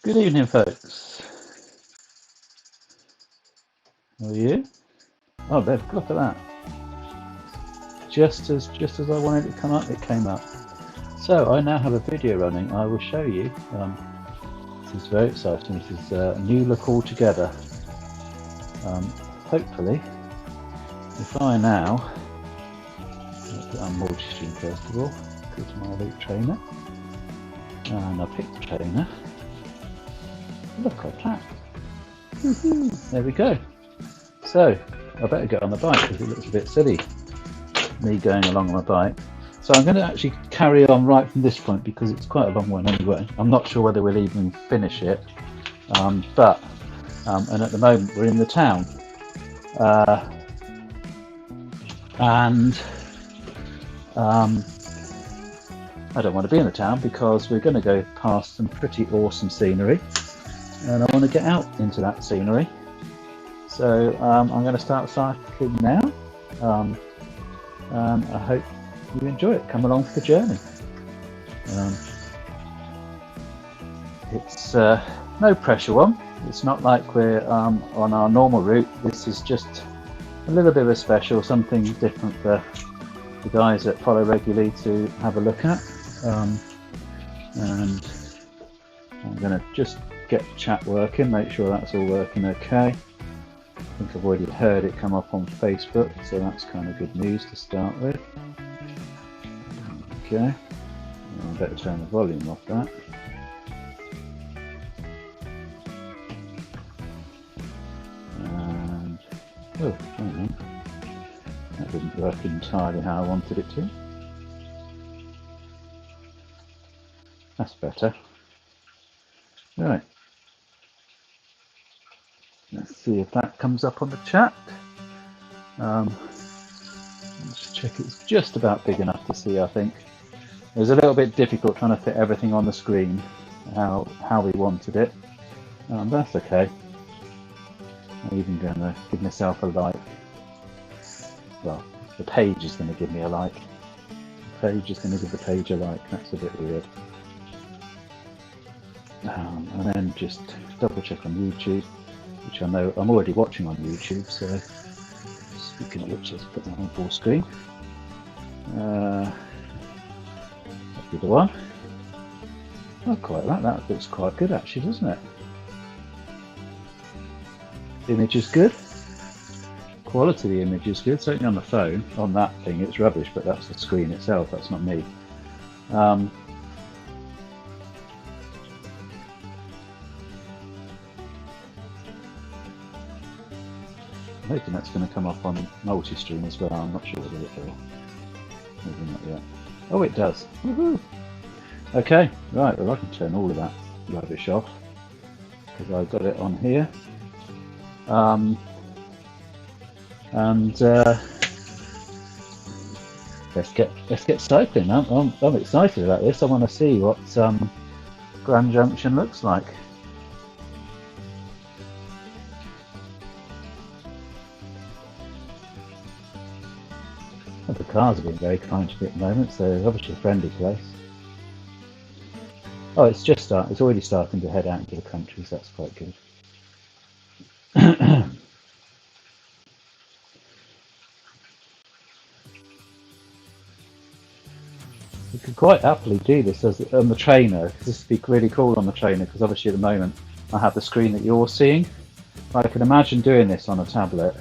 Good evening, folks. How are you? Oh, look at that. Just as I wanted it to come up, it came up. So I now have a video running. I will show you. This is very exciting. This is a new look altogether. Hopefully, if I now put on multi-stream first of all, go to my elite trainer, and I pick the trainer. Look at that. There we go. So I better get on the bike because it looks a bit silly, me going along on my bike. So I'm going to actually carry on right from this point because it's quite a long one anyway. I'm not sure whether we'll even finish it, and at the moment we're in the town, I don't want to be in the town because we're going to go past some pretty awesome scenery, and I want to get out into that scenery. So I'm going to start cycling now, and I hope you enjoy it. Come along for the journey. It's no pressure one. It's not like we're on our normal route. This is just a little bit of a special, something different for the guys that follow regularly to have a look at. And I'm going to just get chat working, make sure that's all working okay. I think I've already heard it come up on Facebook, so that's kind of good news to start with. Okay, I better turn the volume off that. And oh, hang on. That didn't work entirely how I wanted it to. That's better. Right. Let's see if that comes up on the chat. Let's check it's just about big enough to see, I think. It was a little bit difficult trying to fit everything on the screen, how we wanted it. That's okay. I'm even going to give myself a like. Well, the page is going to give me a like. The page is going to give the page a like. That's a bit weird. And then just double check on YouTube, which I know I'm already watching on YouTube, so speaking of which, let's put that on full screen. That'll be the one. I quite like that. Looks quite good actually, doesn't it? The image is good. Quality of the image is good. Certainly on the phone, on that thing, it's rubbish, but that's the screen itself. That's not me. I'm hoping that's going to come up on multi-stream as well. I'm not sure whether it will. Maybe not yet. Oh, it does. Woohoo! Okay, right. Well, I can turn all of that rubbish off because I've got it on here. Let's get cycling. I'm excited about this. I want to see what Grand Junction looks like. The cars are being very kind to me at the moment, so it's obviously a friendly place. Oh, it's already starting to head out into the country, so that's quite good. We could quite happily do this on the trainer, because this would be really cool on the trainer, because obviously at the moment I have the screen that you're seeing. I can imagine doing this on a tablet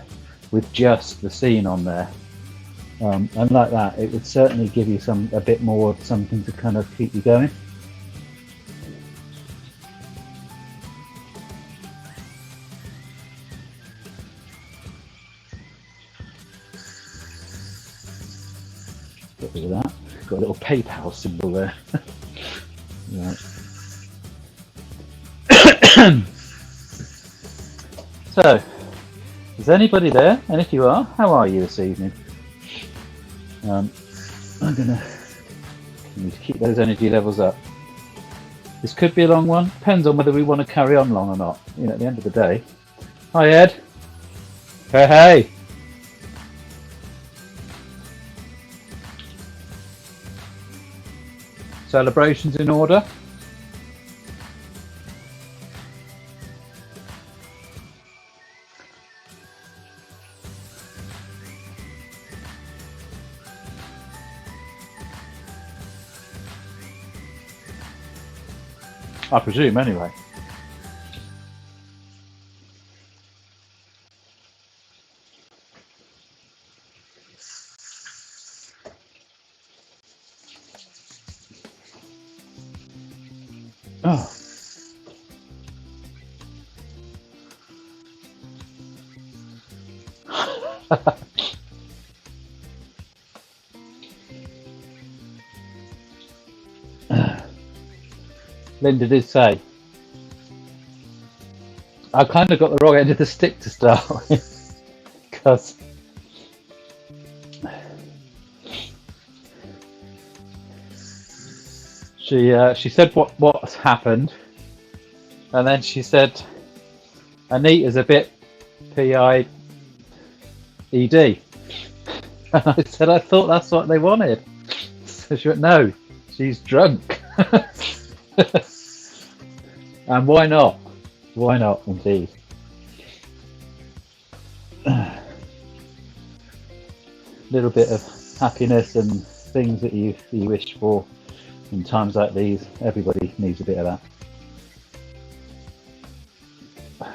with just the scene on there. And like that, it would certainly give you a bit more something to kind of keep you going. Get rid of that. Got a little PayPal symbol there. Right. So, is anybody there? And if you are, how are you this evening? I'm gonna need to keep those energy levels up. This could be a long one. Depends on whether we want to carry on long or not. You know, at the end of the day. Hi, Ed. Hey, hey. Celebrations in order. I presume, anyway. Oh. Linda did say, I kind of got the wrong end of the stick to start with, because she said what's happened, and then she said Anita's a bit PIED, and I said I thought that's what they wanted. So she went, no, she's drunk. And why not? Why not, indeed? Little bit of happiness and things that you wish for in times like these. Everybody needs a bit of that.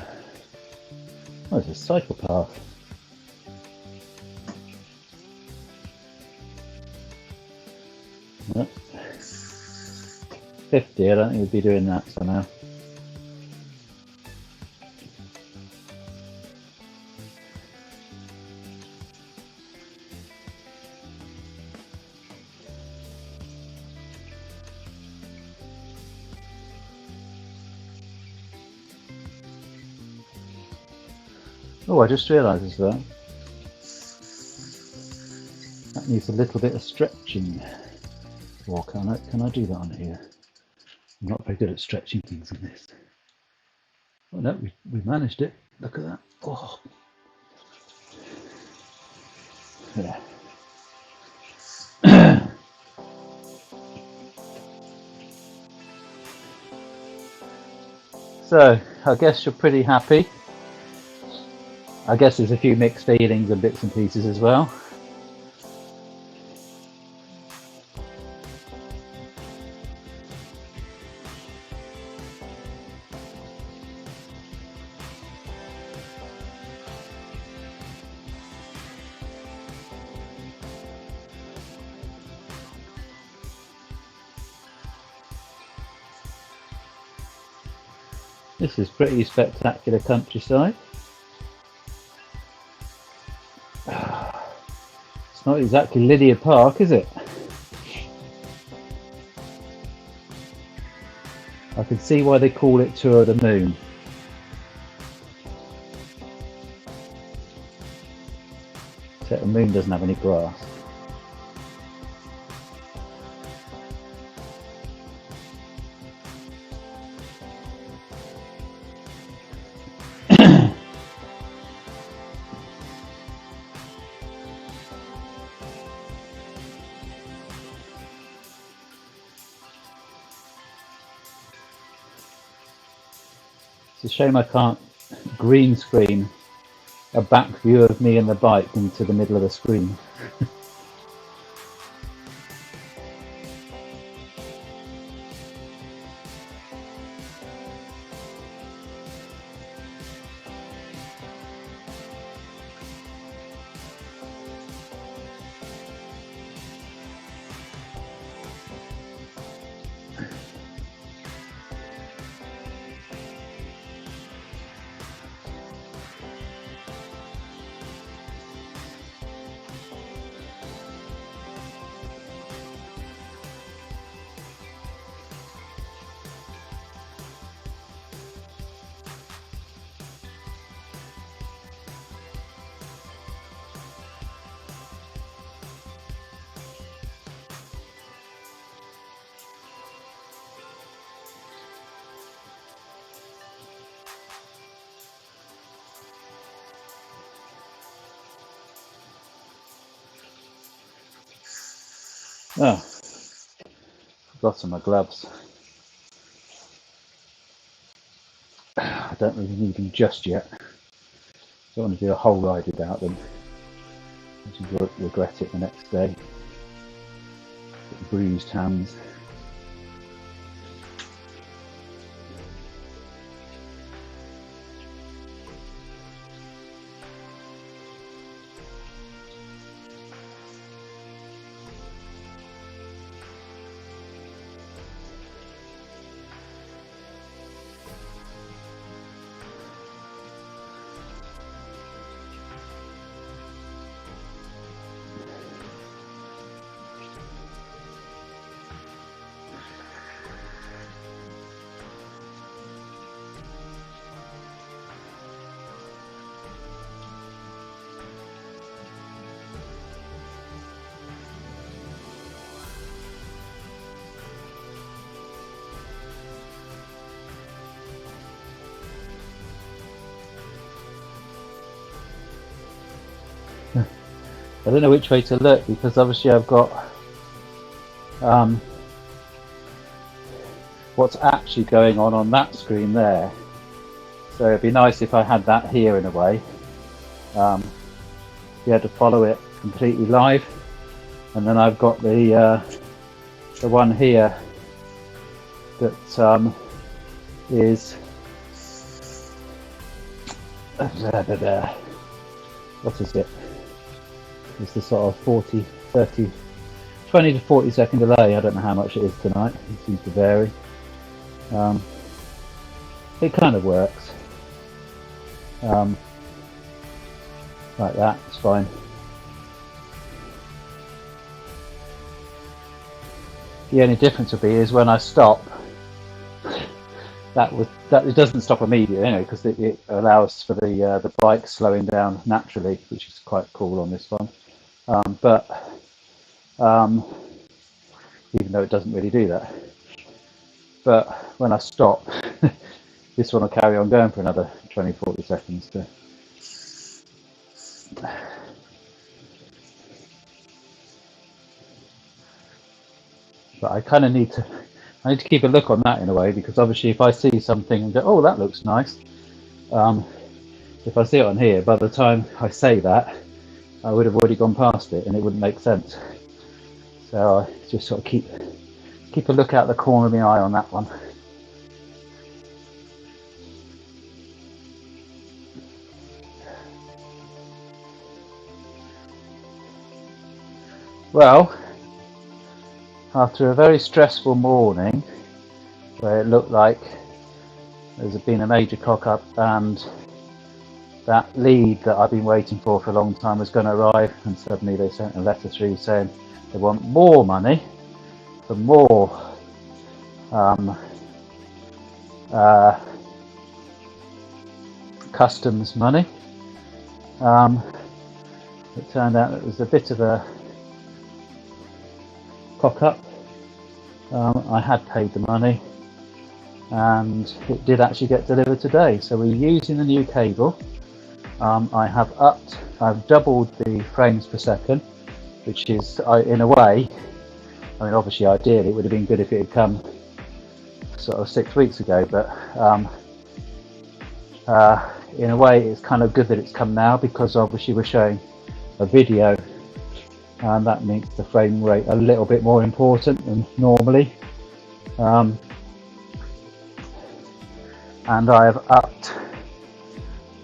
Oh, it's a cycle path. Yep. 50, I don't think we'd be doing that somehow. Oh, I just realised as well, that needs a little bit of stretching. Or can I do that on here? I'm not very good at stretching things on this. Oh no, we managed it. Look at that. Oh. Yeah. So, I guess you're pretty happy. I guess there's a few mixed feelings and bits and pieces as well. This is pretty spectacular countryside. It's not exactly Lydia Park, is it? I can see why they call it Tour of the Moon. Except the moon doesn't have any grass. It's a shame I can't green screen a back view of me and the bike into the middle of the screen. Oh, forgotten my gloves. I don't really need them just yet. Don't want to do a whole ride without them. I just regret it the next day. Bruised hands. I don't know which way to look, because obviously I've got what's actually going on that screen there. So it'd be nice if I had that here in a way. Be able to follow it completely live, and then I've got the one here that is what is it? It's the sort of 40, 30, 20 to 40 second delay. I don't know how much it is tonight. It seems to vary. It kind of works. Like that, it's fine. The only difference will be is when I stop. That it doesn't stop immediately, you know, because it allows for the bike slowing down naturally, which is quite cool on this one. But even though it doesn't really do that. But when I stop, this one will carry on going for another 20-40 seconds. But I kind of need to keep a look on that in a way, because obviously if I see something and go, oh, that looks nice, if I see it on here, by the time I say that, I would have already gone past it and it wouldn't make sense. So I just sort of keep a look out the corner of my eye on that one. Well, after a very stressful morning where it looked like there's been a major cock up and that lead that I've been waiting for a long time was going to arrive, and suddenly they sent a letter through saying they want more money for more customs money. It turned out it was a bit of a cock up. I had paid the money and it did actually get delivered today, so we're using the new cable. I've doubled the frames per second, which is, in a way, I mean obviously ideally it would have been good if it had come sort of 6 weeks ago, but in a way it's kind of good that it's come now, because obviously we're showing a video and that makes the frame rate a little bit more important than normally. And I have upped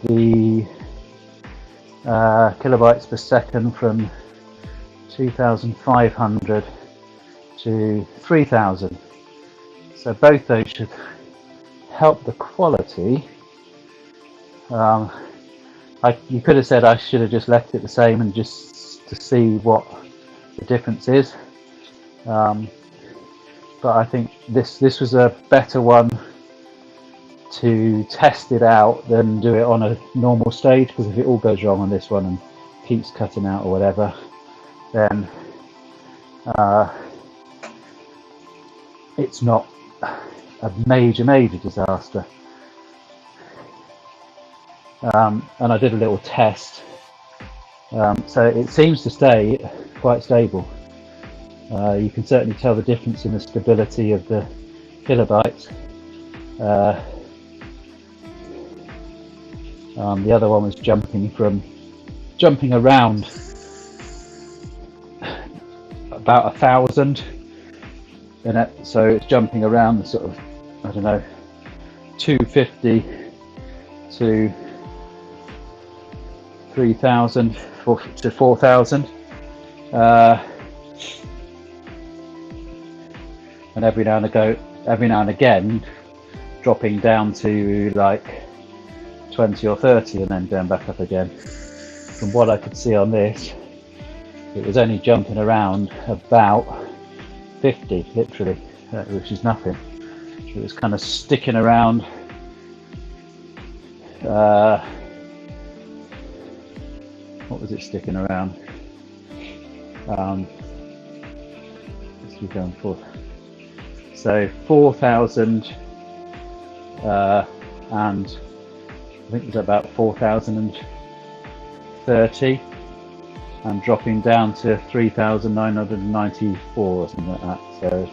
the kilobytes per second from 2,500 to 3,000. So both those should help the quality. You could have said I should have just left it the same and just to see what the difference is. But I think this was a better one to test it out than do it on a normal stage, because if it all goes wrong on this one and keeps cutting out or whatever, then it's not a major disaster. And I did a little test, so it seems to stay quite stable. You can certainly tell the difference in the stability of the kilobytes. The other one was jumping around about 1,000, so it's jumping around the sort of, I don't know, 250 to 3,000 to 4,000, and every now and again dropping down to like 20 or 30 and then going back up again. From what I could see on this, it was only jumping around about 50, literally, which is nothing. It was kind of sticking around what was it sticking around? Let's be going for. So 4,000 and I think it was about 4,030, and dropping down to 3,994 or something like that, so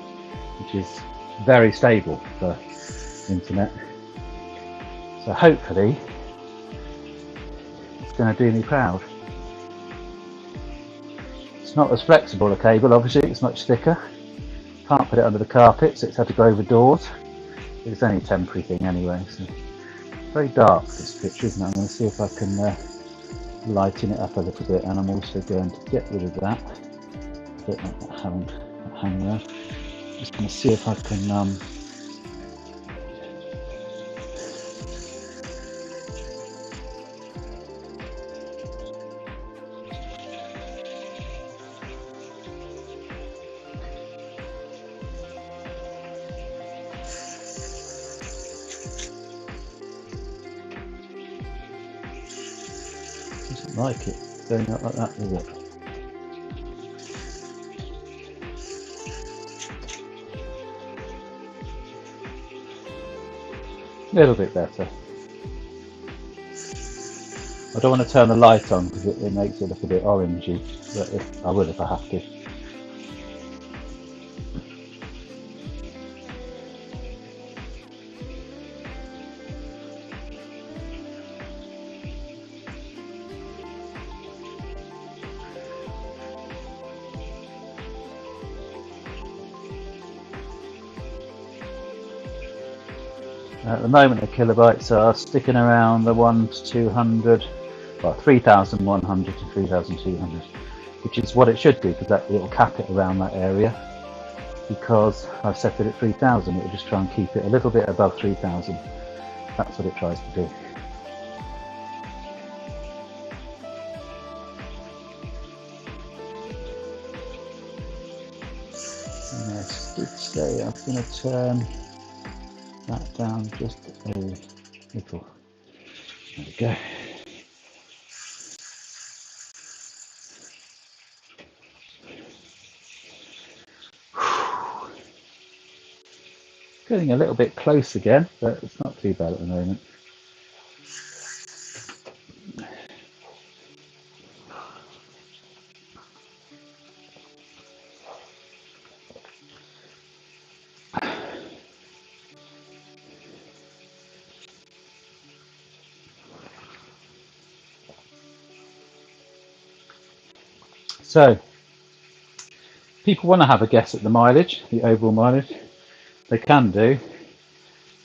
which is very stable for internet. So hopefully it's going to do me proud. It's not as flexible a cable, obviously, it's much thicker. Can't put it under the carpet, so it's had to go over doors. It's only a temporary thing anyway. So very dark, this picture, isn't it? I'm going to see if I can lighten it up a little bit, and I'm also going to get rid of that. I don't like that hang there. Just going to see if I can doesn't like it going up like that, does it? A little bit better. I don't want to turn the light on because it makes it look a bit orangey, but I will if I have to. At the moment the kilobytes are sticking around the 1 to 200, well 3,100 to 3,200, which is what it should do, because it will cap it around that area. Because I've set it at 3,000, it will just try and keep it a little bit above 3,000. That's what it tries to do. Yes, did say I was going to turn that down just a little. There we go. Getting a little bit close again, but it's not too bad at the moment. So, people want to have a guess at the mileage, the overall mileage. They can do.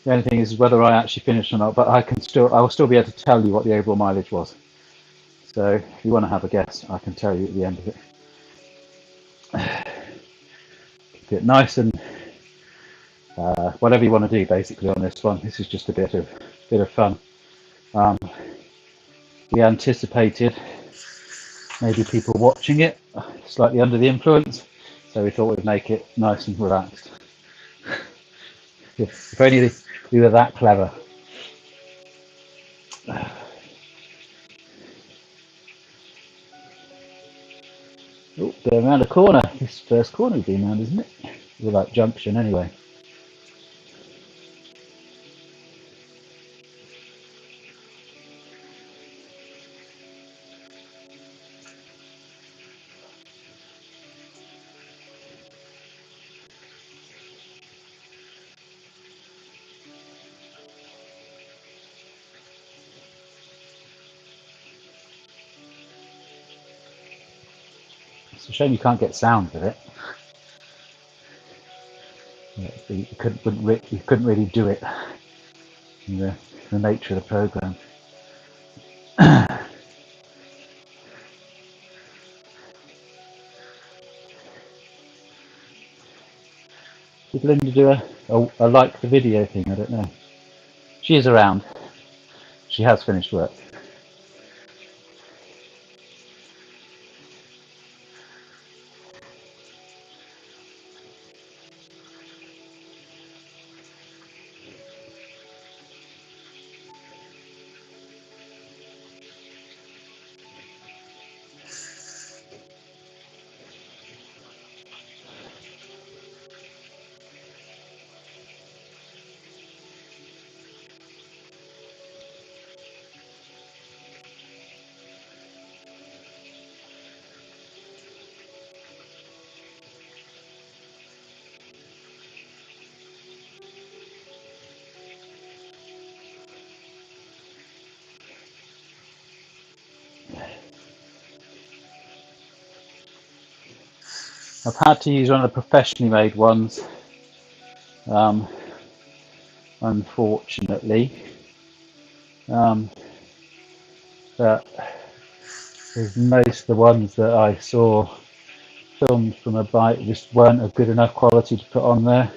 The only thing is whether I actually finish or not, but I'll still be able to tell you what the overall mileage was. So if you want to have a guess, I can tell you at the end of it. Keep it nice and whatever you want to do basically on this one. This is just a bit of fun. We anticipated maybe people watching it slightly under the influence, so we thought we'd make it nice and relaxed. If only we were that clever. Oh, going around a corner. This first corner we've been around, isn't it? We're like junction anyway. It's a shame you can't get sound with it. You couldn't really do it in the nature of the program. Did Linda do a like the video thing? I don't know. She is around. She has finished work. I've had to use one of the professionally made ones, unfortunately, but most of the ones that I saw filmed from a bike just weren't of good enough quality to put on there.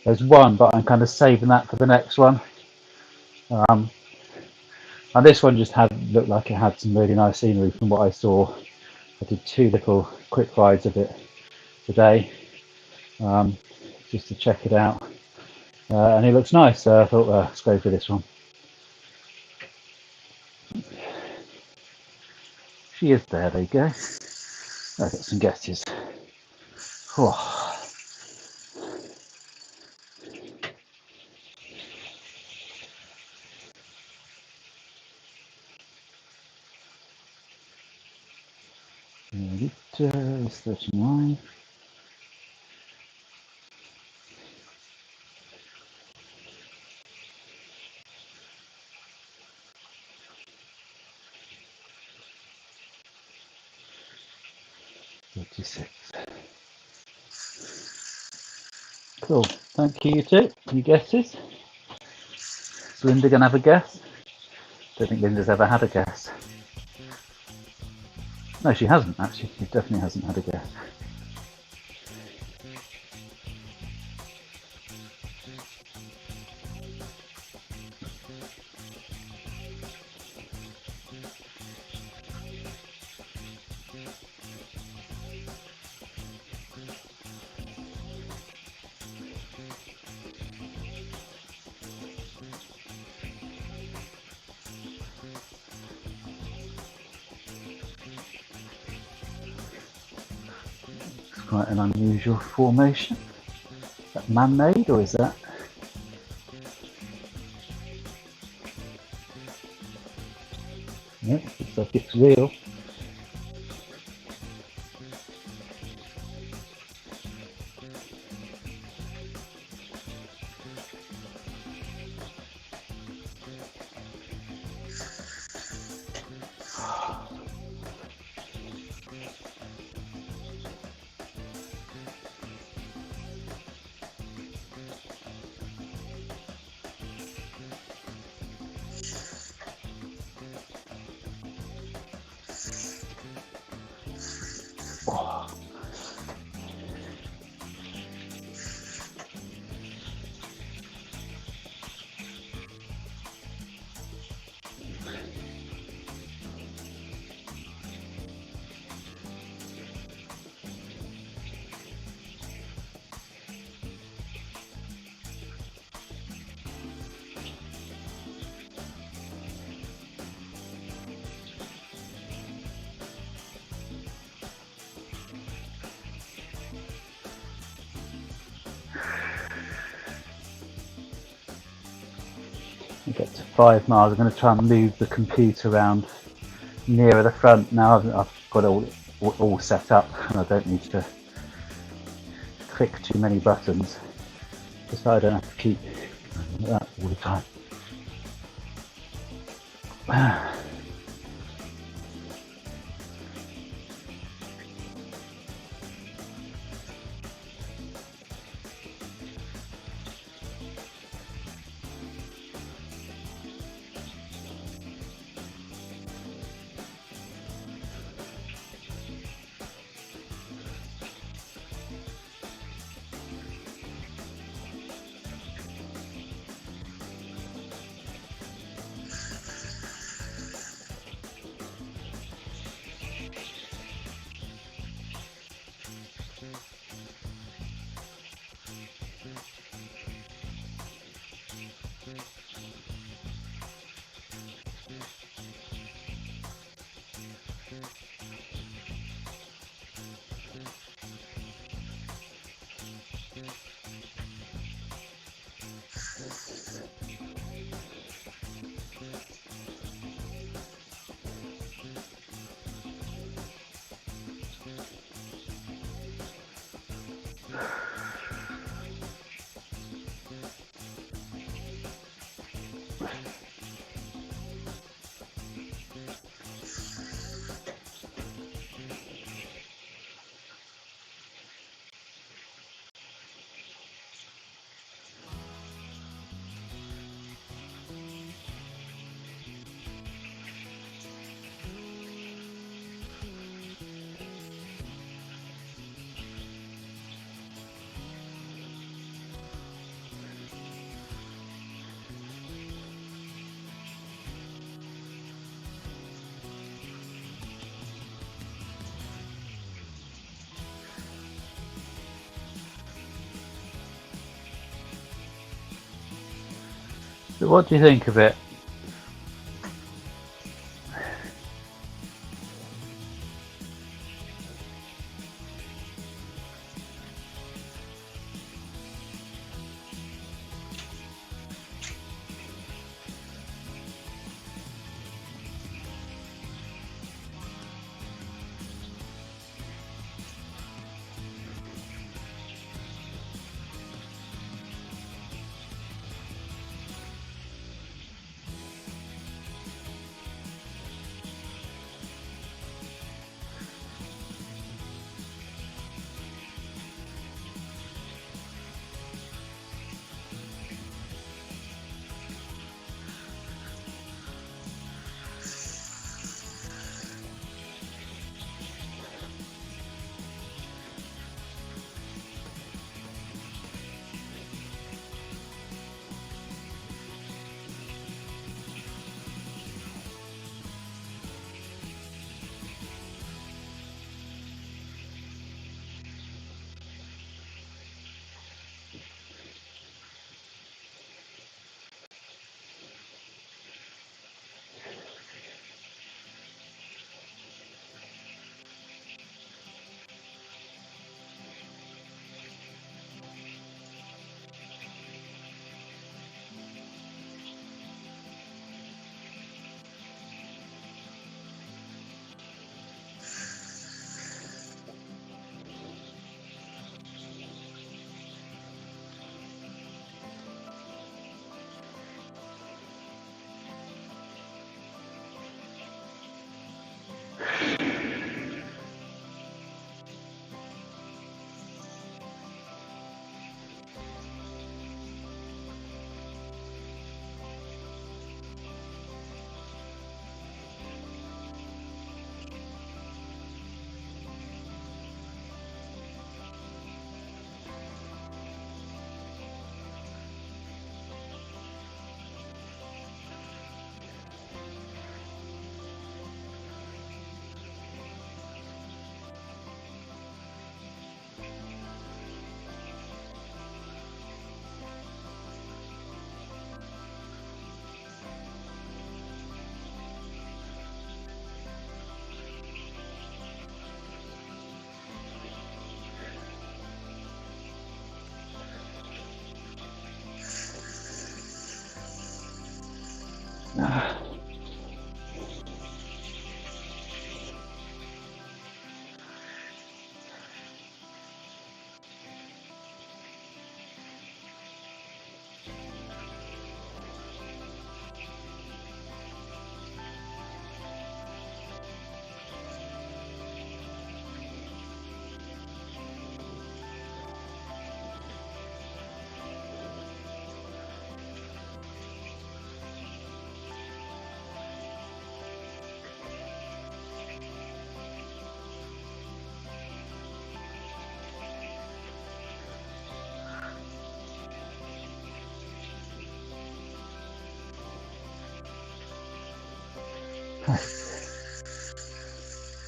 There's one, but I'm kind of saving that for the next one. And this one just looked like it had some really nice scenery from what I saw. I did 2 little quick rides of it today, just to check it out, and it looks nice, so I thought, let's go for this one. She is there, there you go. I'll get some guesses. Oh. Detours 39. Cool. Thank you, you two. Any guesses? Is Linda going to have a guess? Don't think Linda's ever had a guess. No, she hasn't, actually. She definitely hasn't had a guess. It's quite an unusual formation. Is that man-made, or is that... No, looks like it's real. Oh. I get to 5 miles. I'm going to try and move the computer around nearer the front. Now I've got it all set up and I don't need to click too many buttons, just so I don't have to keep that all the time. So what do you think of it?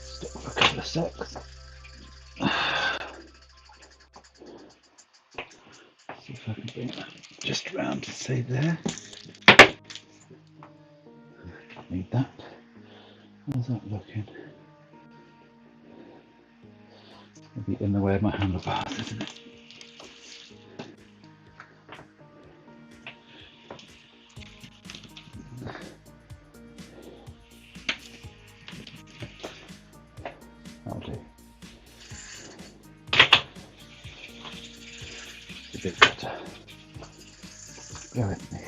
Stop for a couple of secs. See if I can bring that just round to say there. Need that. How's that looking? Maybe in the way of my handlebars, isn't it? That'll do. It's a bit better. Bear with me.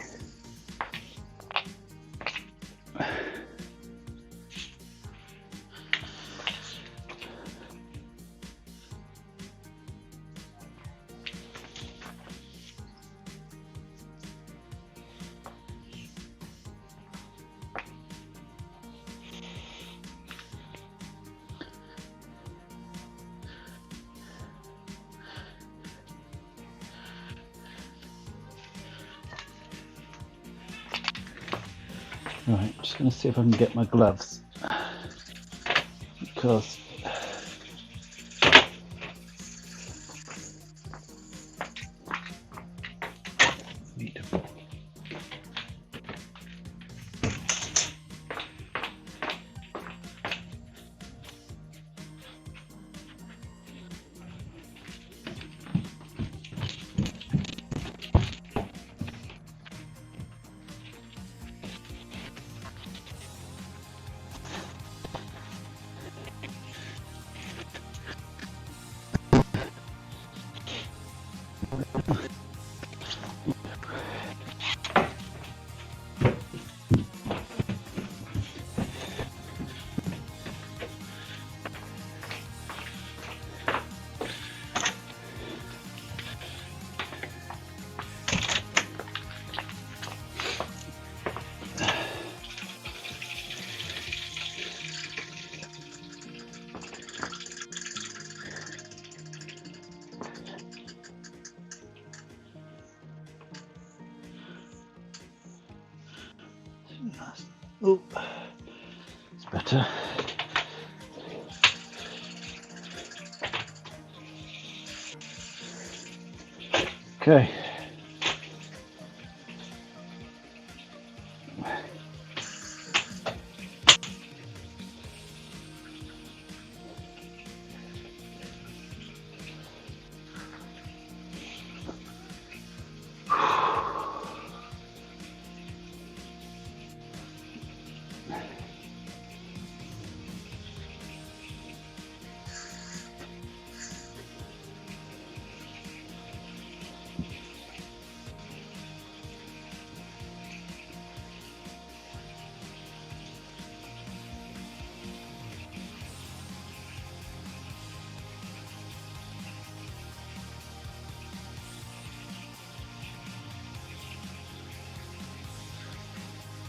Right, I'm just going to see if I can get my gloves, because I need to Oh, it's better. Okay.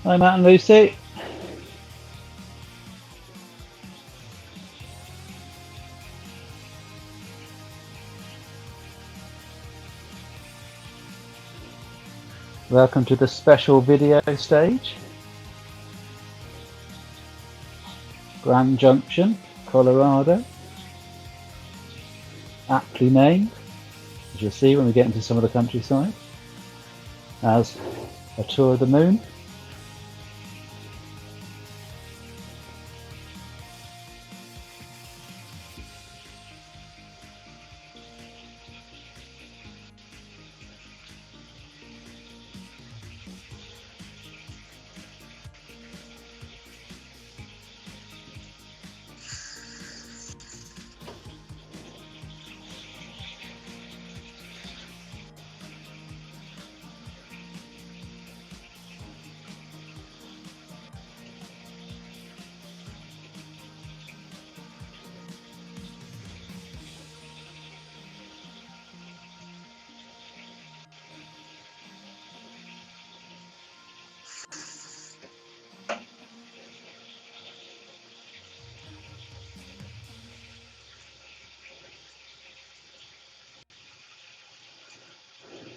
Hi Matt and Lucy. Welcome to the special video stage. Grand Junction, Colorado. Aptly named, as you'll see when we get into some of the countryside, as a tour of the moon.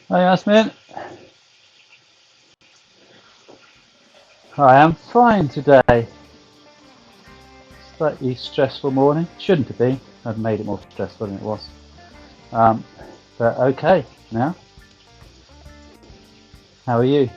Hi Yasmin. I am fine today. Slightly stressful morning. Shouldn't have been. I've made it more stressful than it was. But okay now. How are you?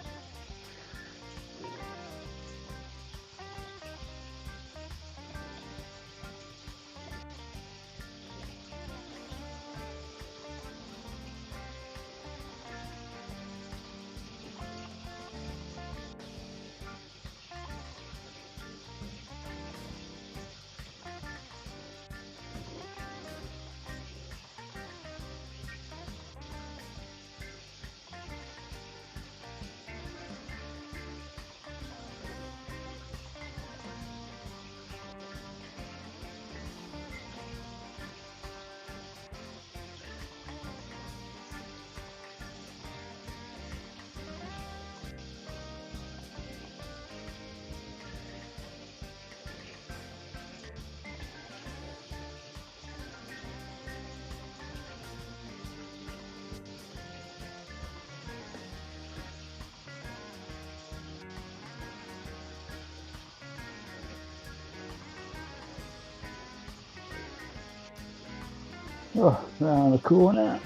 Oh, round the corner.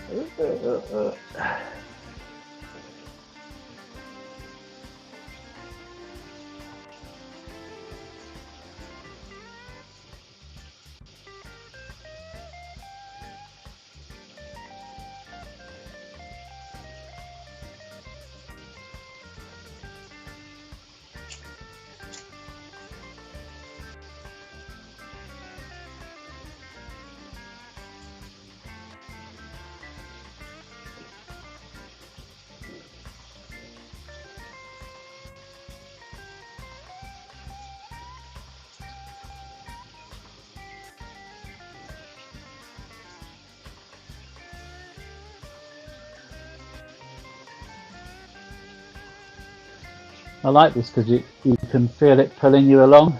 I like this because you can feel it pulling you along,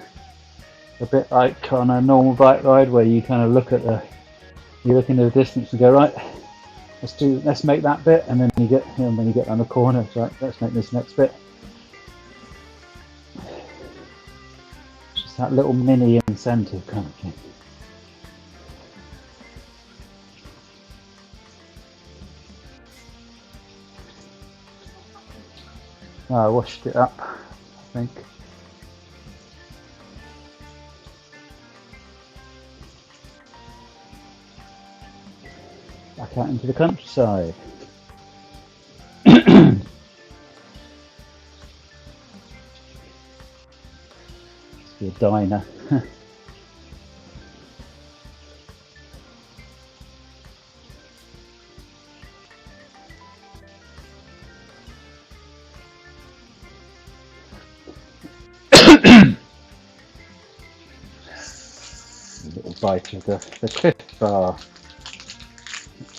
a bit like on a normal bike ride where you kind of you look into the distance and go, right, let's make that bit, and then when you get around the corner, it's like, let's make this next bit. It's just that little mini incentive kind of thing. I washed it up, I think. Back out into the countryside. It's a diner. A little bite of the Cliff Bar,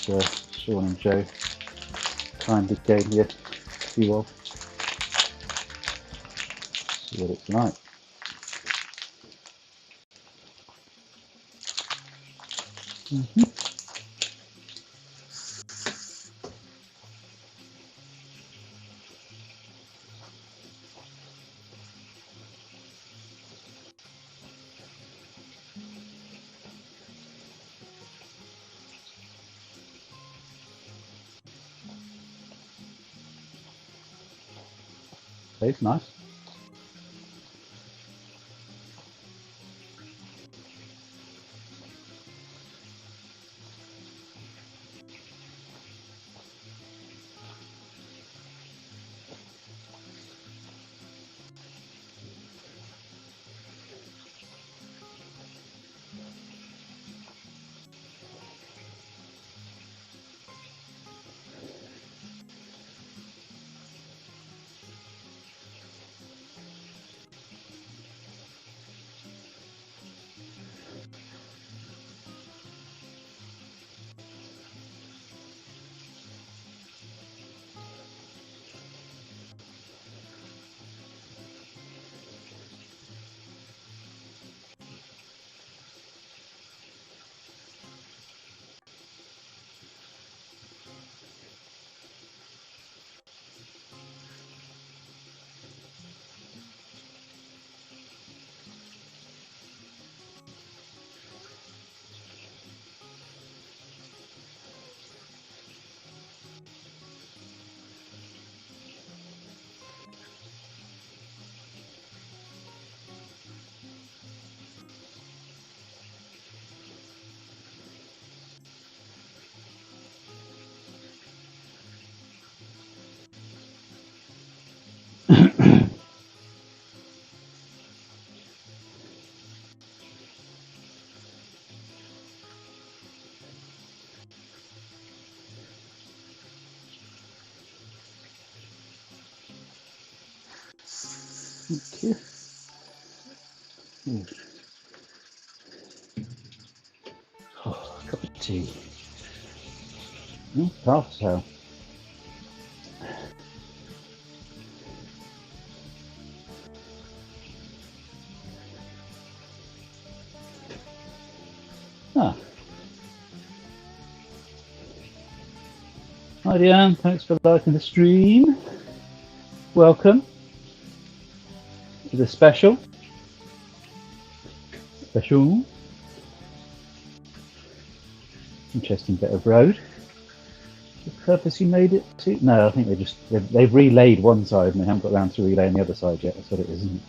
which Sean and Joe kindly gave me a few of. See what it's like. Tastes nice. Thank you. Oh, a cup of tea. Half so. Ah. Hi Diane, thanks for liking the stream. Welcome to the special. Interesting bit of road. The purpose you made it to? No, I think they've relayed one side and they haven't got around to relaying the other side yet. That's what it is, isn't it?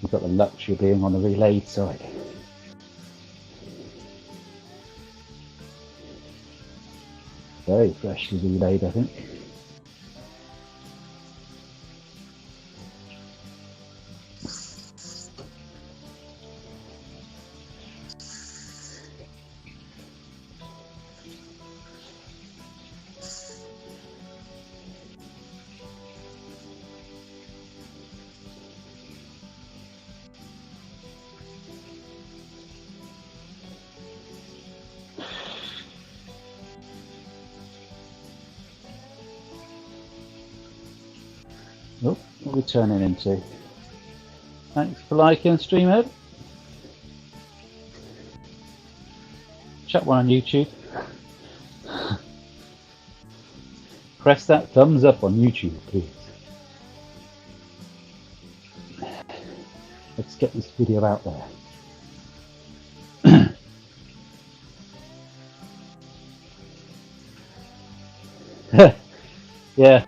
You've got the luxury of being on the relayed side. Very freshly relayed, I think. Oh, what are we turning into? Thanks for liking Streamhead. Chuck one on YouTube. Press that thumbs up on YouTube, please. Let's get this video out there. Yeah.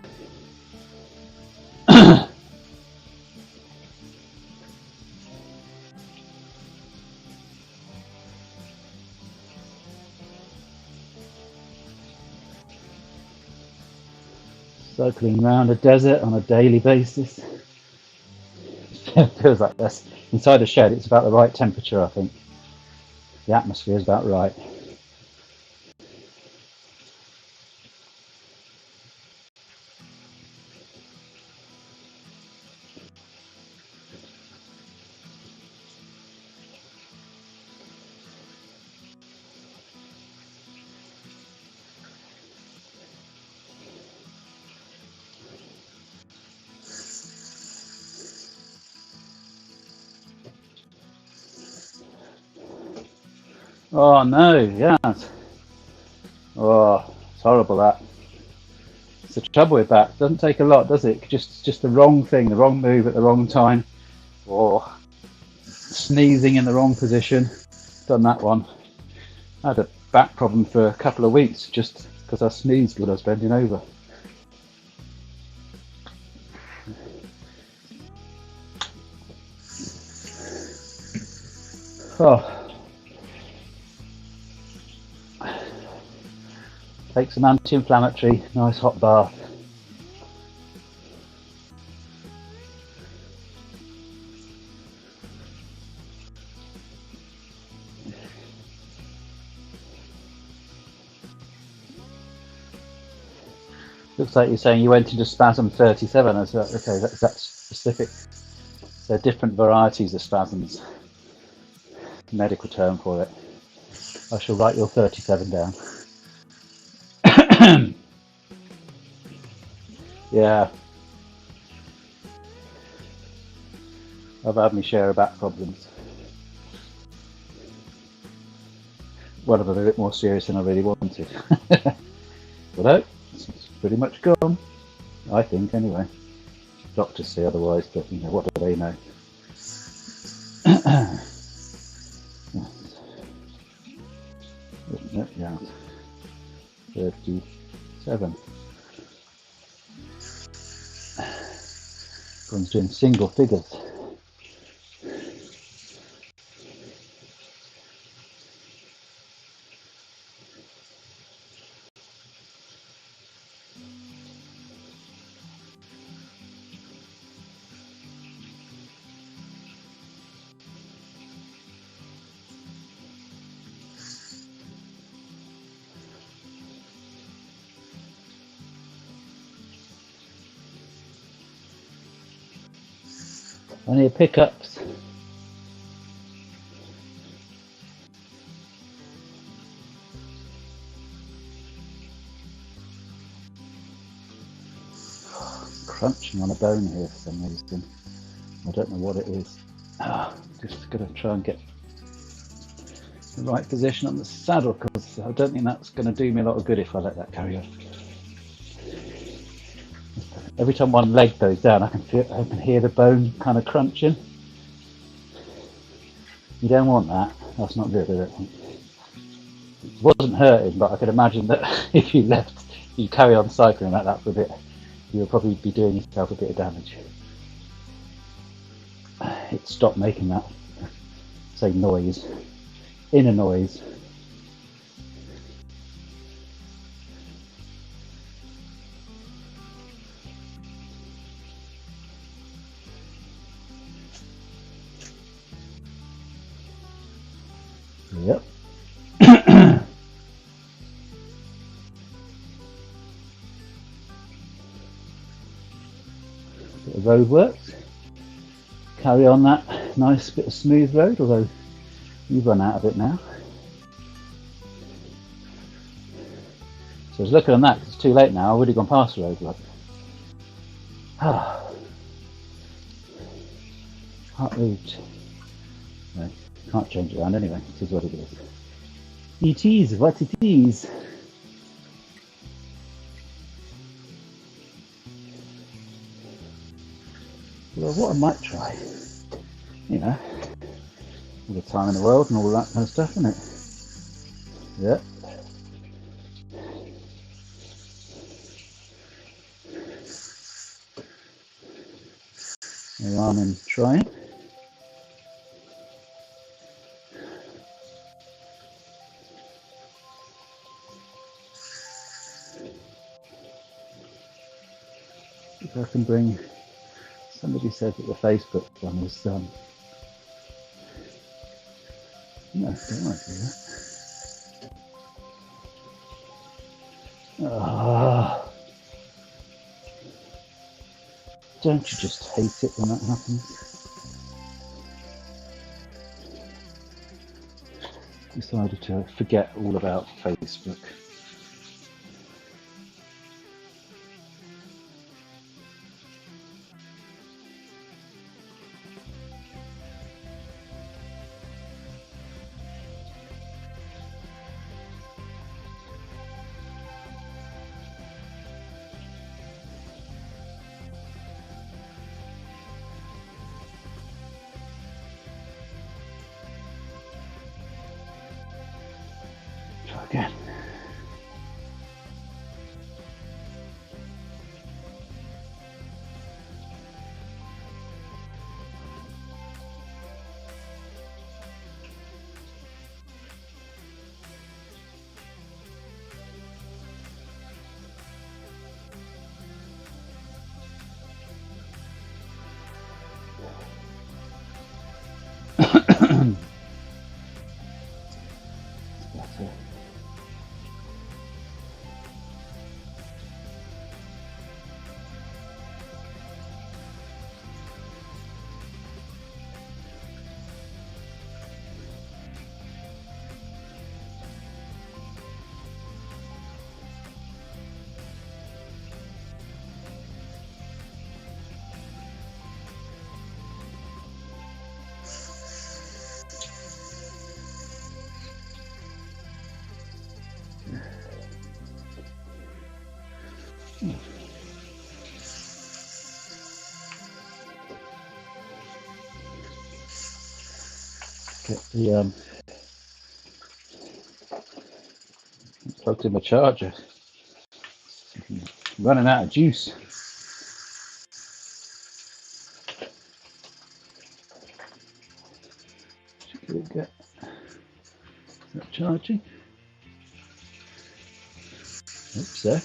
Cycling around a desert on a daily basis. It feels like this. Inside the shed, it's about the right temperature, I think. The atmosphere is about right. Oh no, yeah. Oh, it's horrible that. It's the trouble with that. It doesn't take a lot, does it? Just the wrong thing, the wrong move at the wrong time, or sneezing in the wrong position. Done that one. I had a back problem for a couple of weeks just because I sneezed when I was bending over. Oh. Take some anti-inflammatory, nice hot bath. Looks like you're saying you went into spasm 37. Okay, that's specific. There are different varieties of spasms. Medical term for it. I shall write your 37 down. Yeah. I've had my share of back problems. One of them a bit more serious than I really wanted. But no, it's pretty much gone. I think, anyway. Doctors say otherwise, but you know, what do they know? Yeah. 37. Everyone's doing single figures. I need pickups. Crunching on a bone here for some reason. I don't know what it is. Just going to try and get the right position on the saddle because I don't think that's going to do me a lot of good if I let that carry on. Every time one leg goes down, I can hear the bone kind of crunching. You don't want that. That's not good, is it? It wasn't hurting, but I could imagine that if you carry on cycling like that for a bit, you'll probably be doing yourself a bit of damage. It stopped making that, say, noise, inner noise. Yep. Bit of road works. Carry on that nice bit of smooth road, although you've run out of it now. So I was looking on that because it's too late now. I've already gone past the road. Like, moved. No, can't change it around anyway. It is what it is. It is what it is. Well, what I might try, you know, all the time in the world and all that kind of stuff, isn't it? Yeah. Here I'm in trying. If I can bring, somebody said that the Facebook one was, no, don't want to do that. Oh, don't you just hate it when that happens? Decided to forget all about Facebook. Try again. Better. Get the plugged in my charger. I'm running out of juice. Should we get, is that charging? Hope so.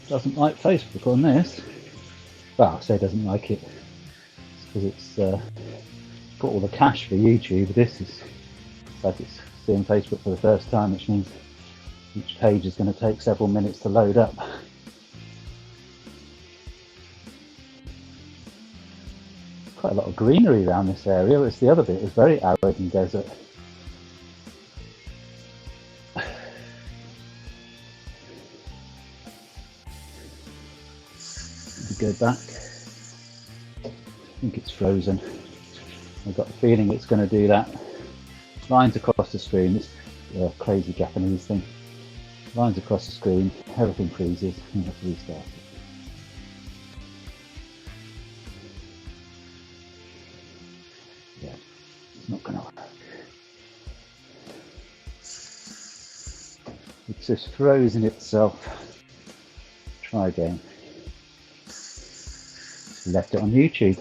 Doesn't like Facebook on this. Well, I say doesn't like it because it's got all the cache for YouTube. This is like it's seeing Facebook for the first time, which means each page is going to take several minutes to load up. Quite a lot of greenery around this area, whereas the other bit is very arid and desert. Go back. I think it's frozen. I've got the feeling it's going to do that. Lines across the screen, this crazy Japanese thing. Lines across the screen, everything freezes, and you have to restart it. Yeah, it's not going to work. It's just frozen itself. Try again. Left it on YouTube.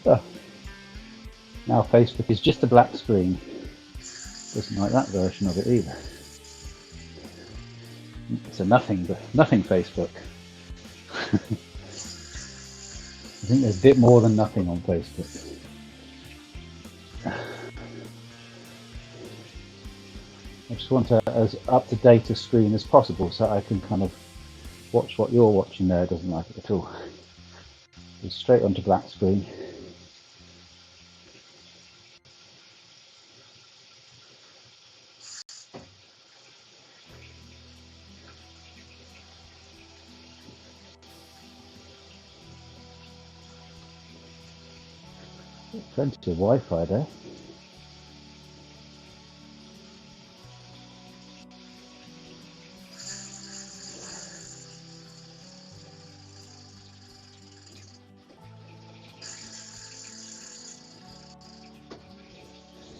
Oh, now Facebook is just a black screen. Doesn't like that version of it either. It's a nothing Facebook. I think there's a bit more than nothing on Facebook. I just want as up-to-date a screen as possible so I can kind of watch what you're watching there. Doesn't like it at all. It's straight onto black screen. Plenty of Wi-Fi there.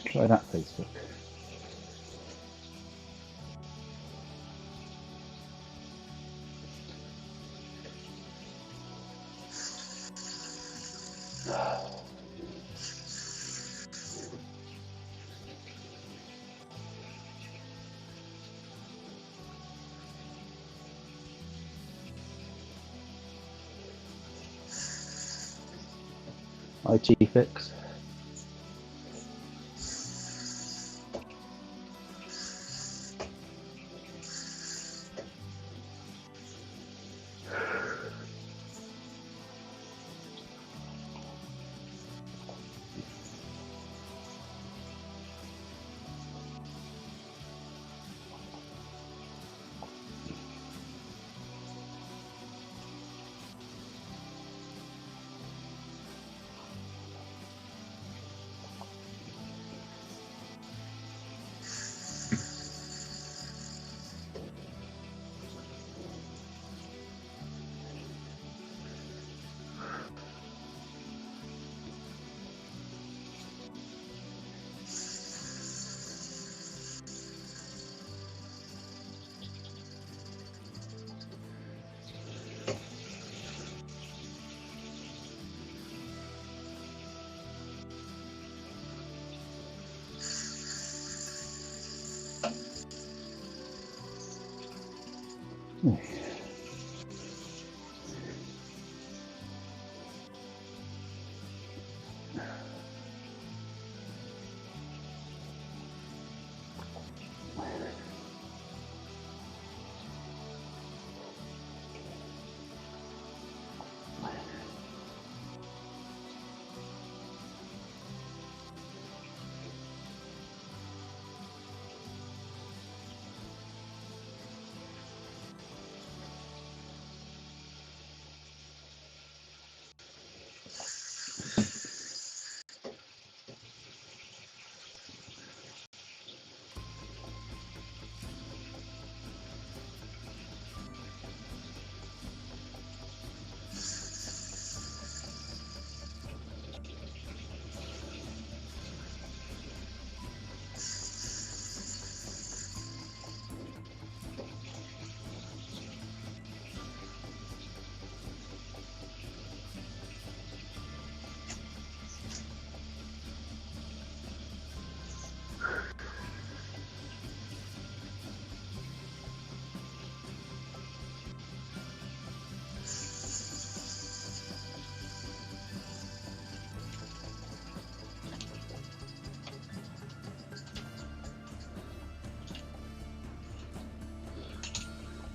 Try that Facebook. IT fix.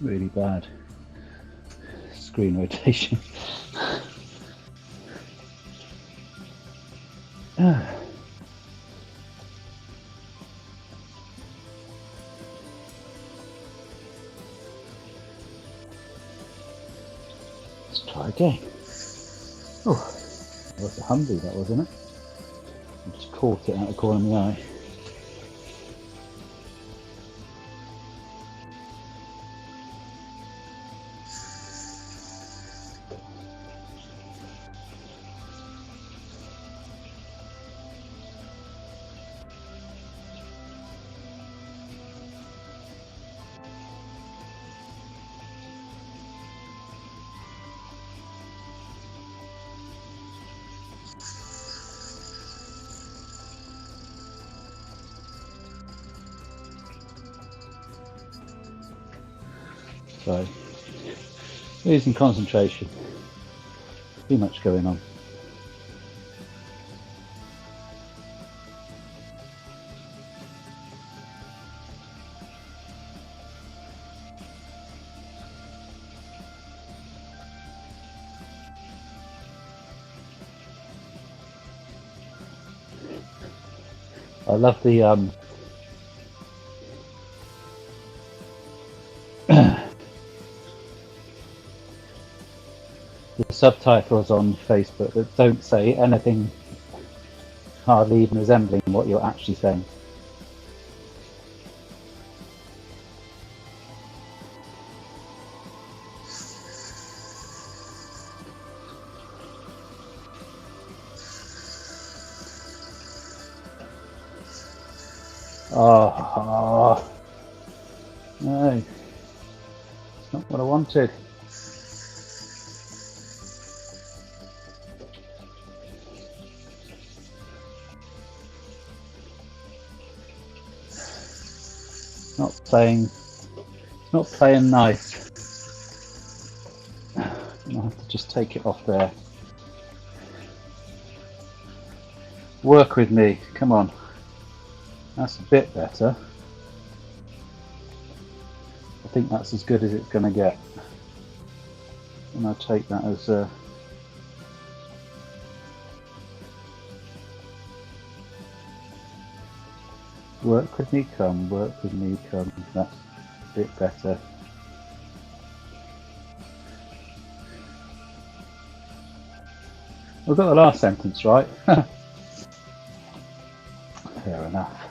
Really bad screen rotation. Let's try again. Oh, that was a Humvee, that wasn't it? I just caught it out of the corner of my eye. So, losing concentration. Too much going on. I love the the subtitles on Facebook that don't say anything hardly even resembling what you're actually saying. Oh, no, it's not what I wanted. It's not playing nice. I'll have to just take it off there. Work with me, come on. That's a bit better. I think that's as good as it's going to get. And I'll take that as work with me, come, work with me, come. That's a bit better. We've got the last sentence right. Fair enough.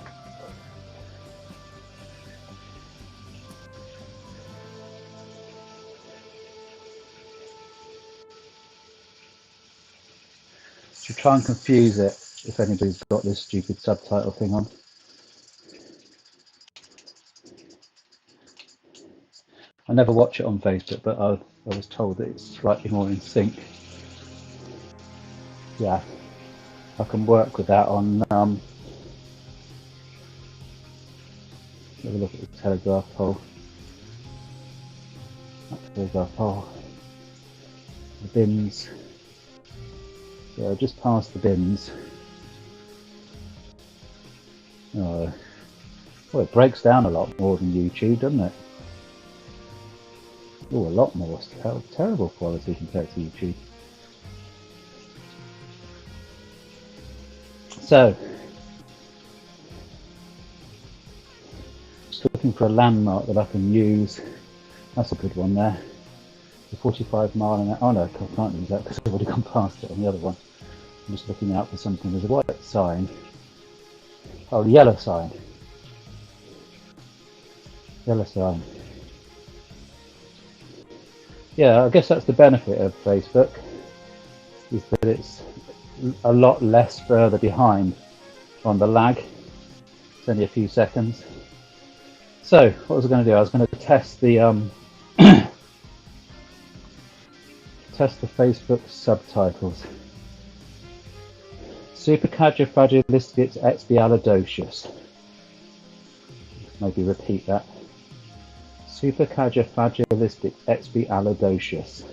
Should try and confuse it if anybody's got this stupid subtitle thing on. I never watch it on Facebook, but I was told that it's slightly more in sync. Yeah, I can work with that on. Have a look at the telegraph pole. That telegraph pole. The bins. Yeah, just past the bins. Oh, well, it breaks down a lot more than YouTube, doesn't it? Oh, a lot more. Terrible quality compared to YouTube. So, just looking for a landmark that I can use. That's a good one there. The 45 mile an hour. Oh no, I can't use that because I've already gone past it on the other one. I'm just looking out for something. There's a white sign. Oh, the yellow sign. Yellow sign. Yeah, I guess that's the benefit of Facebook, is that it's a lot less further behind on the lag. It's only a few seconds. So, what was I going to do? I was going to test the test the Facebook subtitles. Supercalifragilisticexpialidocious. Maybe repeat that. Supercalifragilisticexpialidocious.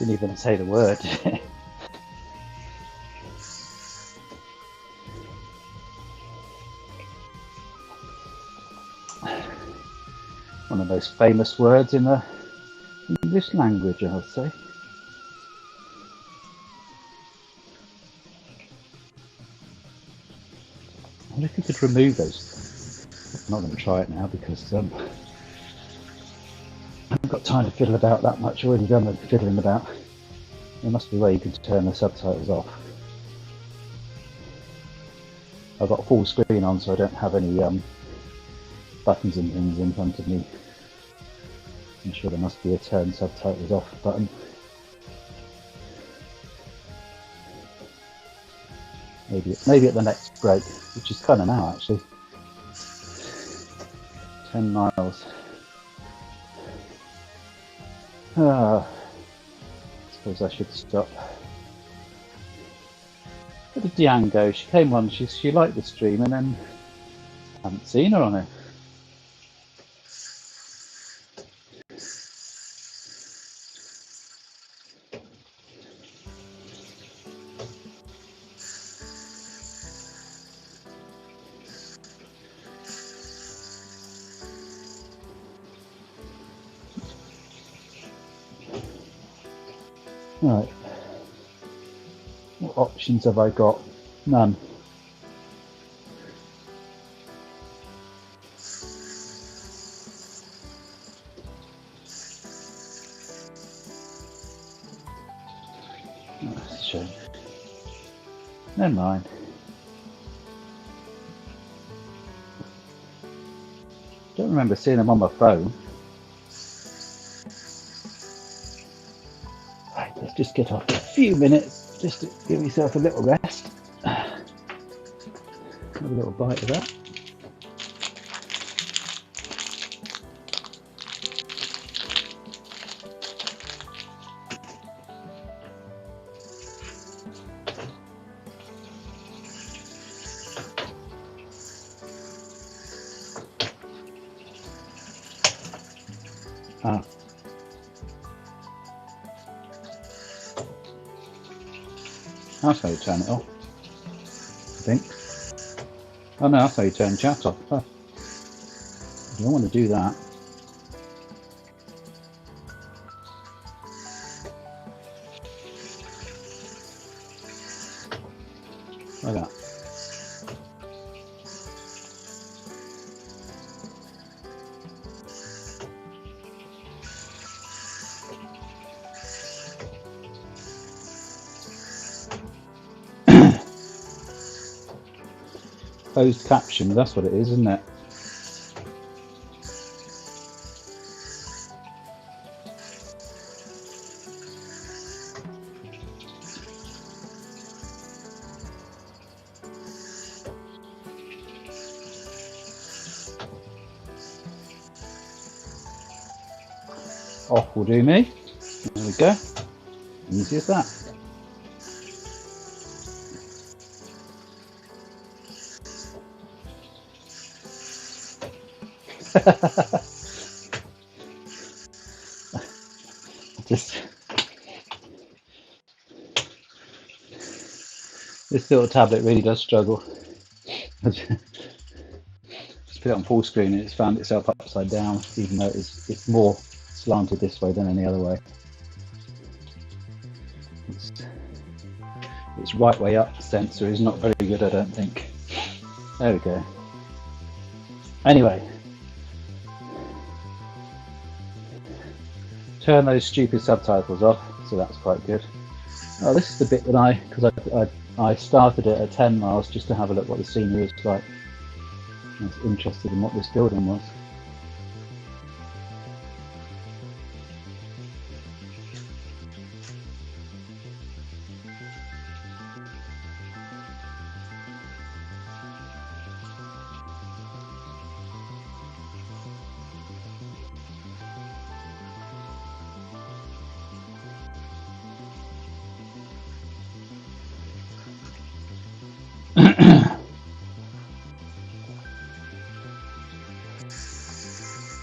Didn't even say the word. One of the most famous words in the English language, I would say. I wonder if you could remove those. I'm not going to try it now because I haven't got time to fiddle about that much. I've already done the fiddling about. There must be a way you can turn the subtitles off. I've got full screen on, so I don't have any buttons and things in front of me. I'm sure there must be a turn subtitles off button. Maybe at the next break, which is kind of now actually. 10 miles. I suppose I should stop. Where did Diane go? She came on, she liked the stream, and then I haven't seen her on it. Right. What options have I got? None. Oh, that's a shame. Never mind. Don't remember seeing them on my phone. Right, let's just get off a few minutes just to give myself a little rest. Have a little bite of that. Ah. That's how you turn it off, I think. Oh no, that's how you turn chat off. Oh. You don't want to do that. Like that. Closed caption, that's what it is, isn't it? Off will do me. There we go. Easy as that. This little tablet really does struggle. Just put it on full screen and it's found itself upside down, even though it's more slanted this way than any other way. Its right way up sensor is not very good, I don't think. There we go. Anyway, turn those stupid subtitles off, so that's quite good. Oh, this is the bit that because I started it at 10 miles just to have a look what the scenery is like. I was interested in what this building was.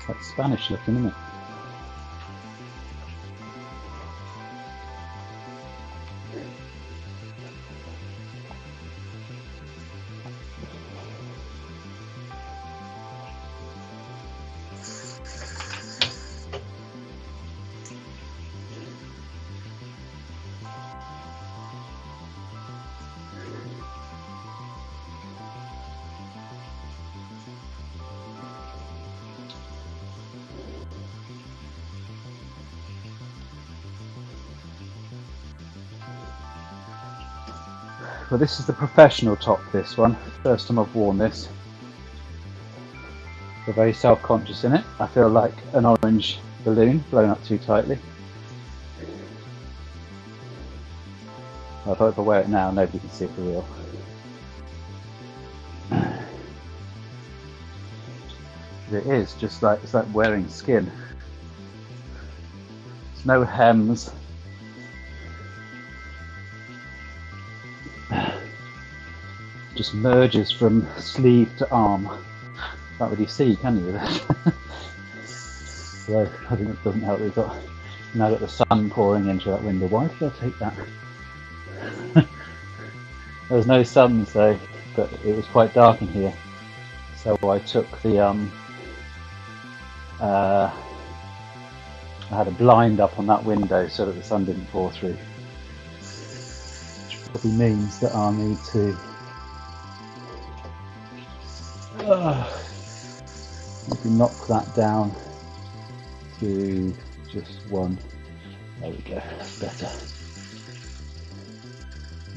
Quite Spanish looking, isn't it? Well, this is the professional top, this one. First time I've worn this. I'm very self-conscious in it. I feel like an orange balloon blown up too tightly. I thought if I wear it now, nobody can see it for real. It is just like, it's like wearing skin. There's no hems. Just merges from sleeve to arm. Can't really see, can you? So I think it doesn't help. We've got now got the sun pouring into that window. Why did I take that? There was no sun, so but it was quite dark in here. So I took the I had a blind up on that window so that the sun didn't pour through. Which probably means that I'll need to maybe knock that down to just one. There we go, that's better.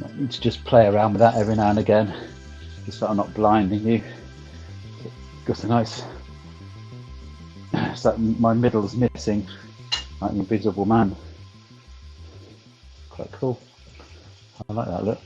Might need to just play around with that every now and again, just so I'm not blinding you. Got a nice, it's like my middle's missing, like the Invisible Man. Quite cool. I like that look.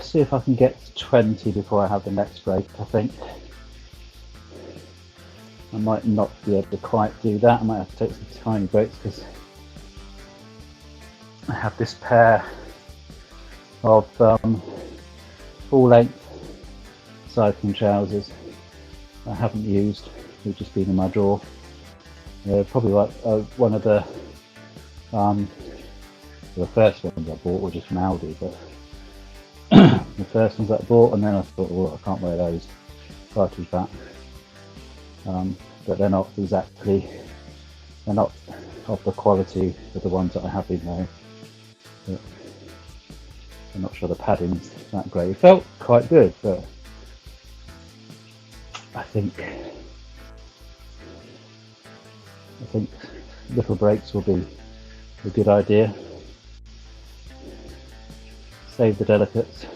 See if I can get to 20 before I have the next break. I think I might not be able to quite do that. I might have to take some tiny breaks because I have this pair of full-length cycling trousers I haven't used. They've just been in my drawer. Probably like one of the first ones I bought were just from Aldi, but the first ones that I bought, and then I thought, well, I can't wear those, far too fat. But they're not exactly, they're not of the quality of the ones that I have been wearing. But I'm not sure the padding's that great. It felt quite good, but I think little breaks will be a good idea. Save the delicates.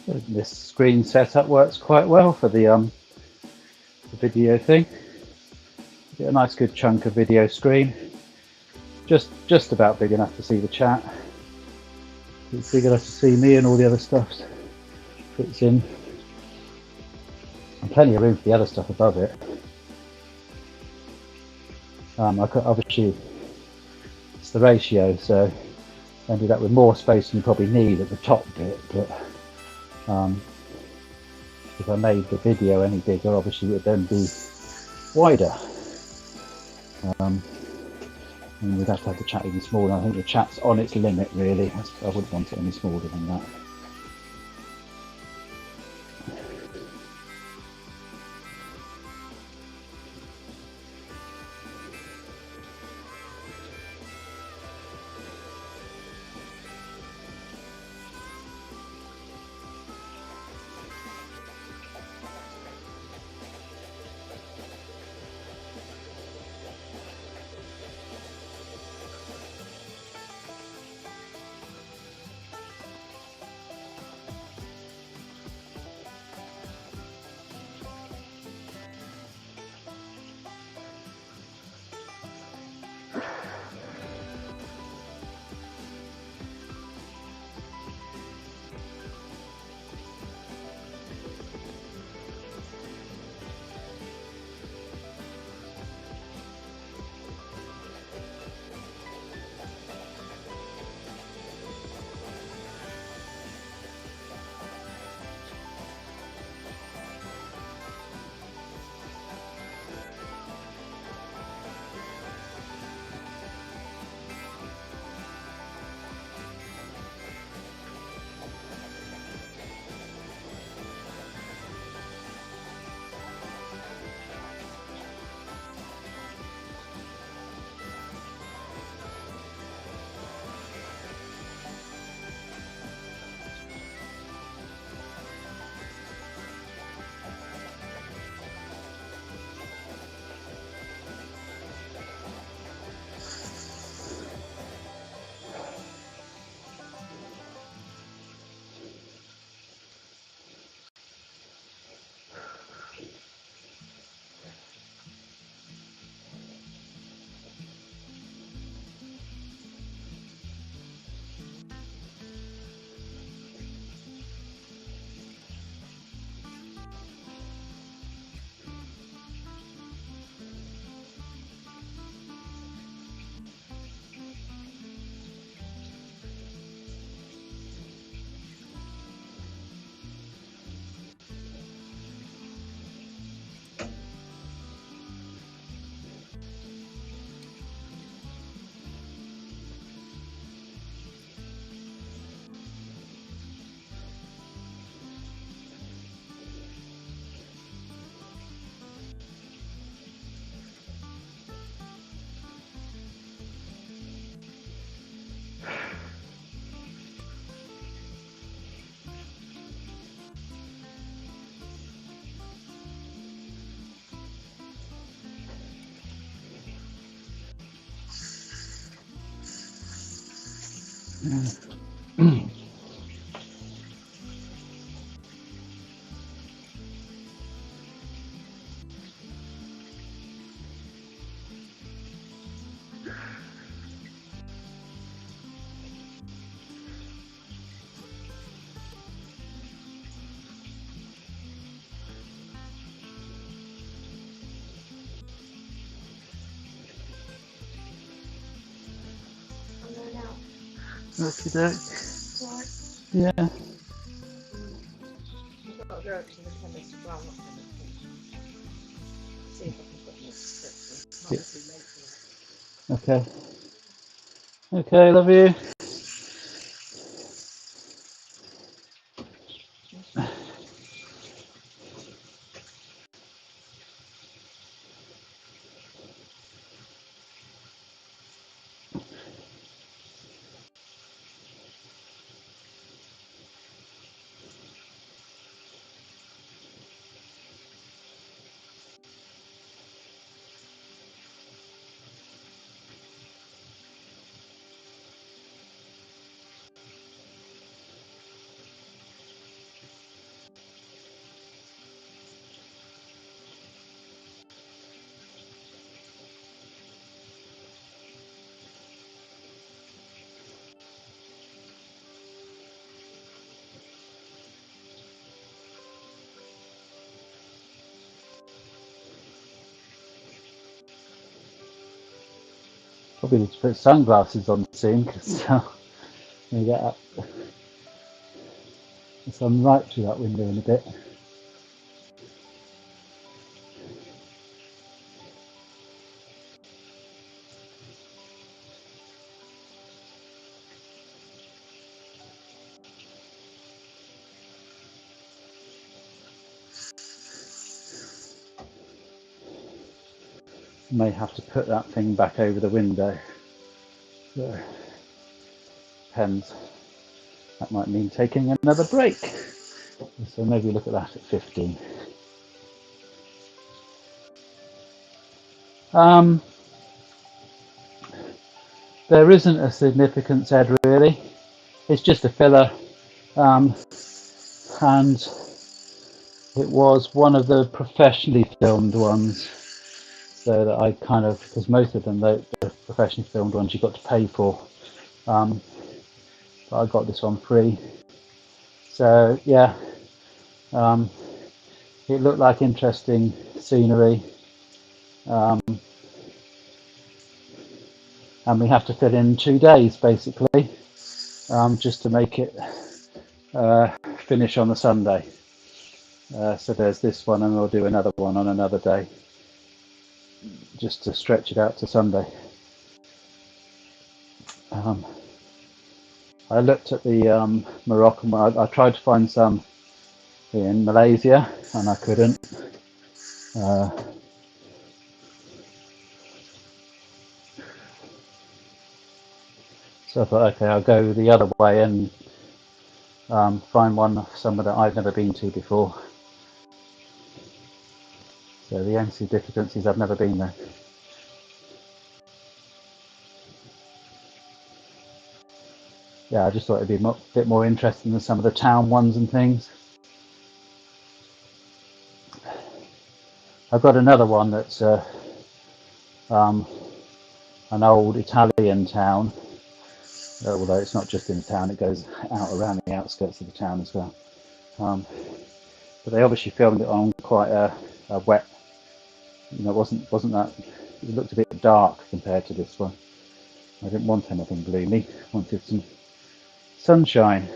This screen setup works quite well for the video thing. Get a nice good chunk of video screen. Just about big enough to see the chat. It's big enough to see me and all the other stuff fits in. And plenty of room for the other stuff above it. I could, obviously, it's the ratio, so I ended up with more space than you probably need at the top bit, but if I made the video any bigger, obviously it would then be wider. And we'd have to have the chat even smaller. I think the chat's on its limit, really. I wouldn't want it any smaller than that. Okie doke. Yeah. I've got to go to the chemist. Well, not chemist. See if I can put more prescription. Okay. Okay, love you. Probably need to put sunglasses on soon because you get up. So I'm right through that window in a bit. May have to put that thing back over the window. So, depends. That might mean taking another break. So maybe look at that at 15. There isn't a significance, Ed, really. It's just a filler. And it was one of the professionally filmed ones. So that I kind of, because most of them, the professionally filmed ones, you got to pay for. But I got this one free. So yeah, it looked like interesting scenery. And we have to fit in 2 days basically, just to make it finish on the Sunday. So there's this one, and we'll do another one on another day, just to stretch it out to Sunday. I looked at the Moroccan one. I tried to find some in Malaysia, and I couldn't. So I thought, okay, I'll go the other way and find one somewhere that I've never been to before. So the only difference is I've never been there. Yeah, I just thought it'd be a bit more interesting than some of the town ones and things. I've got another one that's an old Italian town, although it's not just in the town, it goes out around the outskirts of the town as well. But they obviously filmed it on quite a wet, it wasn't that, it looked a bit dark compared to this one. I didn't want anything gloomy, I wanted some sunshine.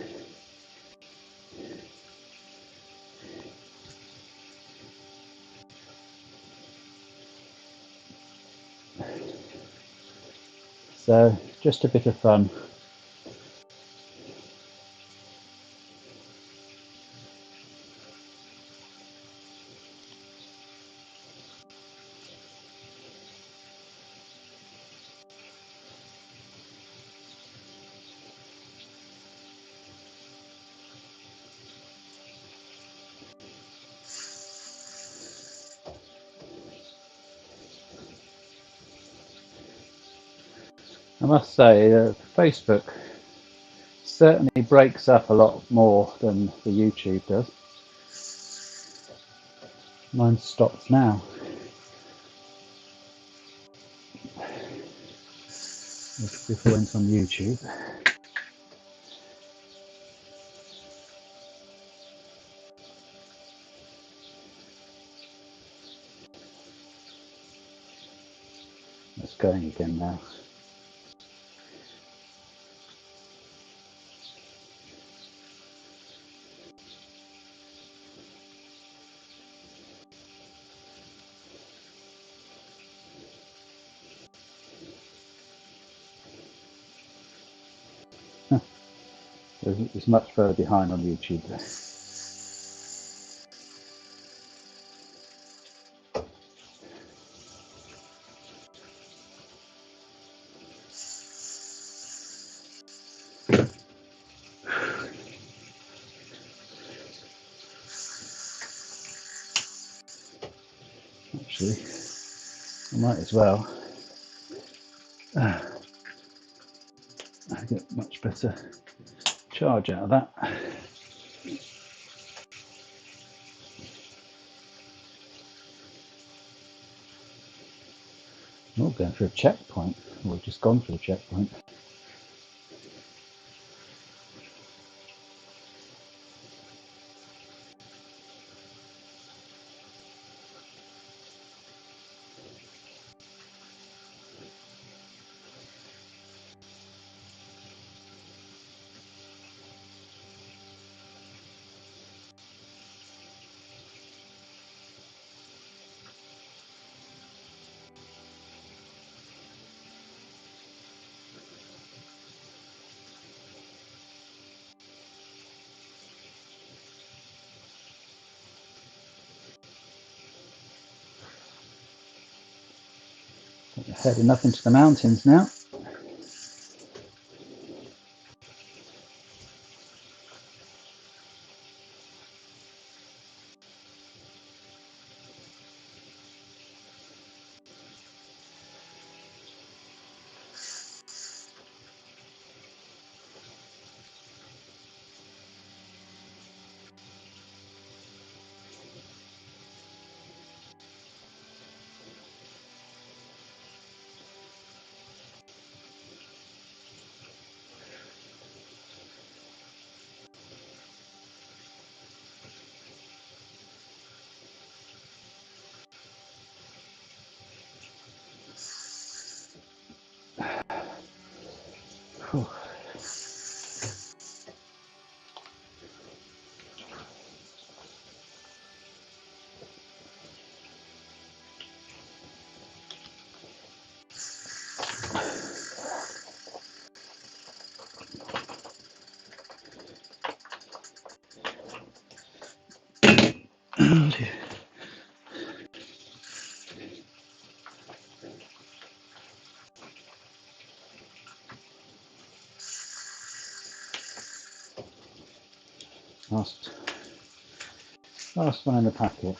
So just a bit of fun. I must say, Facebook certainly breaks up a lot more than the YouTube does. Mine stops now. Before it went on YouTube. It's going again now. It's much further behind on YouTube there. Actually, I might as well. I get much better charge out of that. I'm not going for a checkpoint. We've just gone for a checkpoint. Heading up into the mountains now. Whew. Oh dear. Last one in the packet.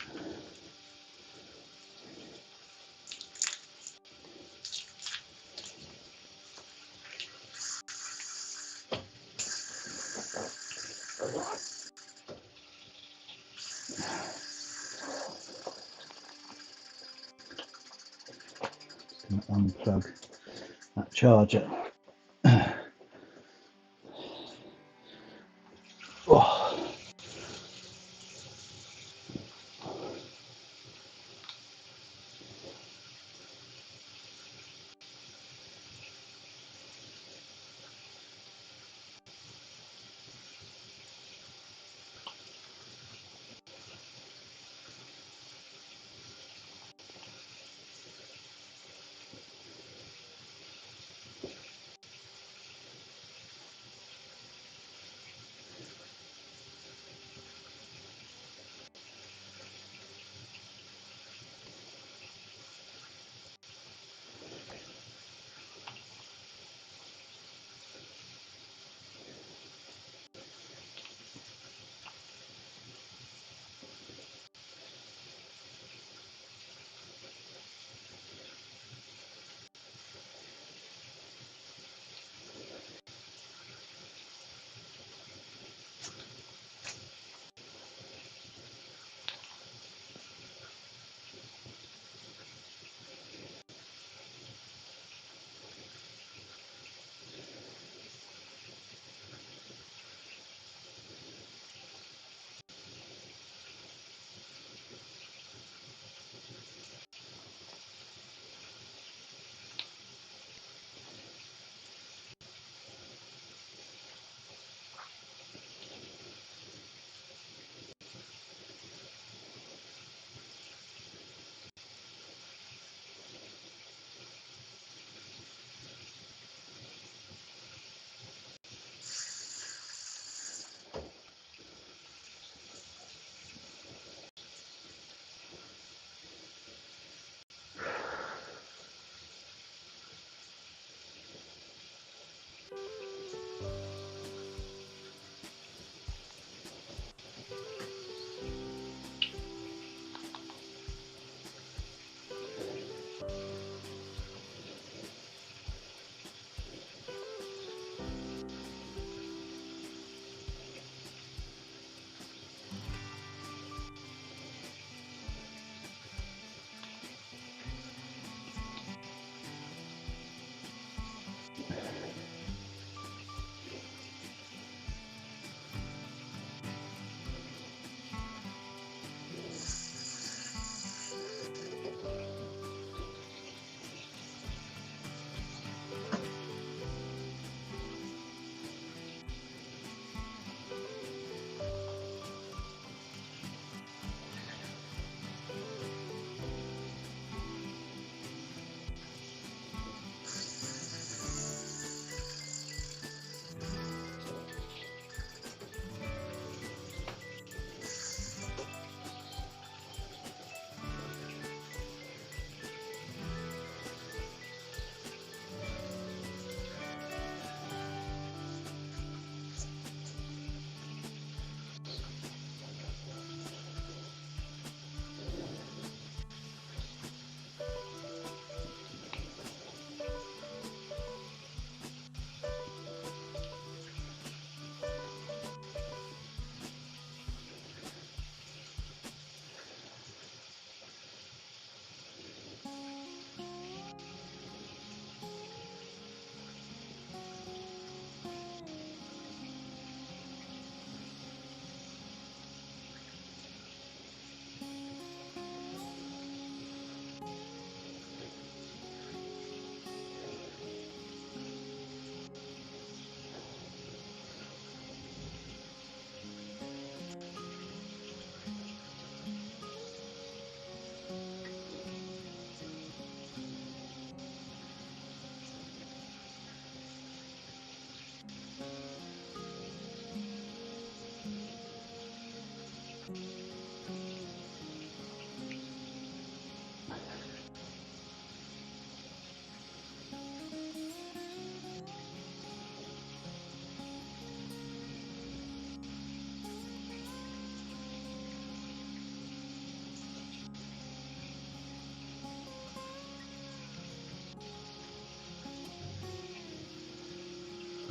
Just going to unplug that charger. Oh.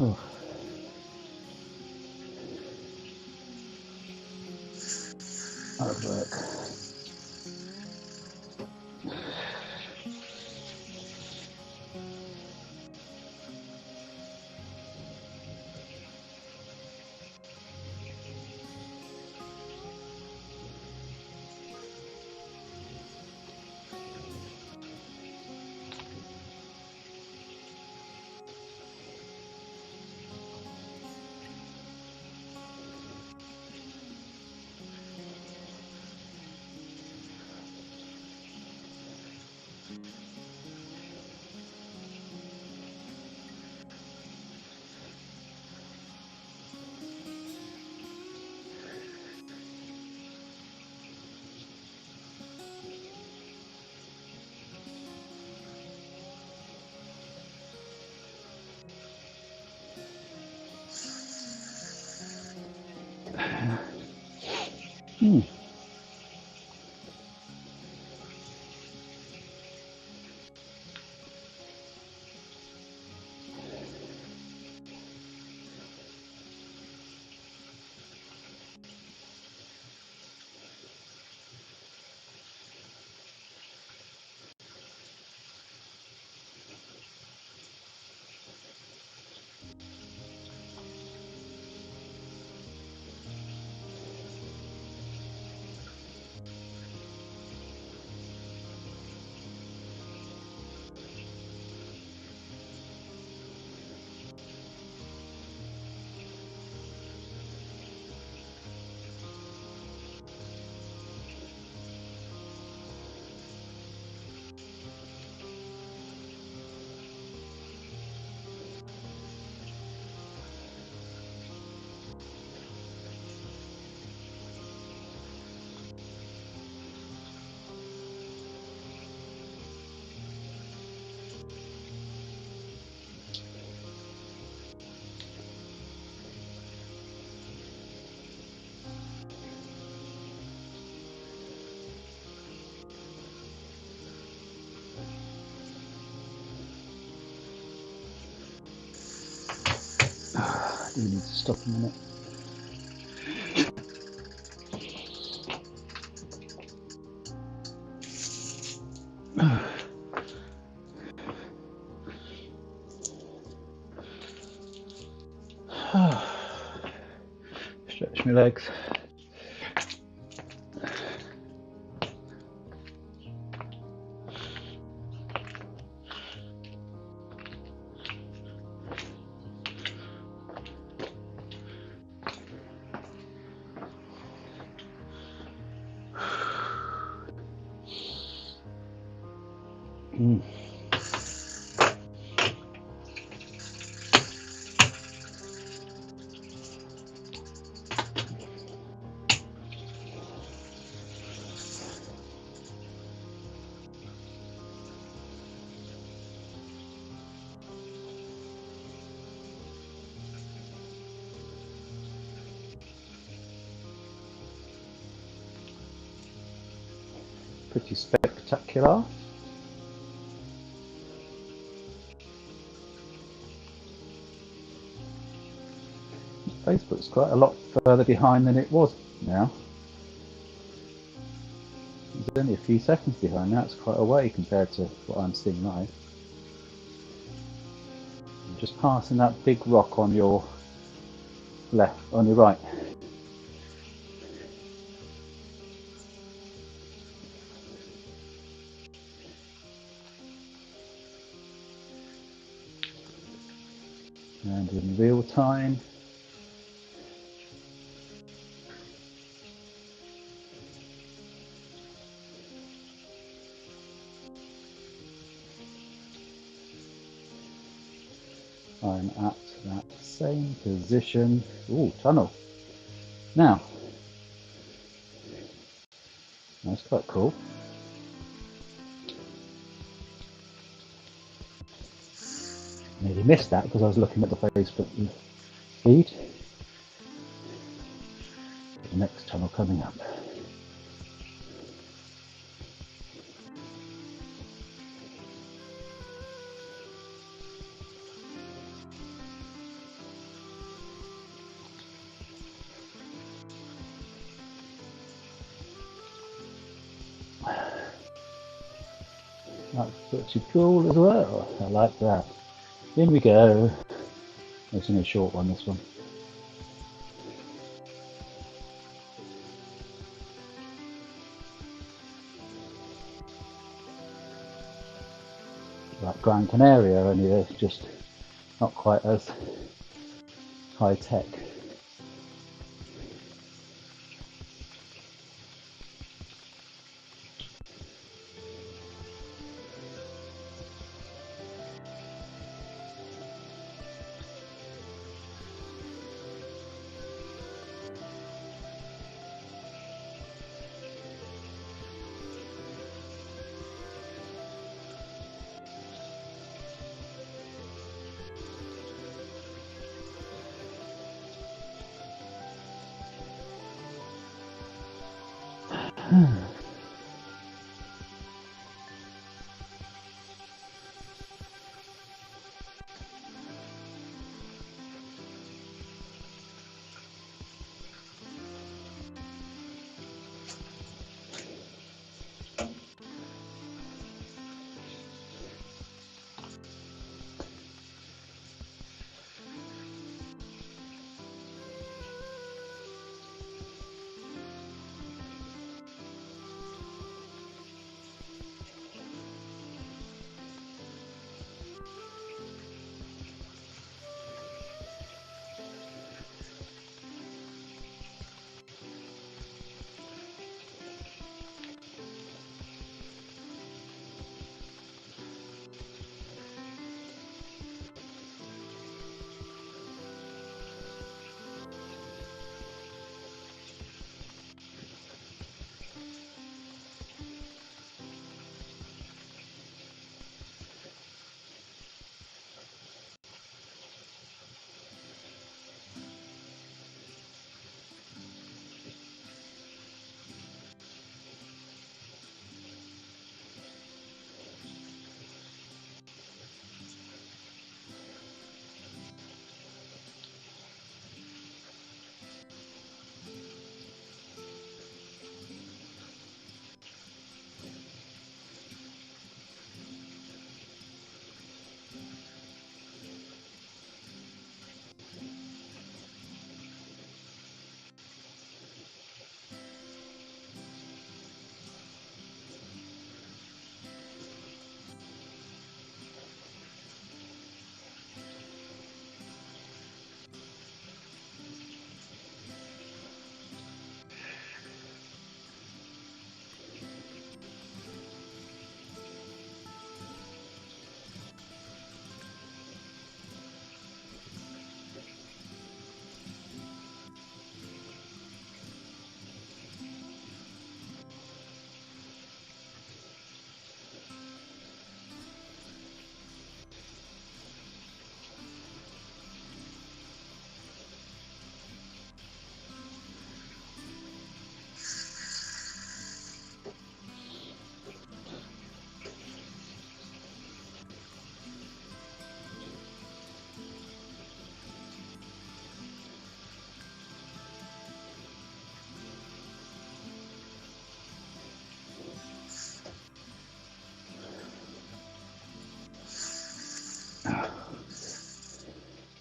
Oh. Hard work. Hmm. I do need to stop a minute. Stretch my legs. Pretty spectacular. Facebook's quite a lot further behind than it was now. It's only a few seconds behind now. It's quite a way compared to what I'm seeing live. I'm just passing that big rock on your left, on your right. And in real time, I'm at that same position. Ooh, tunnel. Now, that's quite cool. Nearly missed that because I was looking at the Facebook feed. The next tunnel coming up. That's pretty cool as well. I like that. In we go. It's only a short one, this one. Like Gran Canaria, only they're just not quite as high tech.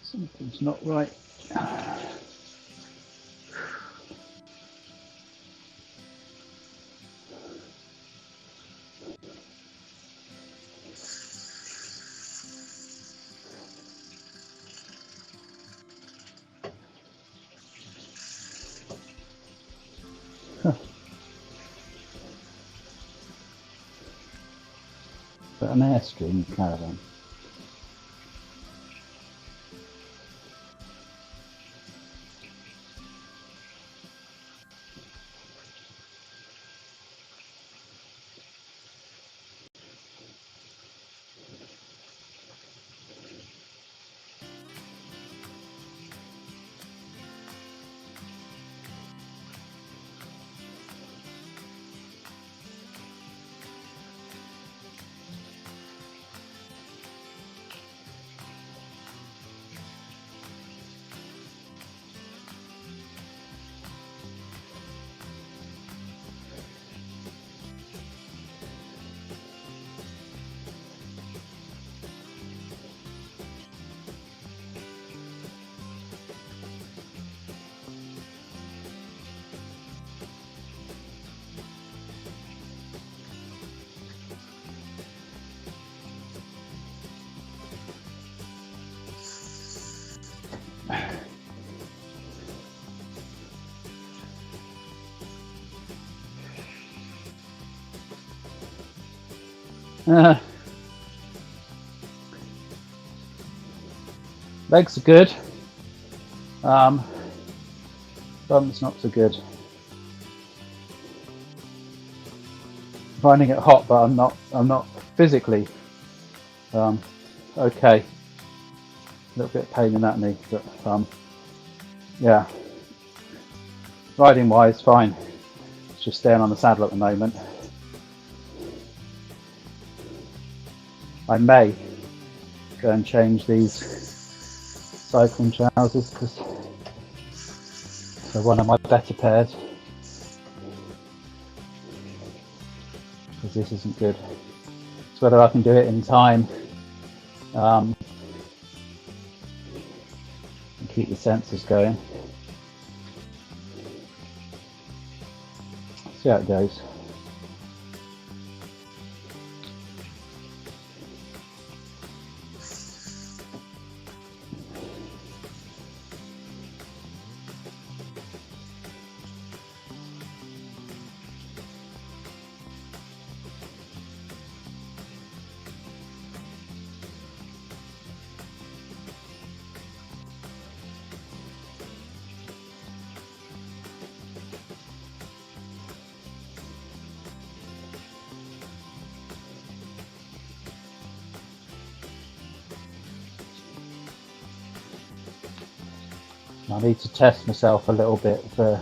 Something's not right. But an Airstream caravan. Legs are good. Bum's not so good. Finding it hot, but I'm not physically okay. A little bit of pain in that knee, but yeah. Riding wise, fine. It's just staying on the saddle at the moment. I may go and change these cycling trousers because they're one of my better pairs. Because this isn't good. It's whether I can do it in time and keep the sensors going. See how it goes. I need to test myself a little bit so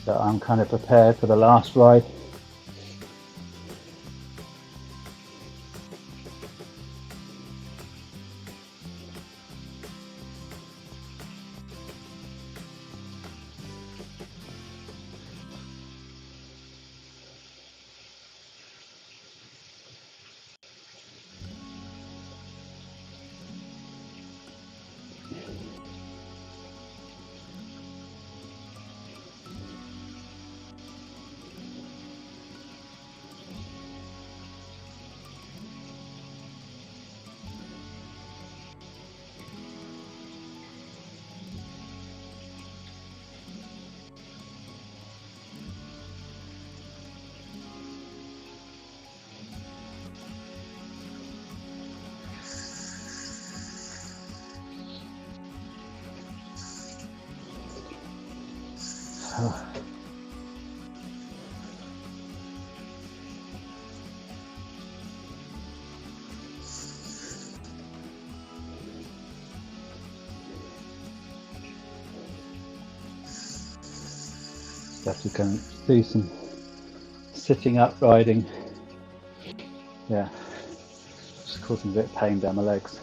I'm kind of prepared for the last ride. Have to go and do some sitting up riding. Yeah, just causing a bit of pain down my legs.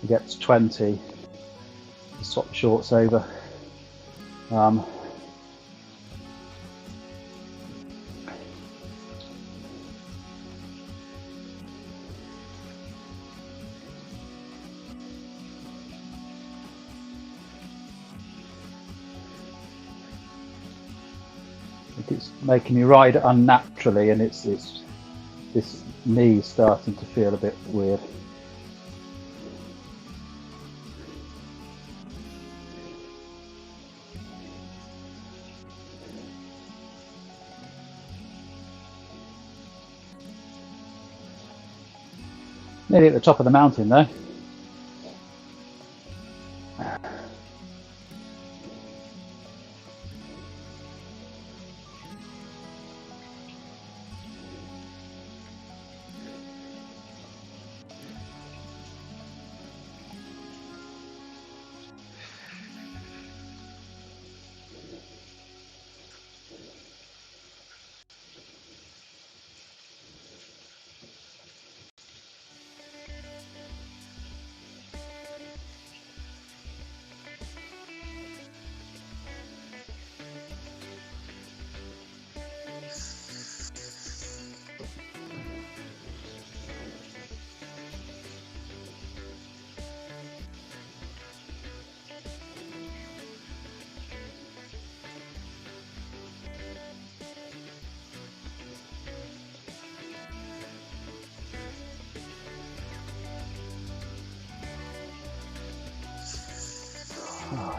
You get to 20, you swap the shorts over. It's making me ride unnaturally, and it's this knee starting to feel a bit weird. Nearly at the top of the mountain though.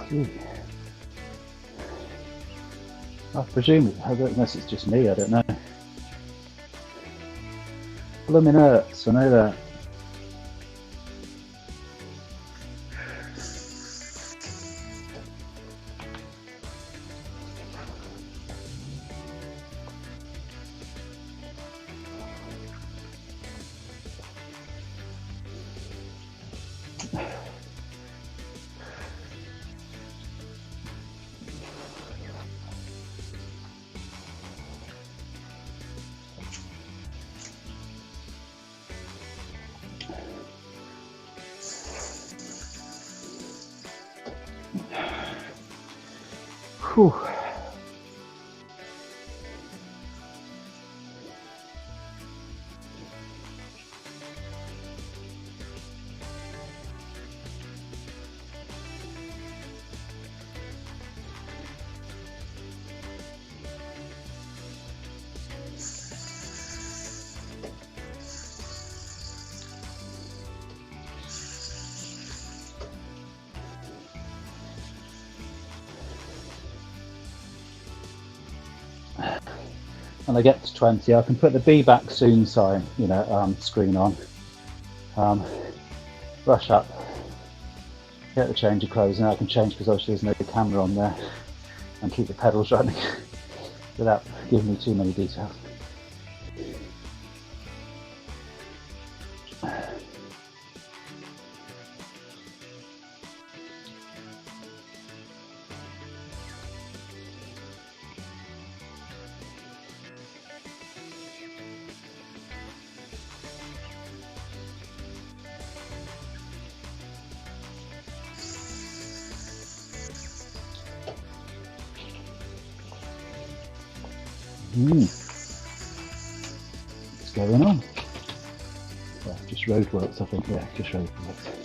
Gee. I presume, I don't know unless it's just me, I don't know. Blooming hurts, I know that. Whew. When I get to 20, I can put the be back soon sign, screen on. Rush up, get the change of clothes, and I can change because obviously there's no camera on there, and keep the pedals running without giving me too many details. What's going on? Well, just roadworks, I think. Yeah, just roadworks.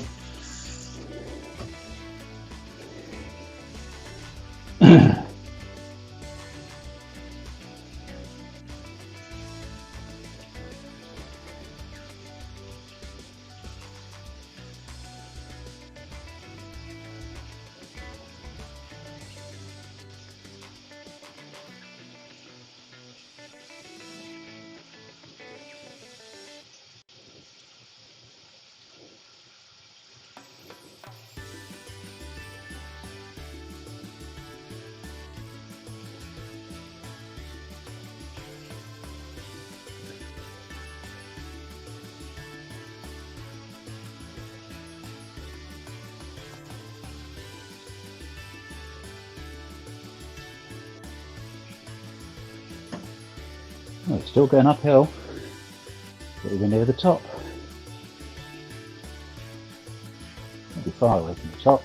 Oh, it's still going uphill, but we're near the top. Not be far away from the top.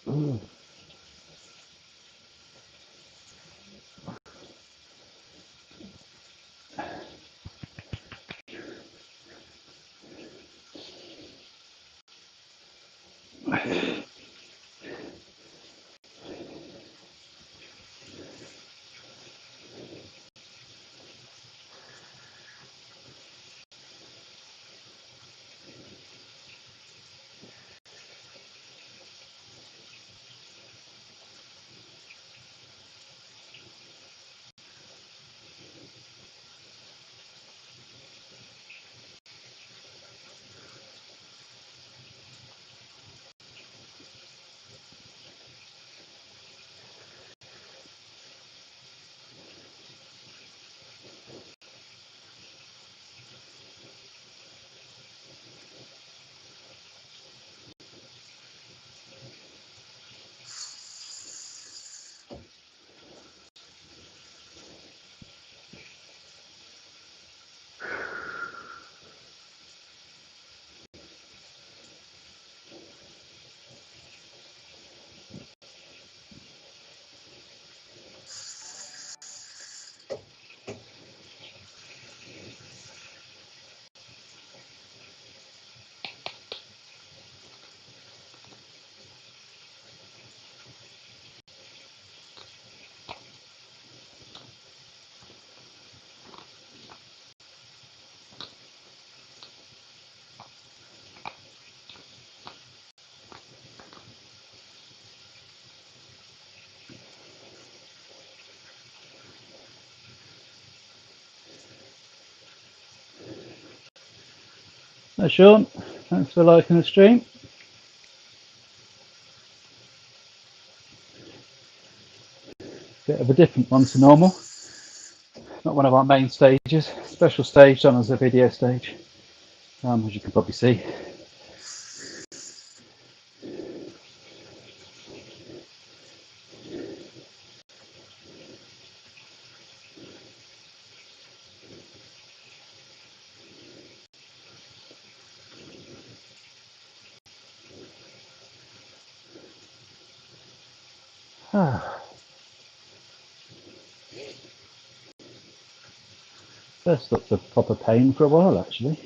Ooh. Hi Sean, thanks for liking the stream. Bit of a different one to normal. Not one of our main stages. Special stage done as a video stage, as you can probably see. First looked a proper pain for a while actually.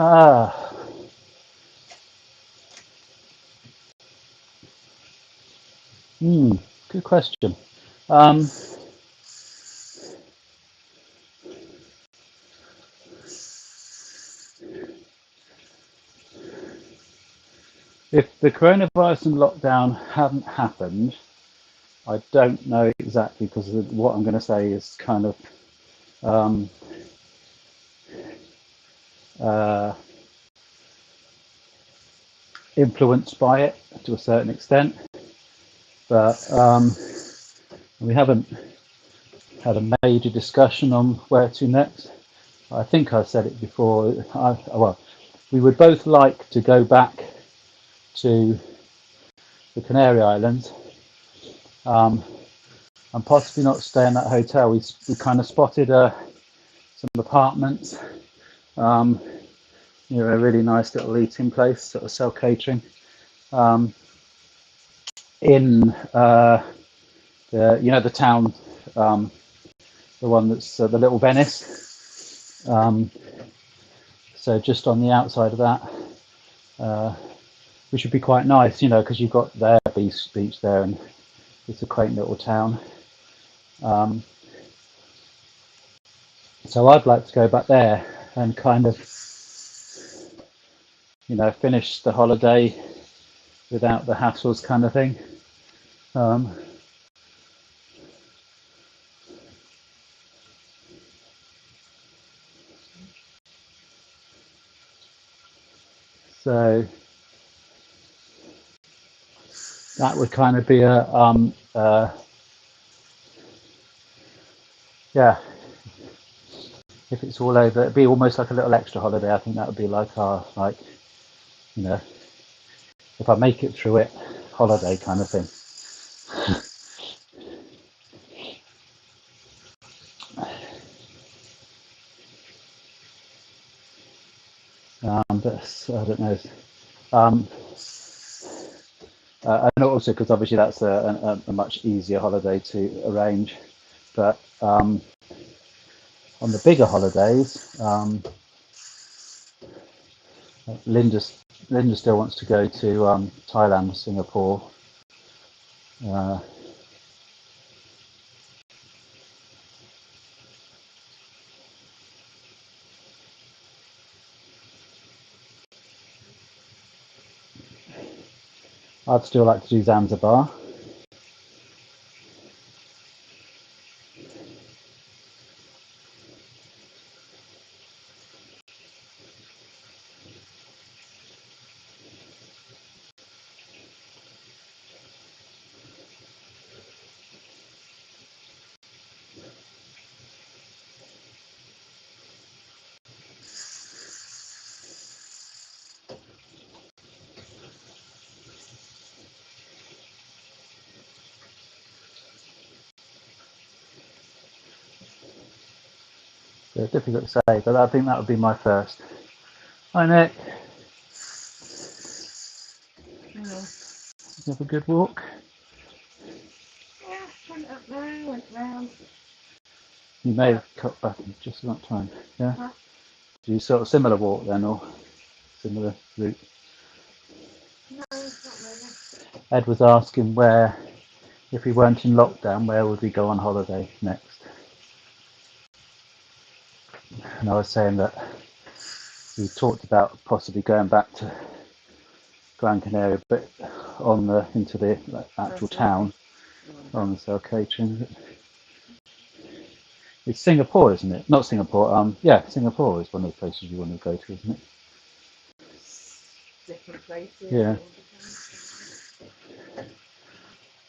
Ah, good question. Um, if the coronavirus and lockdown hadn't happened, I don't know exactly, because what I'm going to say is kind of um, uh, influenced by it to a certain extent, but we haven't had a major discussion on where to next. I think I said it before. Well, we would both like to go back to the Canary Islands, and possibly not stay in that hotel. We kind of spotted some apartments near a really nice little eating place, sort of self catering, in the town, the one that's the Little Venice. So just on the outside of that, which would be quite nice, because you've got their beach there, and it's a quaint little town. So I'd like to go back there and kind of, finish the holiday without the hassles, kind of thing. So that would kind of be yeah, if it's all over, it'd be almost like a little extra holiday. I think that would be like our, if I make it through it, holiday kind of thing. But I don't know. And also because obviously that's a much easier holiday to arrange. But on the bigger holidays, Linda still wants to go to Thailand, Singapore. I'd still like to do Zanzibar. So difficult to say, but I think that would be my first. Hi Nick. Did you have a good walk? Yeah, went up there, went round. You may have cut back in just enough time. Yeah. Huh? Do you sort of similar walk then, or similar route? No, not really. Ed was asking where, if we weren't in lockdown, where would we go on holiday next? And I was saying that we talked about possibly going back to Gran Canaria, but into the actual town on the cell catering. It's Singapore, isn't it? Not Singapore. Yeah, Singapore is one of the places you want to go to, isn't it? Different places. Yeah.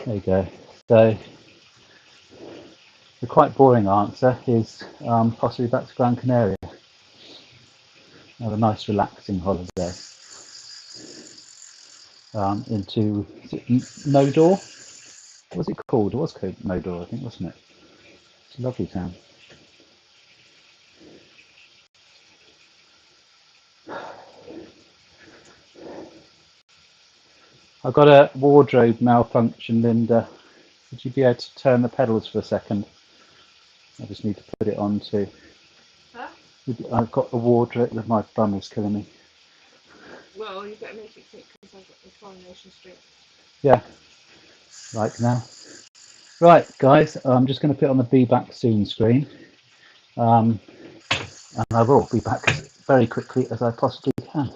There you go. So the quite boring answer is possibly back to Gran Canaria. Have a nice relaxing holiday. Into Nodor. What was it called? It was called Nodor, I think, wasn't it? It's a lovely town. I've got a wardrobe malfunction, Linda. Would you be able to turn the pedals for a second? I just need to put it on too. Huh? I've got a wardrobe that my bum is killing me. Well, you better make it quick because I've got the Coronation Street. Yeah, like now. Right, guys, I'm just going to put on the be back soon screen. And I will be back as very quickly as I possibly can.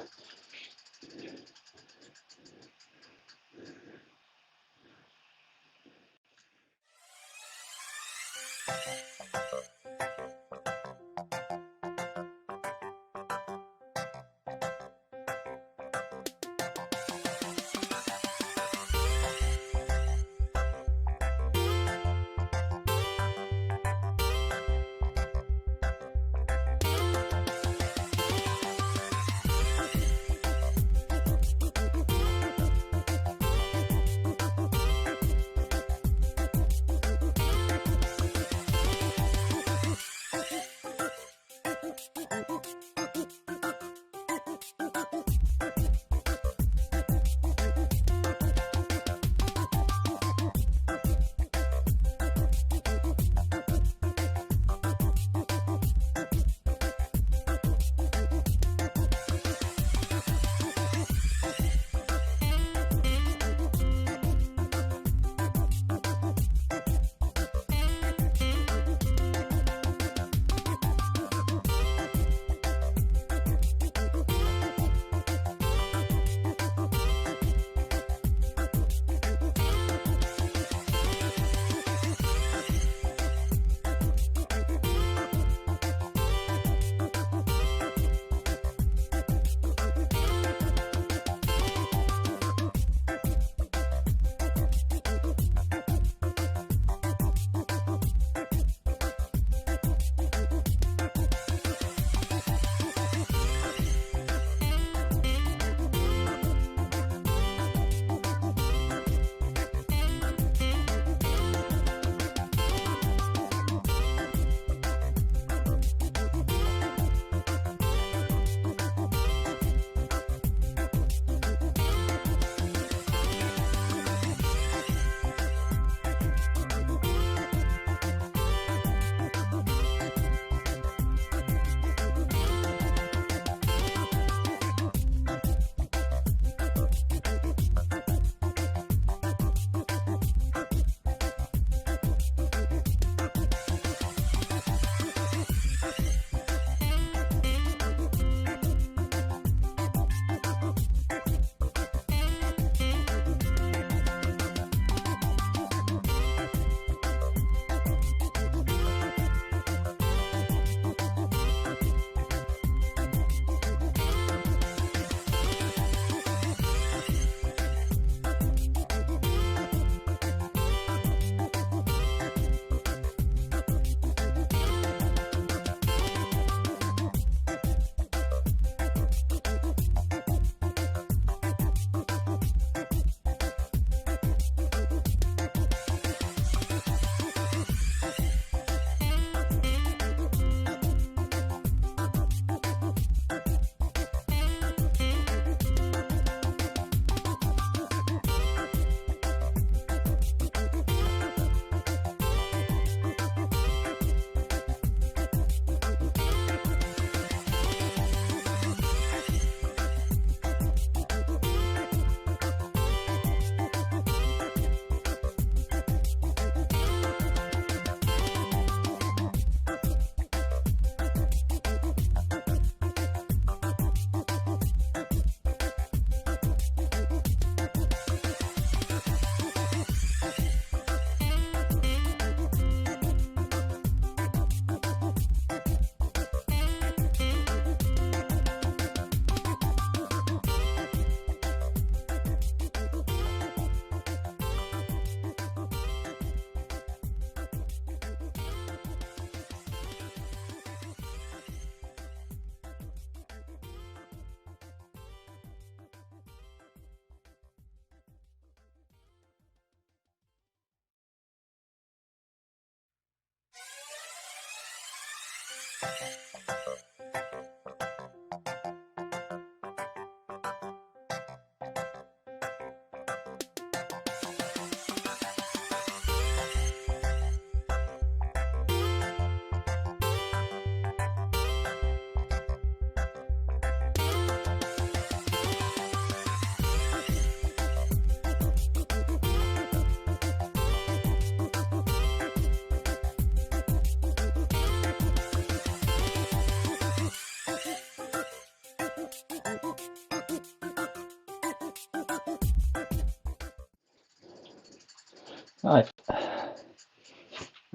Right,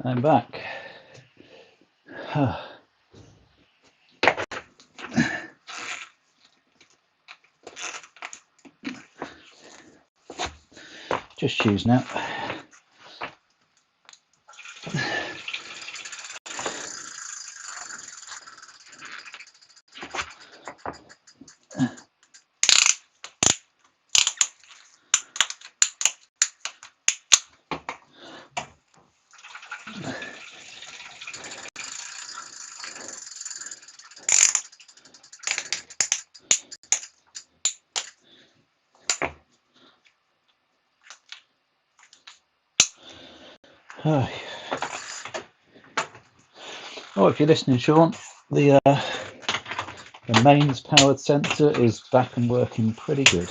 I'm back. Just shoes now. Oh, if you're listening, Sean, the mains powered sensor is back and working pretty good.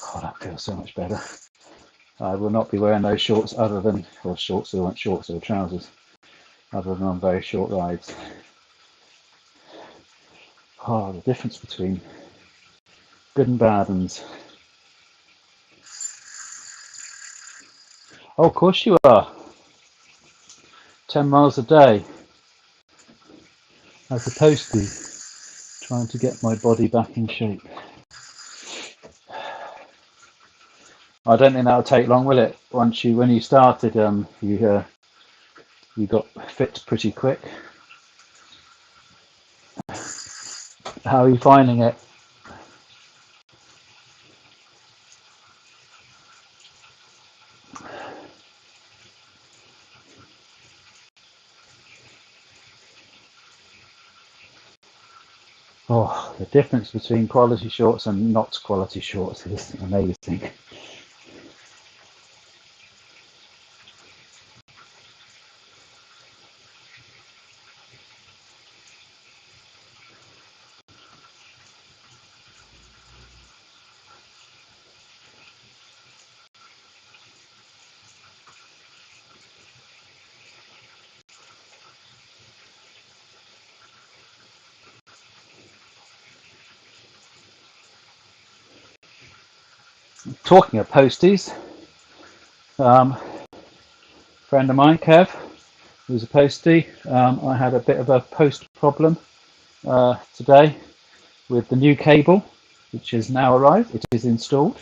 Oh, that feels so much better. I will not be wearing those shorts other than, or shorts or trousers, other than on very short rides. Oh, the difference between good and bad ones. Oh, of course you are. 10 miles a day. As opposed to trying to get my body back in shape. I don't think that'll take long, will it? When you started, you got fit pretty quick. How are you finding it? Oh, the difference between quality shorts and not quality shorts is amazing. Talking of posties, friend of mine, Kev, who's a postie, I had a bit of a post problem today with the new cable, which has now arrived. It is installed.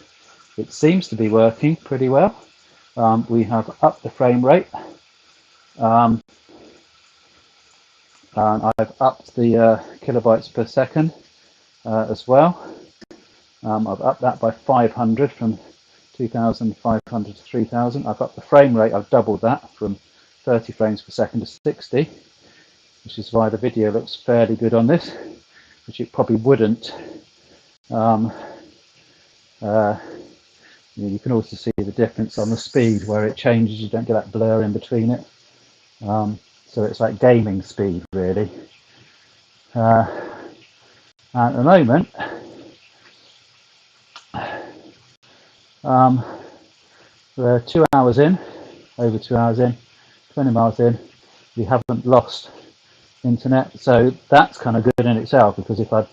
It seems to be working pretty well. We have upped the frame rate, and I've upped the kilobytes per second as well. I've upped that by 500 from 2,500 to 3,000. I've upped the frame rate, I've doubled that from 30 frames per second to 60, which is why the video looks fairly good on this, which it probably wouldn't. You can also see the difference on the speed where it changes. You don't get that blur in between it. So it's like gaming speed, really. And at the moment, we're 2 hours in, over 2 hours in, 20 miles in. We haven't lost internet, so that's kind of good in itself, because if I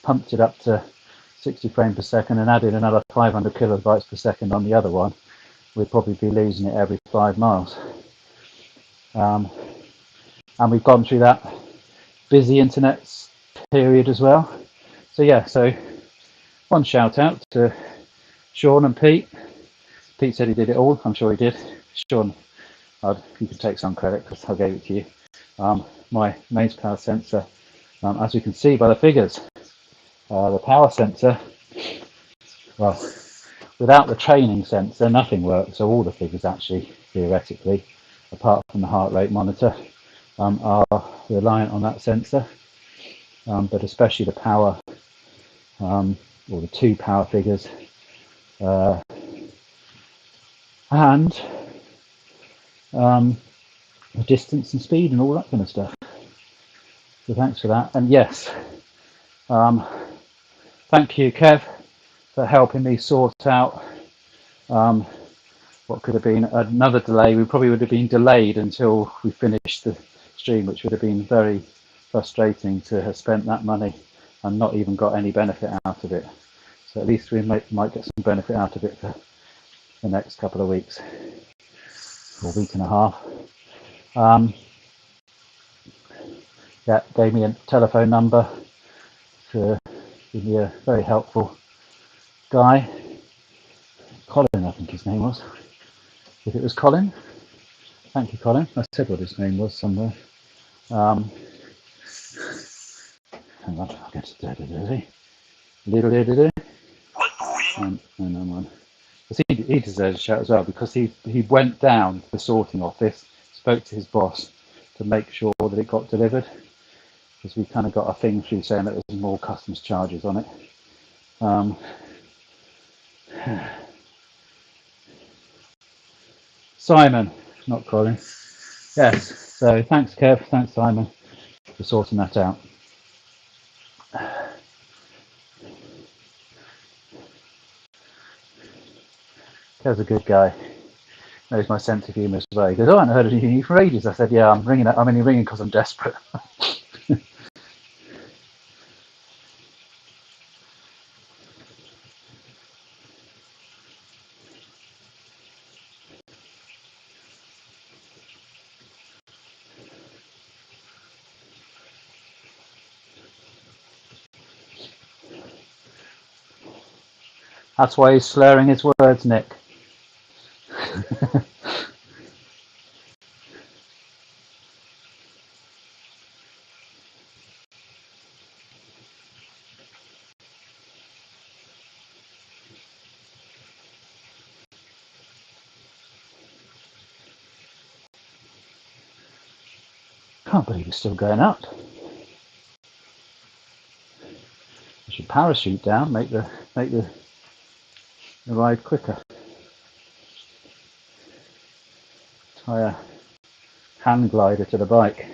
pumped it up to 60 frames per second and added another 500 kilobytes per second on the other one, we'd probably be losing it every 5 miles. And we've gone through that busy internet period as well. So yeah, so one shout out to Sean and Pete. Pete said he did it all. I'm sure he did. Sean, you can take some credit because I gave it to you. My mains power sensor, as you can see by the figures, the power sensor, well, without the training sensor, nothing works. So all the figures actually, theoretically, apart from the heart rate monitor, are reliant on that sensor. But especially the power, or the two power figures, and the distance and speed and all that kind of stuff. So thanks for that. And yes, thank you, Kev, for helping me sort out what could have been another delay. We probably would have been delayed until we finished the stream, which would have been very frustrating to have spent that money and not even got any benefit out of it. So at least we might get some benefit out of it for the next couple of weeks. or week and a half. Yeah, gave me a telephone number to give me a very helpful guy. Colin, I think his name was. If it was Colin, thank you, Colin. I said what his name was somewhere. Hang on, I'll get it. And he deserves a shout as well, because he went down to the sorting office, spoke to his boss to make sure that it got delivered, because we kind of got a thing through saying that there was more customs charges on it. Simon, not Colin. Yes, so thanks Kev, thanks Simon for sorting that out. Kev's a good guy. Knows my sense of humour as well. He goes, "Oh, I haven't heard anything from you for ages." I said, "Yeah, I'm ringing because I'm desperate." That's why he's slurring his words, Nick. Can't believe it's still going up. I should parachute down, make the ride quicker. Tie a hand glider to the bike.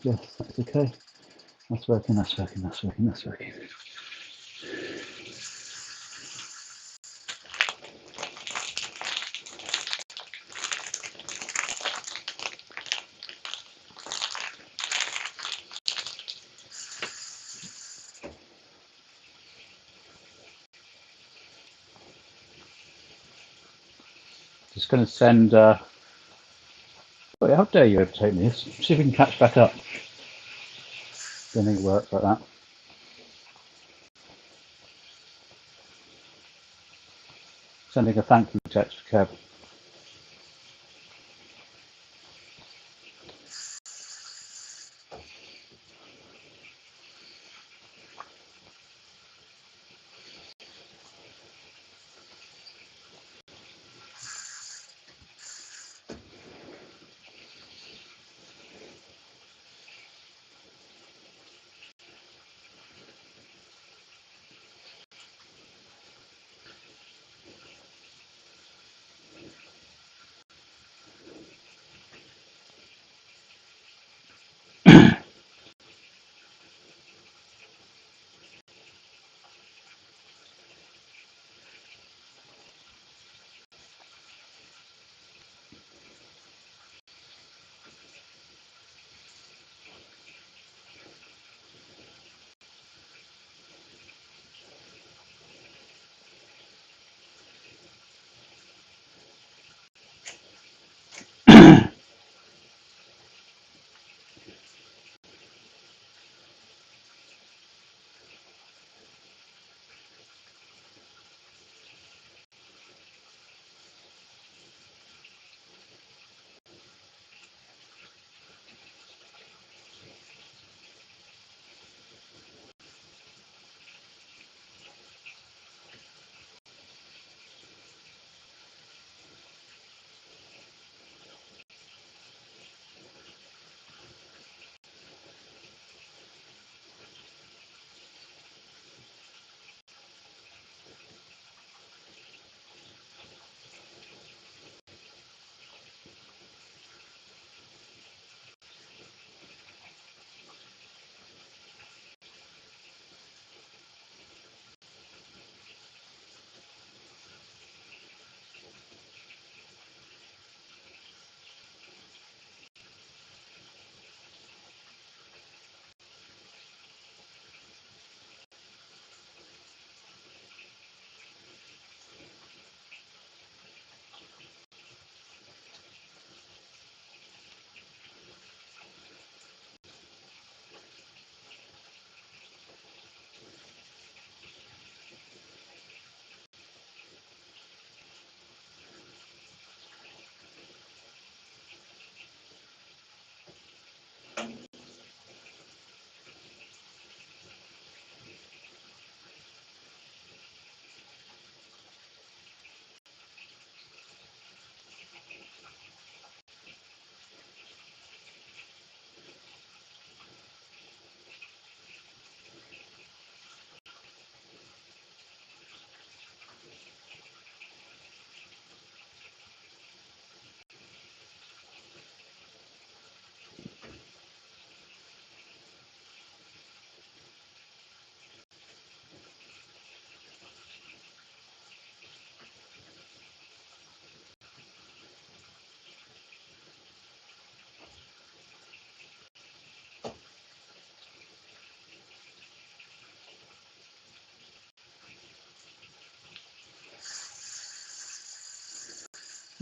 Yes, that's okay. That's working. Just going to send. Wait, how dare you overtake me? Let's see if we can catch back up. Don't think it works like that. Sending a thank you text for Kev.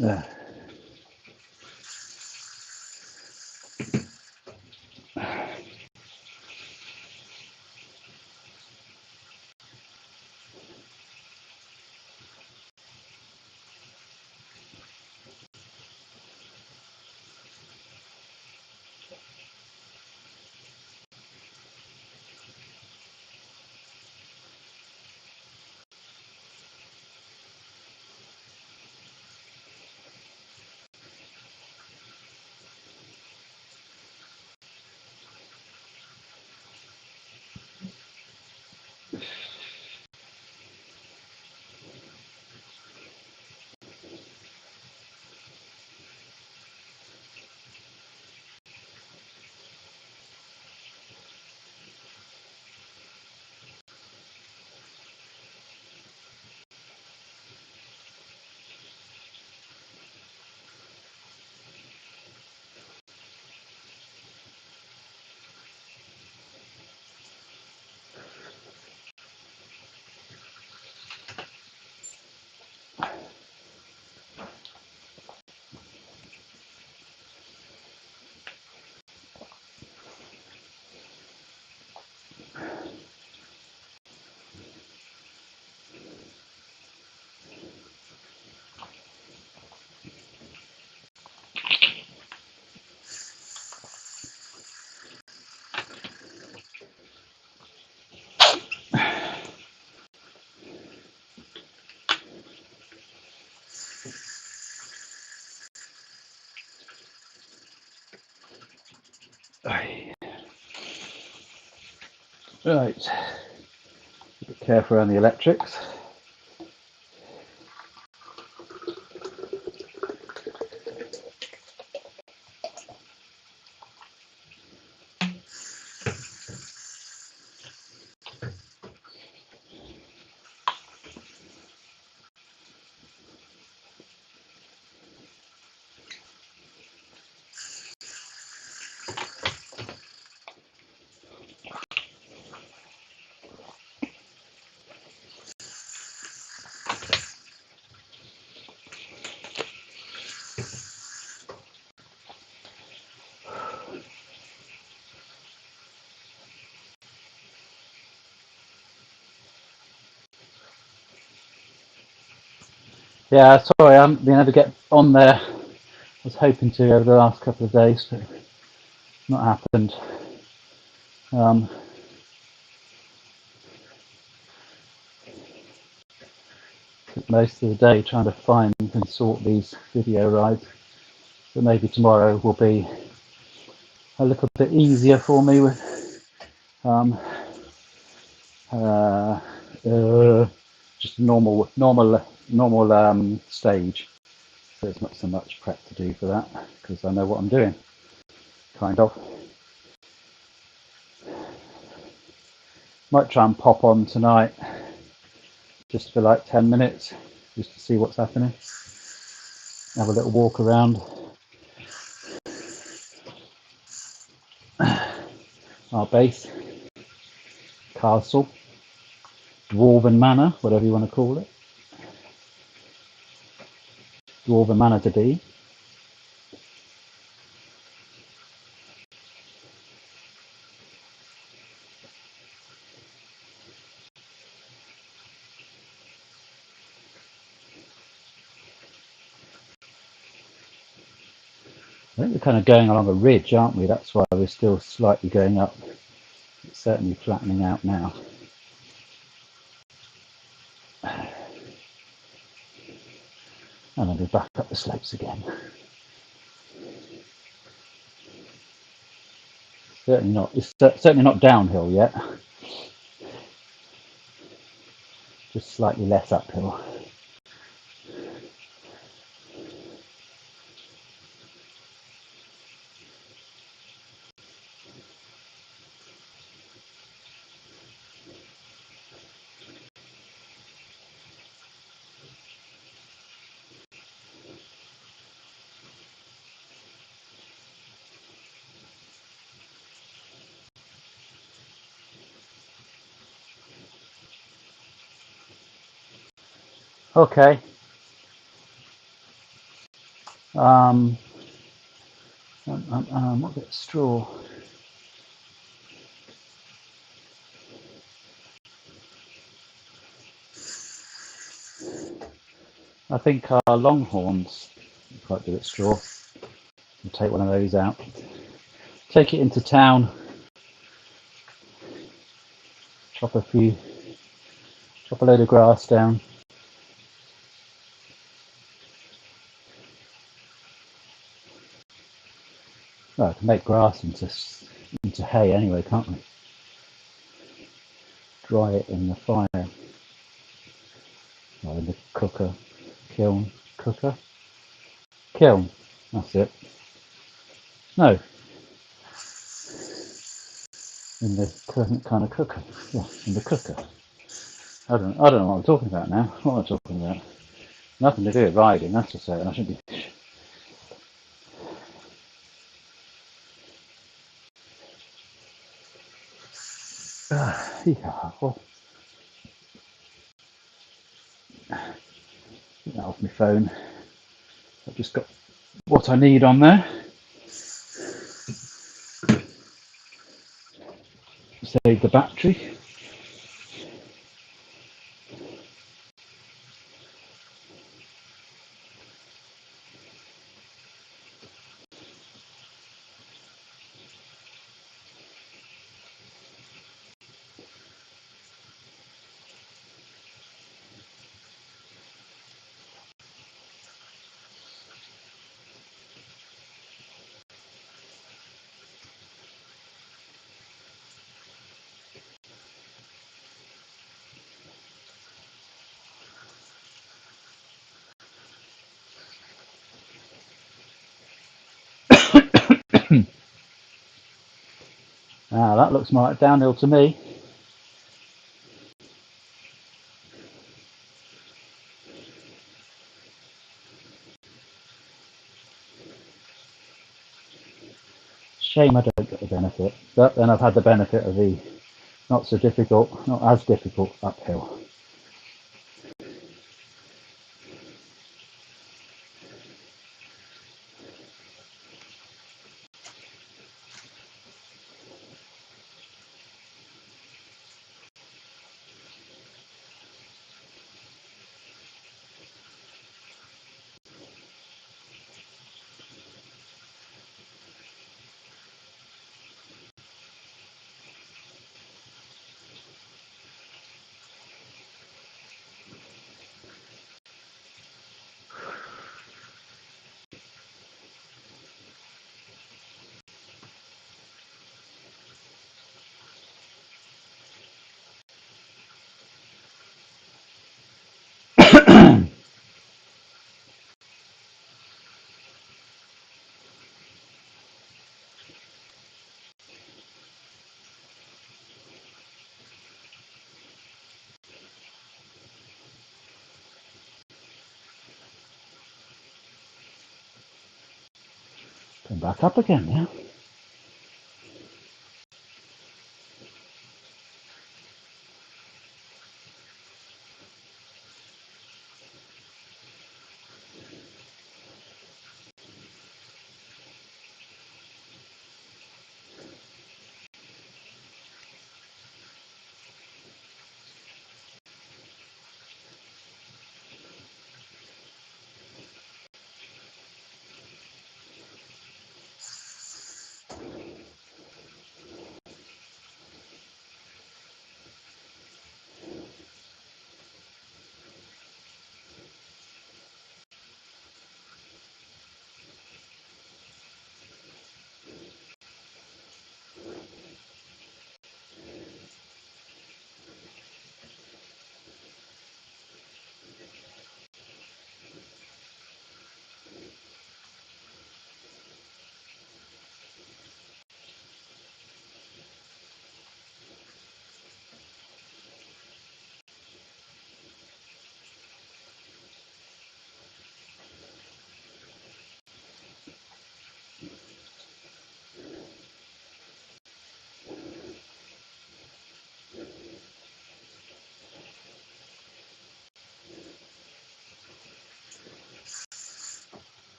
Yeah. Right, be careful around the electrics. Yeah, sorry, I haven't been able to get on there. I was hoping to over the last couple of days, but not happened. Um, Took most of the day trying to find and sort these video rides, but maybe tomorrow will be a little bit easier for me with um, uh, just normal stage. So there's not so much prep to do for that because I know what I'm doing, kind of. Might try and pop on tonight just for like 10 minutes just to see what's happening. Have a little walk around our base, castle, Dwarven Manor, whatever you want to call it. Dwarven Manor to be. I think we're kind of going along a ridge, aren't we? That's why we're still slightly going up. It's certainly flattening out now. And then we're back up the slopes again. It's certainly not downhill yet. Just slightly less uphill. Okay. What bit of straw? I think our longhorns quite good at straw. We'll take one of those out. Take it into town. Chop a load of grass down. Well, I can make grass into hay anyway, can't we? Dry it in the fire, or in the cooker, kiln, cooker, kiln. That's it. No, in the kind of cooker. Yeah, in the cooker. I don't know what I'm talking about now. What am I talking about? Nothing to do with riding, that's for certain. I shouldn't be. Yeah, well, get that off my phone. I've just got what I need on there. Save the battery. That looks more like downhill to me. Shame I don't get the benefit, but then I've had the benefit of the not as difficult uphill. Come back up again now.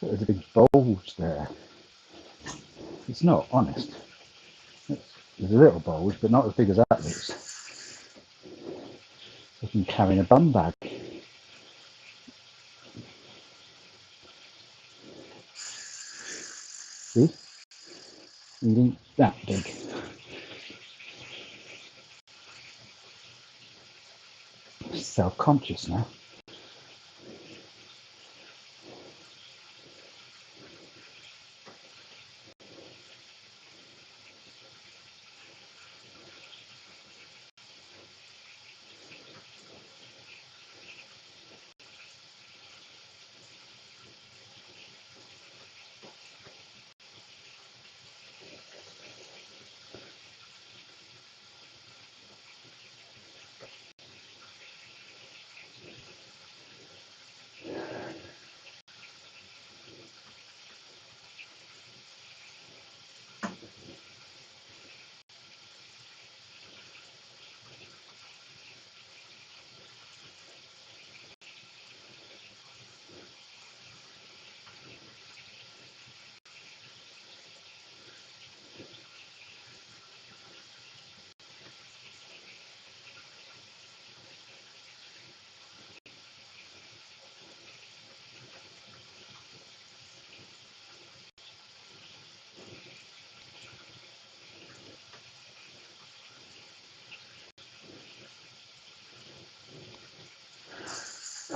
So there's a big bulge there. It's not, honest. There's a little bulge, but not as big as that looks. It's like I'm carrying a bum bag. See? It ain't that big. Self-conscious now.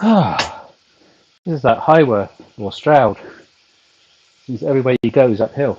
Ah, this is that Highworth or Stroud. Seems everywhere you go is uphill.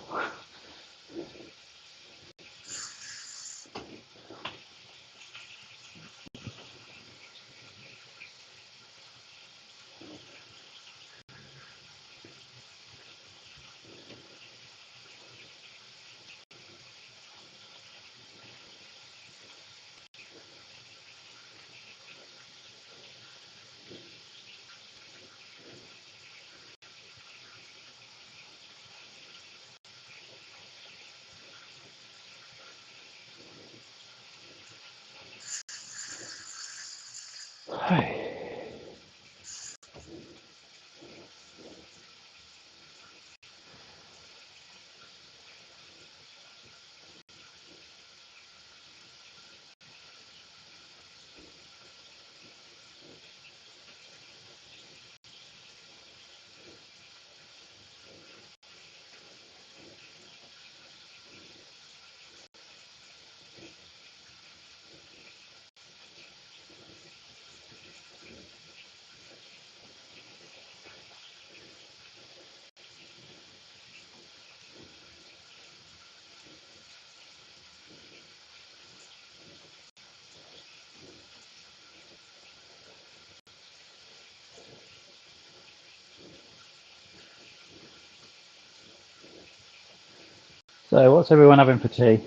So what's everyone having for tea?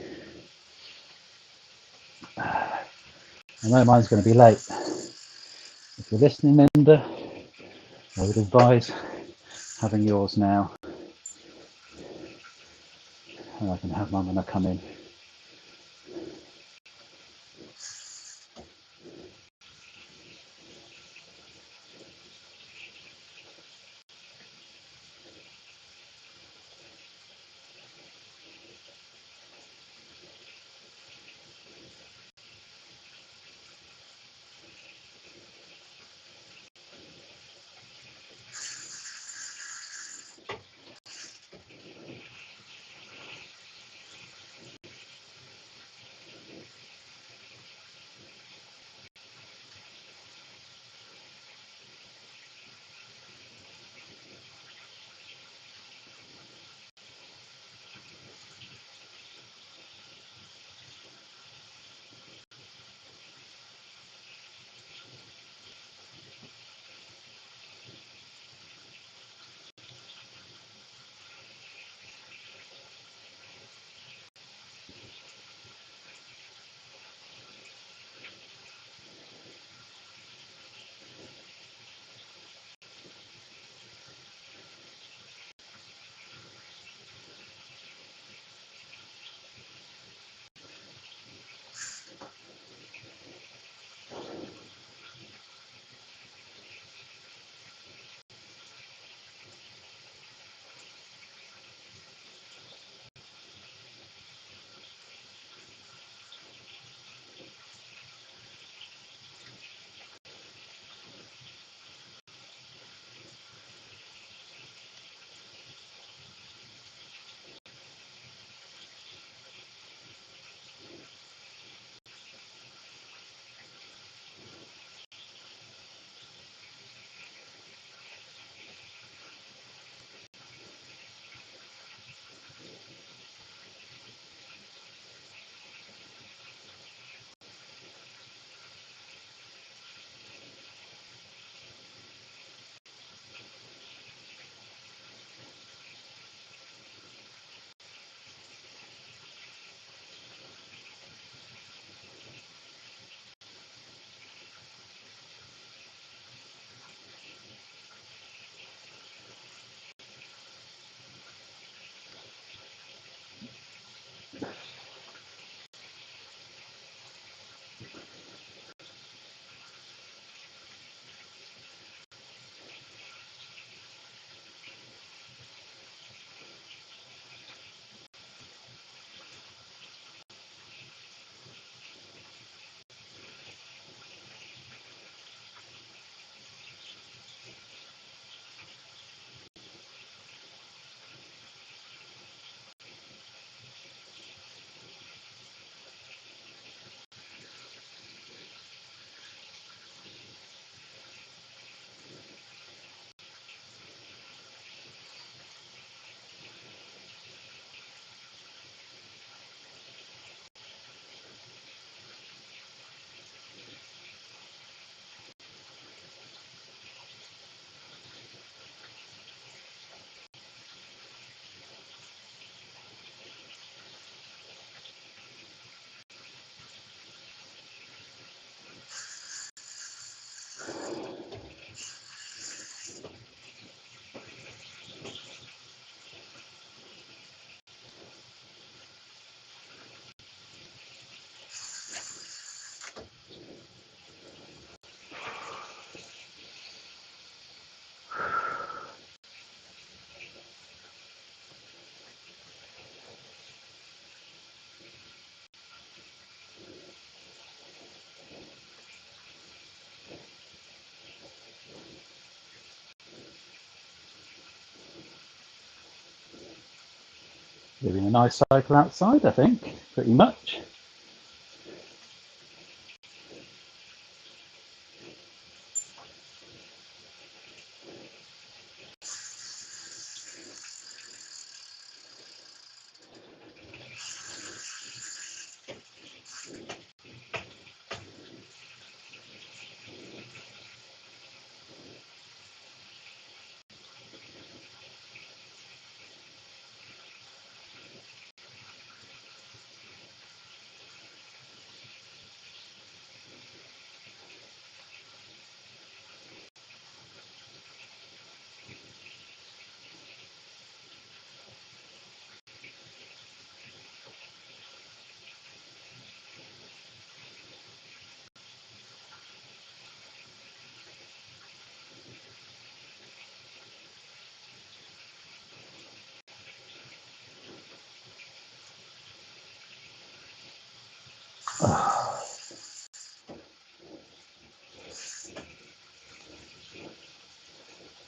I know mine's going to be late. If you're listening, Linda, I would advise having yours now. And I can have mine when I come in. Doing a nice cycle outside, I think, pretty much.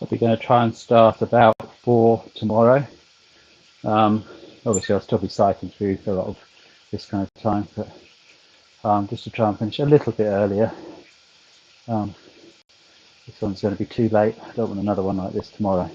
We're going to try and start about 4 tomorrow. Obviously, I'll still be cycling through for a lot of this kind of time, but just to try and finish a little bit earlier. This one's going to be too late. I don't want another one like this tomorrow.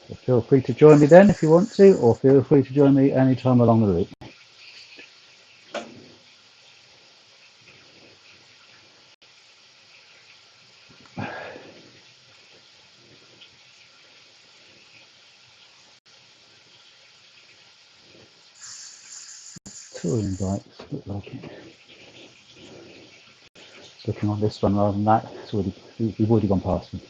So feel free to join me then if you want to, or feel free to join me anytime along the route. Touring bikes look like it. Looking on this one rather than that, we've already gone past them.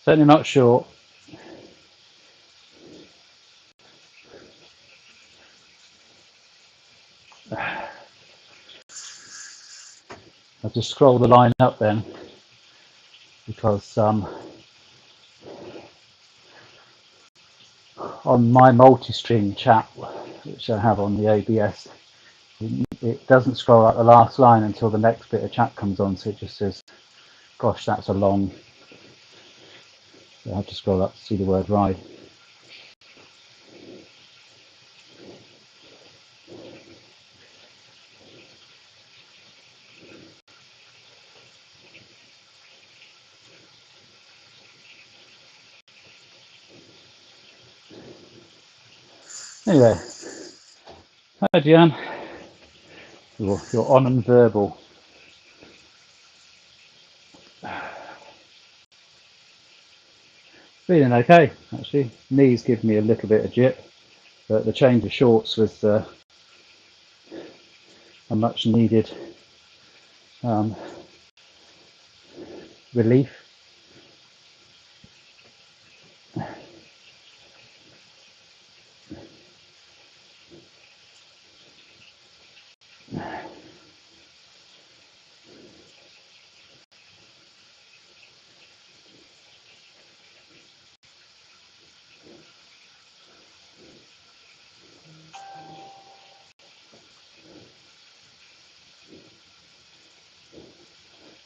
Certainly not short. I'll just scroll the line up then, because on my multi-stream chat, which I have on the OBS, it doesn't scroll up the last line until the next bit of chat comes on, so it just says, gosh, that's a long. So I have to scroll up to see the word ride. Anyway, hi Jan, you're on and verbal. Feeling okay, actually. Knees give me a little bit of jip, but the change of shorts was a much needed relief.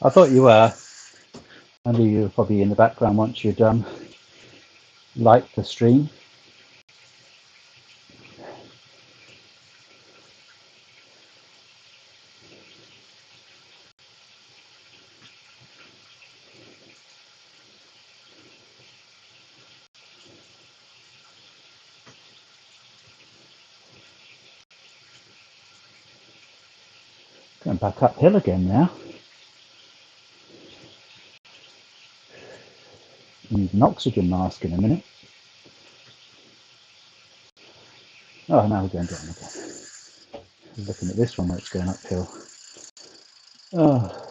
I thought you were. I knew you were probably in the background once you'd liked the stream. Going back uphill again now. Need an oxygen mask in a minute. Oh, now we're going down again. Looking at this one where it's going uphill. Oh.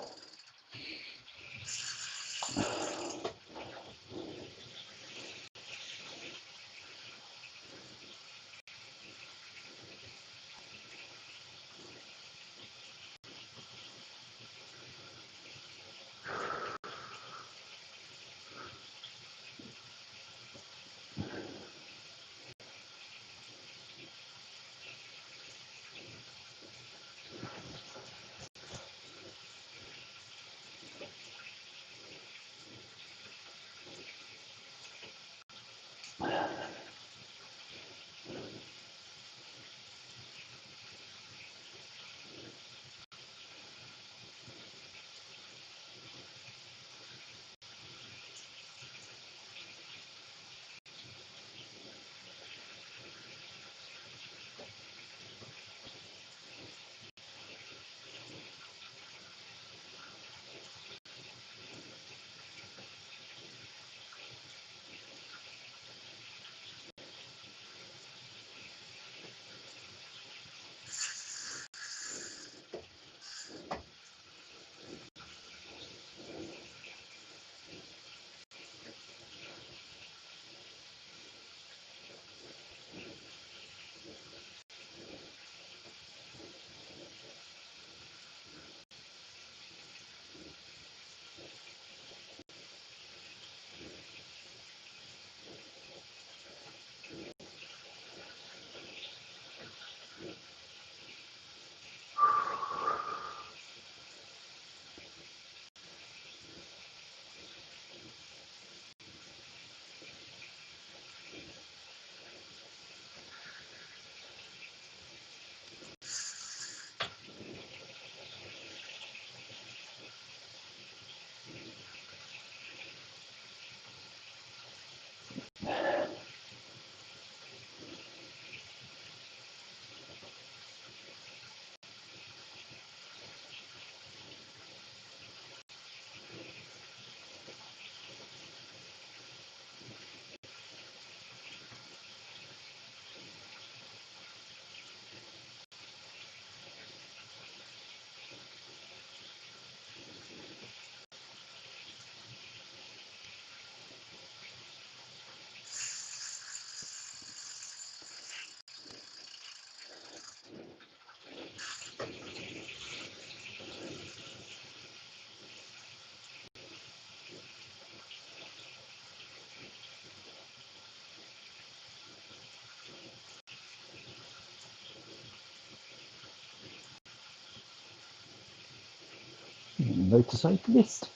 Motorcyclist.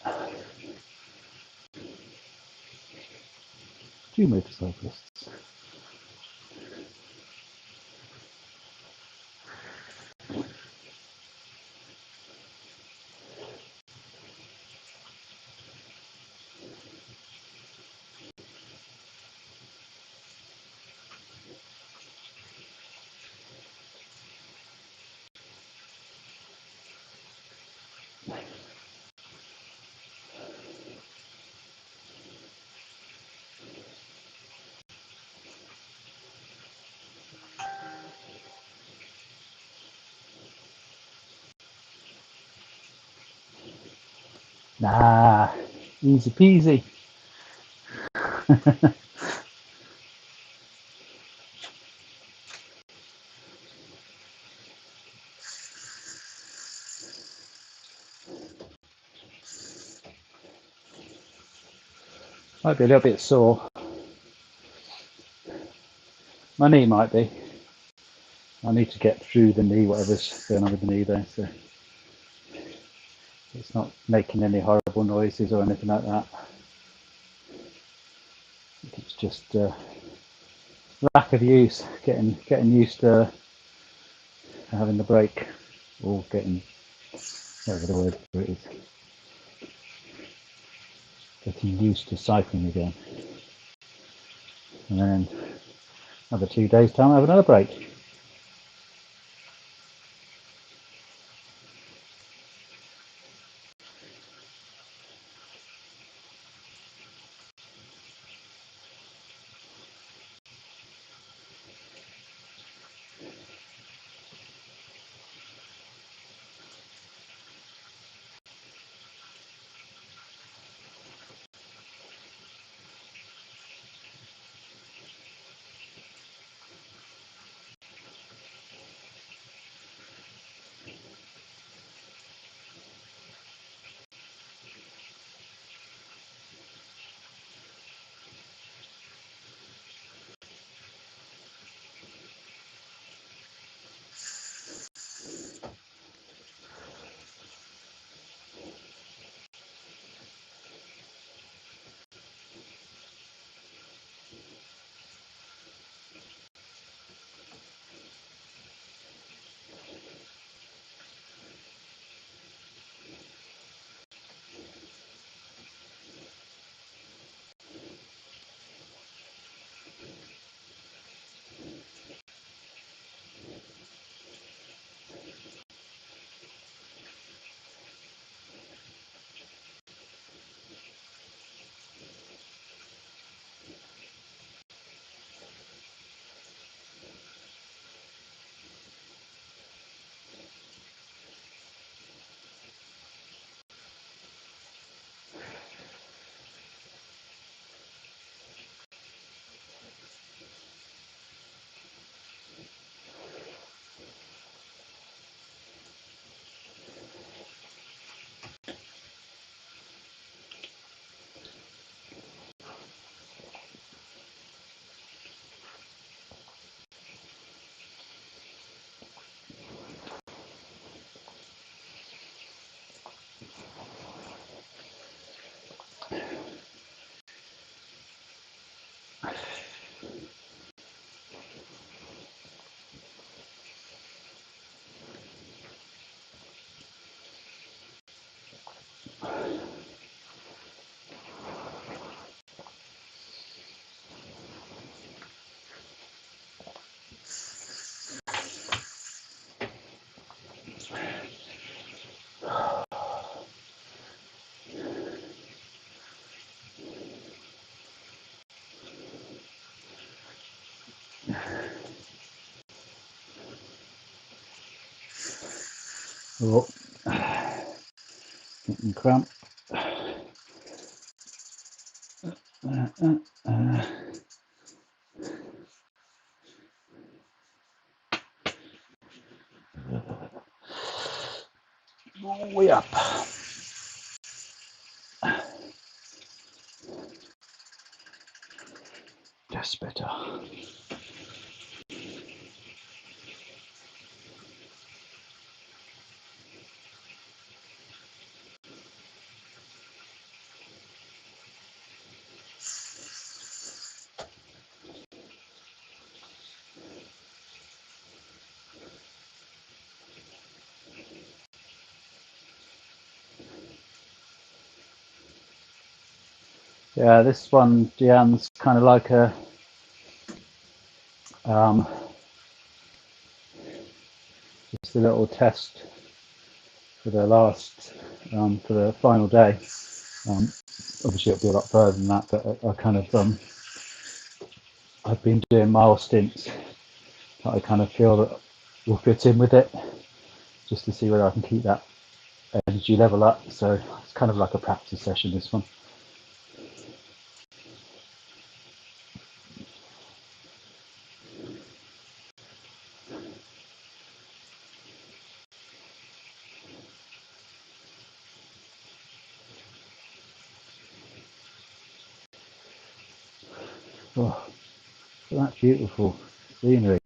Two motorcyclists. Nah, easy peasy. Might be a little bit sore. My knee might be. I need to get through the knee, whatever's going on with the knee there. So It's not making any horrible noises or anything like that. It's just lack of use, getting used to having the brake, or getting, whatever the word for it is, getting used to cycling again. And then another 2 days time I have another brake. Oh, getting cramp. Way up. That's better. Yeah, this one, Deanne's kind of like a just a little test for the last for the final day. Obviously, it'll be a lot further than that, but I kind of I've been doing mile stints that I kind of feel that will fit in with it, just to see whether I can keep that energy level up. So it's kind of like a practice session, this one. Oh, that's beautiful scenery.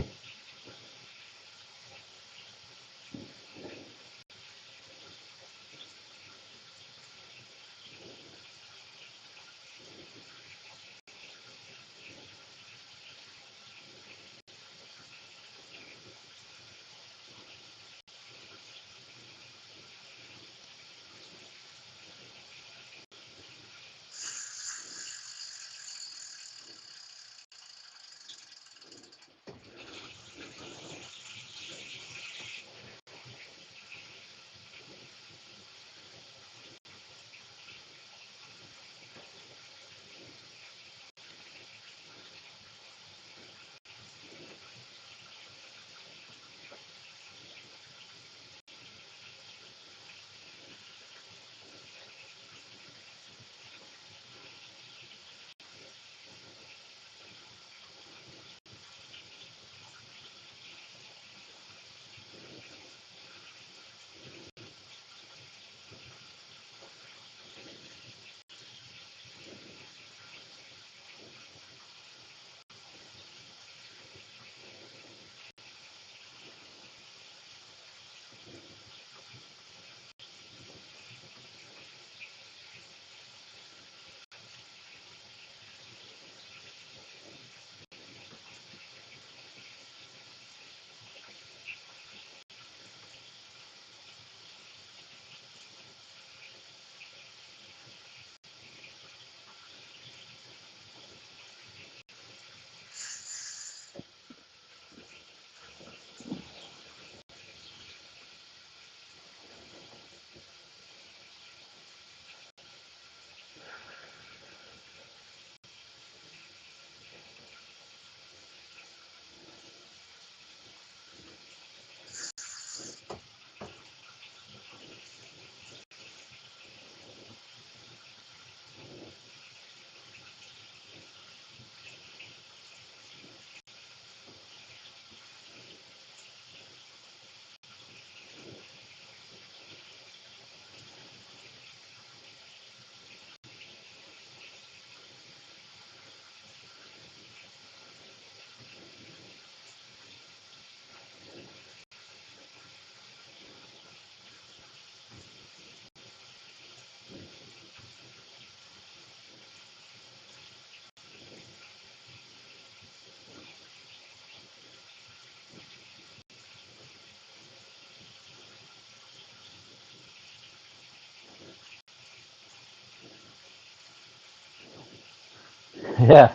Yeah,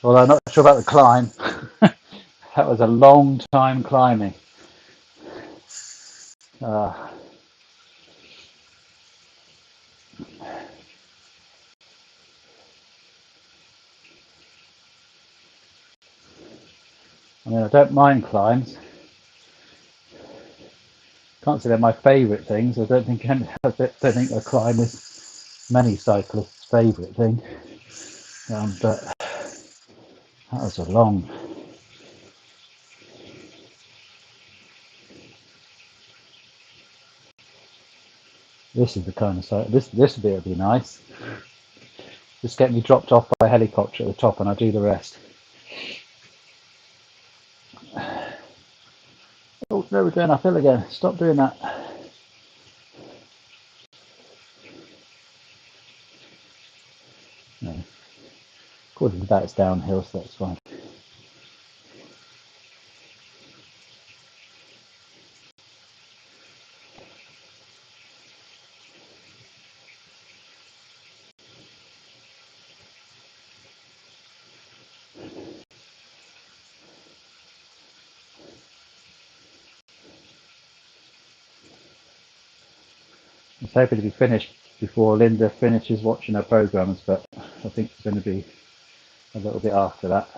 well, I'm not sure about the climb. That was a long time climbing. Uh, I mean, I don't mind climbs. Can't say they're my favourite things. I don't think a climb is many cyclists' favourite thing. But that was a long. This is the kind of site. This bit would be nice. Just get me dropped off by a helicopter at the top, and I do the rest. Oh, no, we're going uphill again. Stop doing that. No. According to that, it's downhill, so that's fine. I was hoping to be finished before Linda finishes watching her programmes, but I think it's going to be a little bit after that.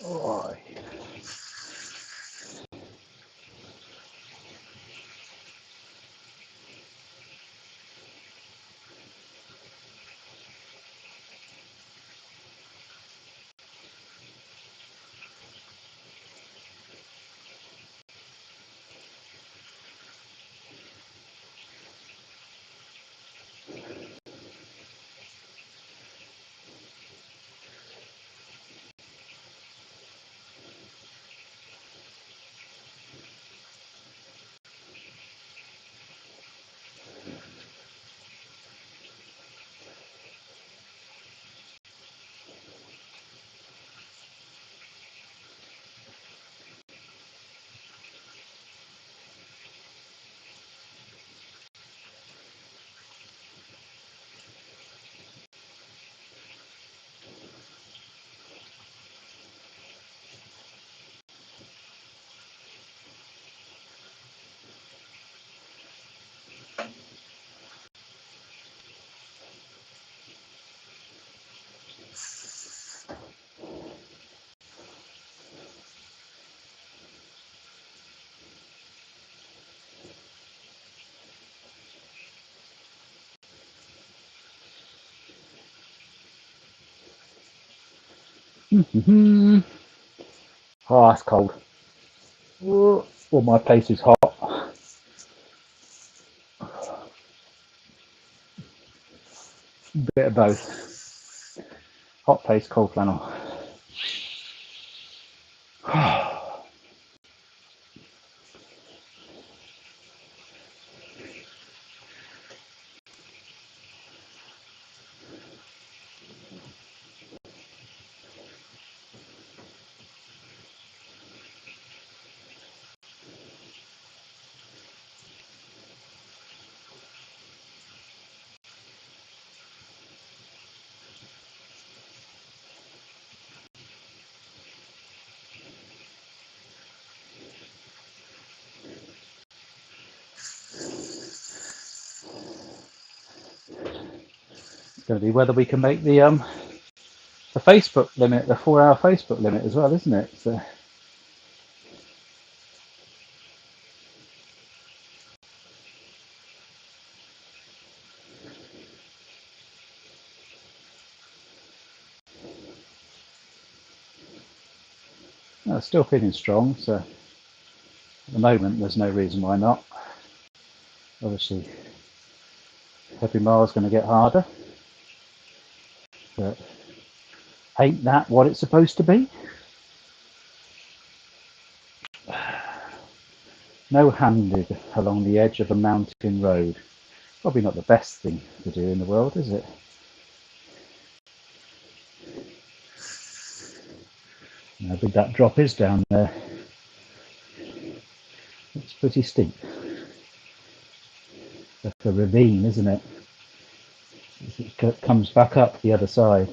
Oh. Oh, that's cold. Oh, my place is hot. Bit of both. Hot place, cold flannel. going to be whether we can make the Facebook limit, the 4-hour Facebook limit as well, isn't it? So, still feeling strong, so at the moment there's no reason why not. Obviously, every mile is going to get harder, but ain't that what it's supposed to be? No-handed along the edge of a mountain road. Probably not the best thing to do in the world, is it? How big that drop is down there. It's pretty steep. That's a ravine, isn't it? It comes back up the other side.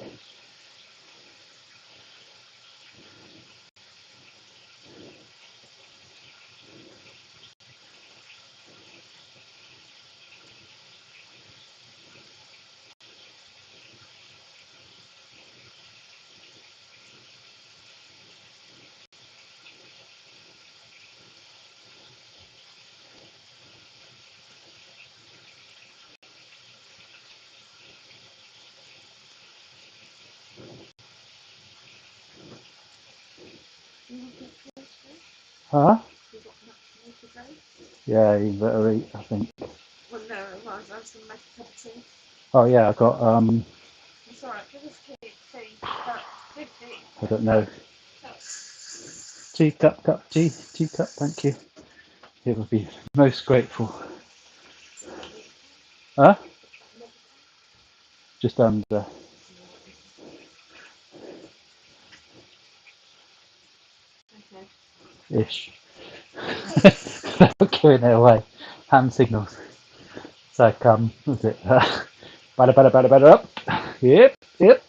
Huh? You got much more to go? Yeah, you better eat, I think. Well, no, I might as well some make a cup of tea. Oh yeah, I got It's alright, give us tea, but big tea. I don't know. Cup. Teacup, thank you. It would be most grateful. Huh? Just under Okay. ish. Giving it away. Hand signals. It's like what's it? Bada up. Yep,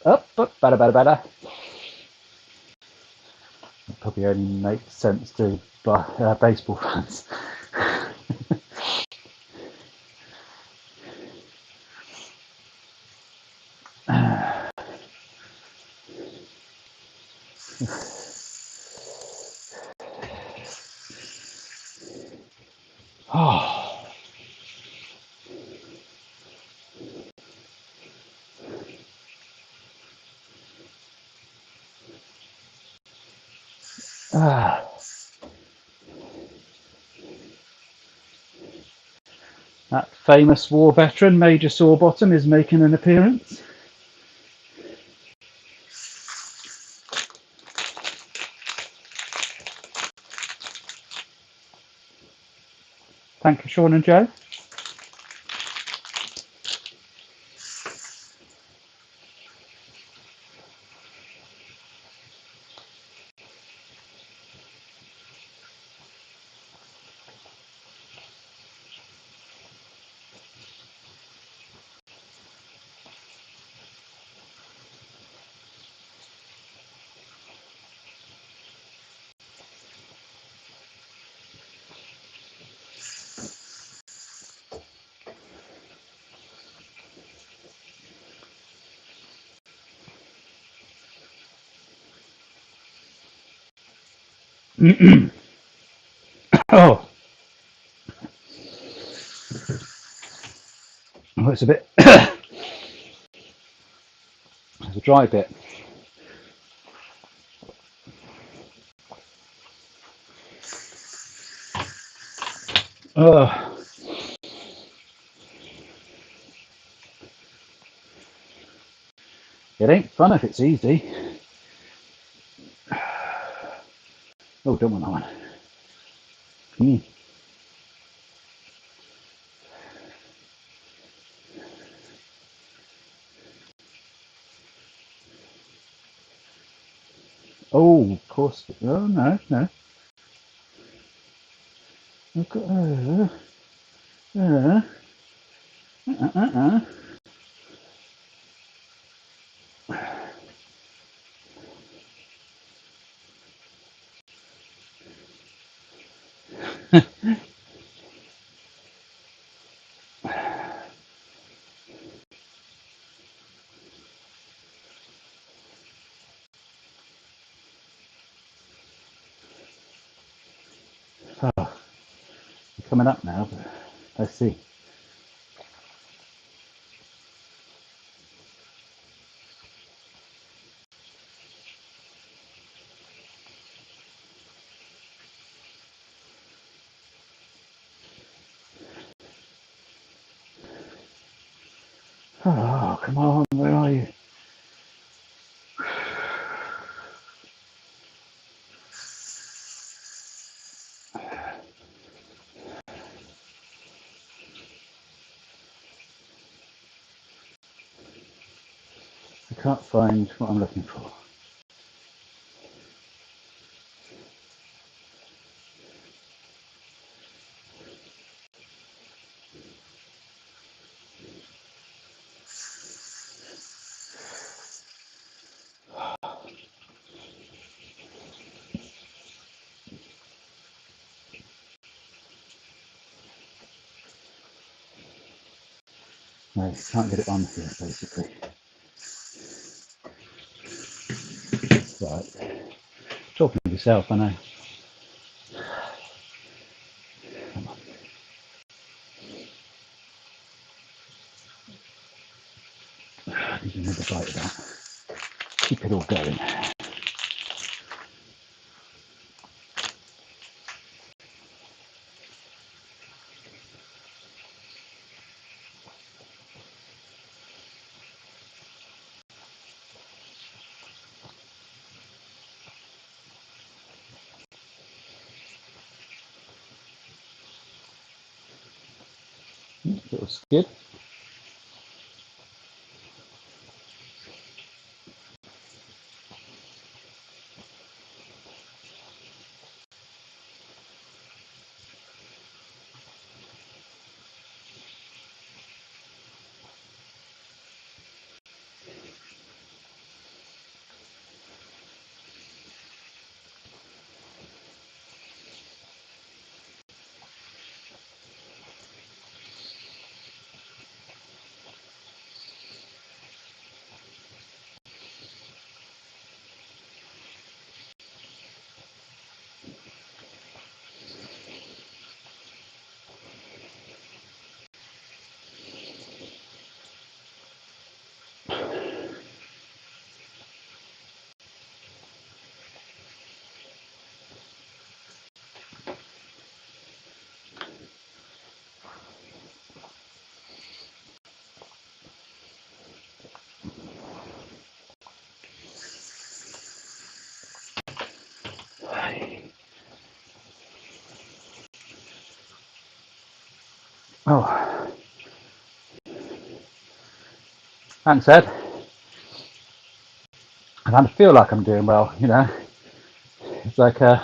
up, bada. It probably only makes sense to baseball fans. Oh. Ah. That famous war veteran, Major Sawbottom, is making an appearance. Thank you, Sean and Joe. Oh, it's a bit. It's a dry bit. Oh, it ain't fun if it's easy. Oh, don't want that one. Mm. Oh, of course. Oh, no. Okay. Uh, uh, uh. Oh, we're coming up now, but let's see. Oh, come on, where are you? I can't find what I'm looking for. No, you can't get it on here, basically. Right. Talking to yourself, I know. Come on. I need another bite of that. Keep it all going. Little skid. Oh, thanks, Ed. I kind of feel like I'm doing well, you know. It's like a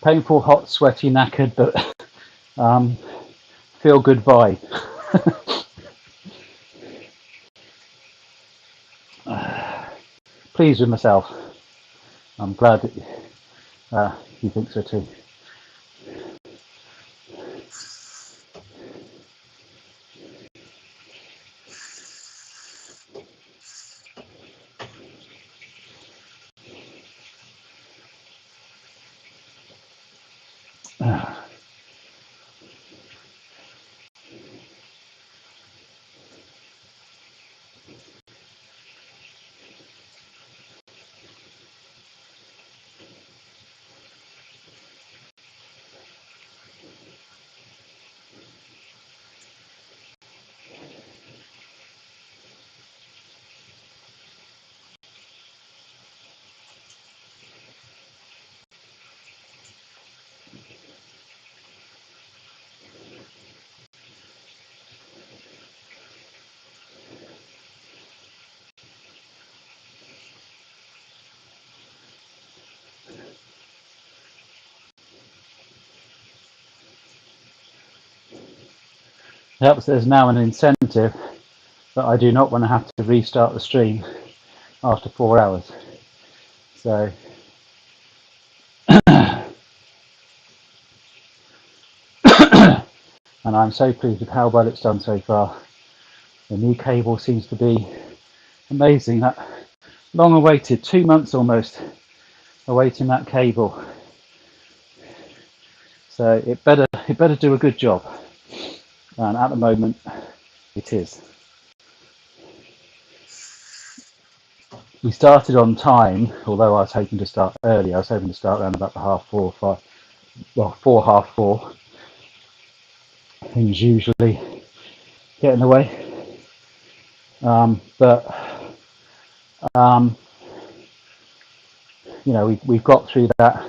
painful, hot, sweaty, knackered, but feel good vibe. Pleased with myself. I'm glad that you think so too. Perhaps there's now an incentive that I do not want to have to restart the stream after 4 hours. So, and I'm so pleased with how well it's done so far. The new cable seems to be amazing. That long awaited, 2 months almost awaiting that cable. So it better do a good job, and at the moment it is. We started on time, although I was hoping to start early. I was hoping to start around about the 4:30, 4:30. Things usually get in the way, but you know, we've got through that.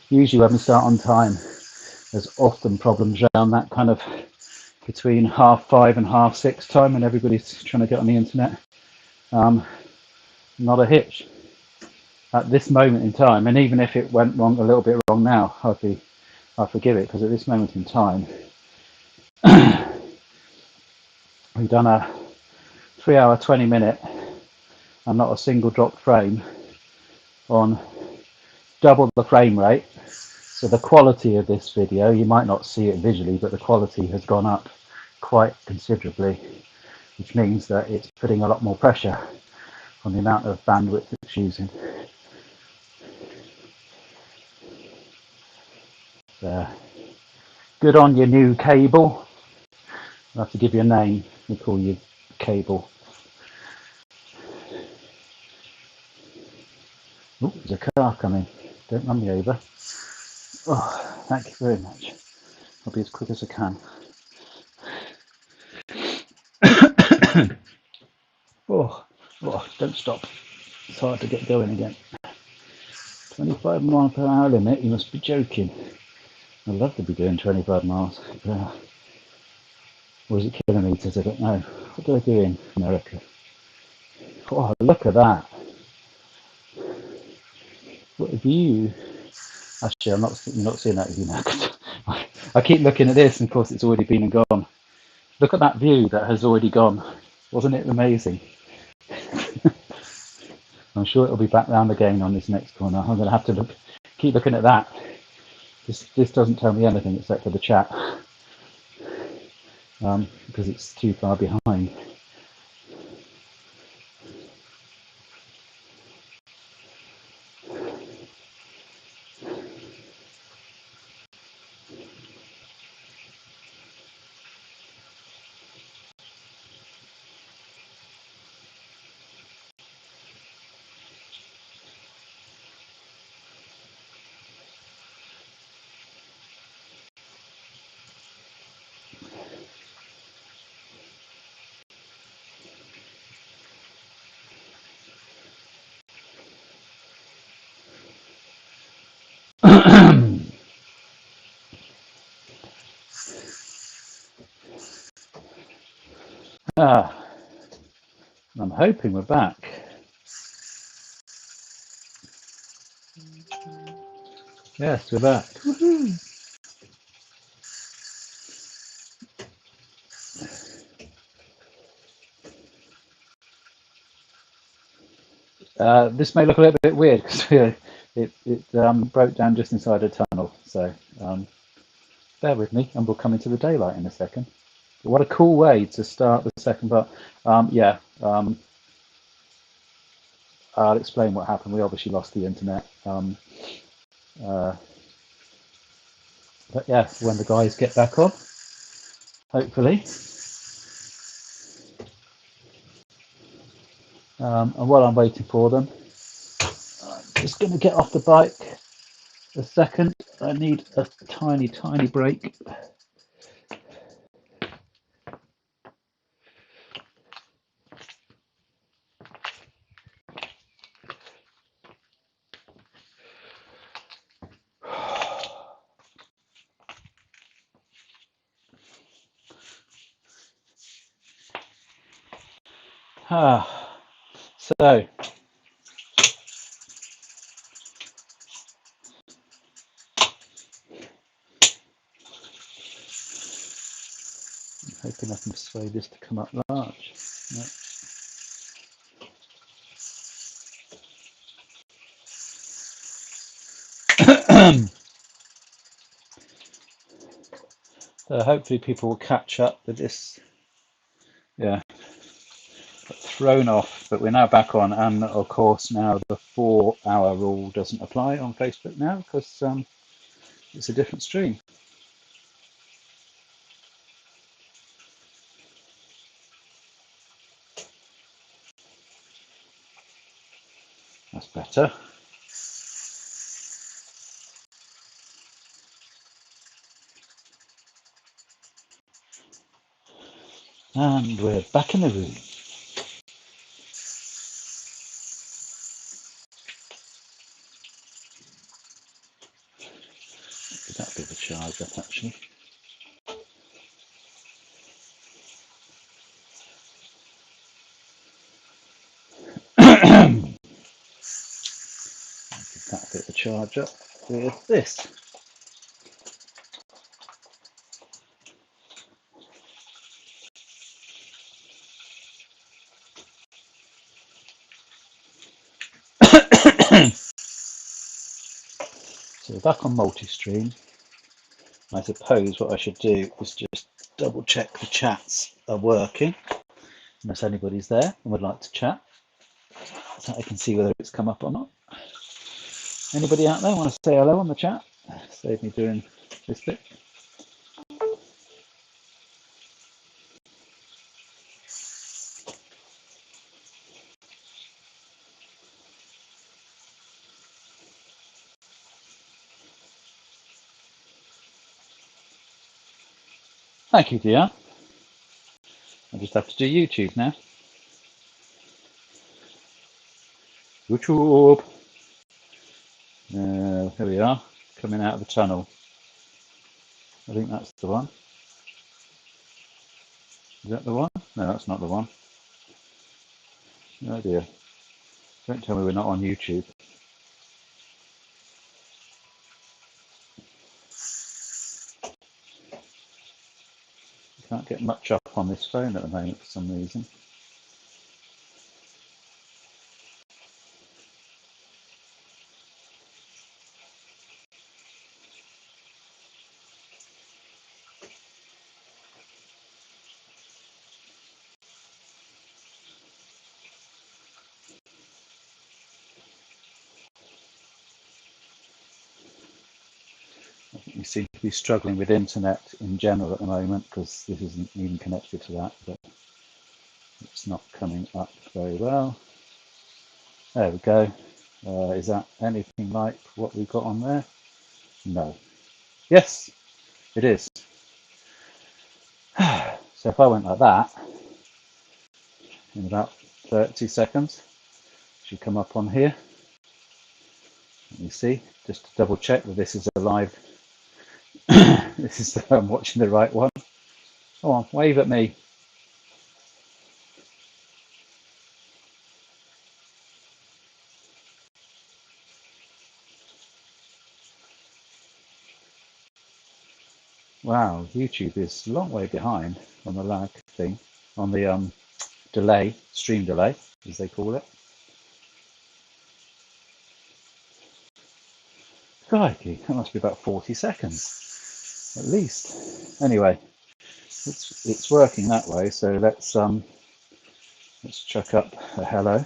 Usually when we start on time, there's often problems around that kind of between 5:30 and 6:30 time when everybody's trying to get on the internet. Not a hitch at this moment in time, and even if it went wrong a little bit wrong now, I'd forgive it, because at this moment in time we've done a 3-hour 20-minute and not a single dropped frame on double the frame rate. So the quality of this video, you might not see it visually, but the quality has gone up quite considerably, which means that it's putting a lot more pressure on the amount of bandwidth it's using. So, good on your new cable. I'll have to give you a name. We call you Cable. Oh, there's a car coming. Don't run me over. Oh, thank you very much. I'll be as quick as I can. Oh, don't stop. It's hard to get going again. 25 mile per hour limit, you must be joking. I'd love to be doing 25 miles. Or is it kilometres? I don't know. What do I do in America? Oh, look at that. What a view. Actually, you're not seeing that view now. I keep looking at this, and of course it's already been and gone. Look at that view that has already gone. Wasn't it amazing? I'm sure it'll be back round again on this next corner. I'm going to have to keep looking at that. This doesn't tell me anything except for the chat, because it's too far behind. I'm hoping we're back. Yes, we're back. This may look a little bit weird because it broke down just inside a tunnel. So bear with me, and we'll come into the daylight in a second. But what a cool way to start the second part. I'll explain what happened. We obviously lost the internet. But yeah, when the guys get back on, hopefully. And while I'm waiting for them, I'm just going to get off the bike a second. I need a tiny break. So I'm hoping I can persuade this to come up large. No. So hopefully people will catch up with this. Yeah, thrown off, but we're now back on, and of course now the 4-hour rule doesn't apply on Facebook now because it's a different stream. That's better. And we're back in the room. Give that a bit of a charge up actually. Give that a bit of a charge up with this. So we're back on multi-stream. I suppose what I should do is just double check the chats are working, unless anybody's there and would like to chat, so I can see whether it's come up or not. Anybody out there want to say hello on the chat? Save me doing this bit. Thank you, dear. I just have to do YouTube now. YouTube. Here we are, coming out of the tunnel. I think that's the one. Is that the one? No, that's not the one. Oh dear. Don't tell me we're not on YouTube. Can't get much up on this phone at the moment for some reason. I think we seem to be struggling with internet in general at the moment because this isn't even connected to that, but it's not coming up very well. There we go. Is that anything like what we've got on there? No. Yes, it is. So if I went like that, in about 30 seconds, it should come up on here. Let me see, just to double check that this is a live. This is I'm watching the right one. Come on, wave at me. Wow, YouTube is a long way behind on the lag thing, on the delay, stream delay, as they call it. Crikey, that must be about 40 seconds, at least. Anyway, it's working that way, so let's chuck up a hello.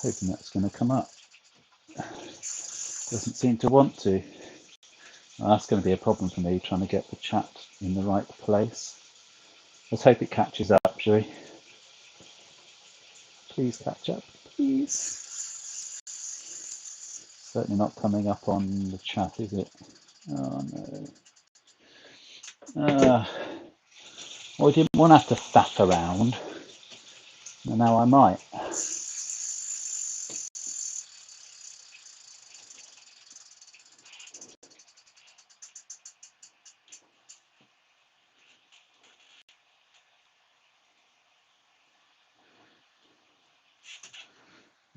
Hoping that's going to come up. Doesn't seem to want to. Well, that's going to be a problem for me trying to get the chat in the right place. Let's hope it catches up, shall we? Please catch up, please. Certainly not coming up on the chat, is it? Oh no. Well, I didn't want to have to faff around, and now I might.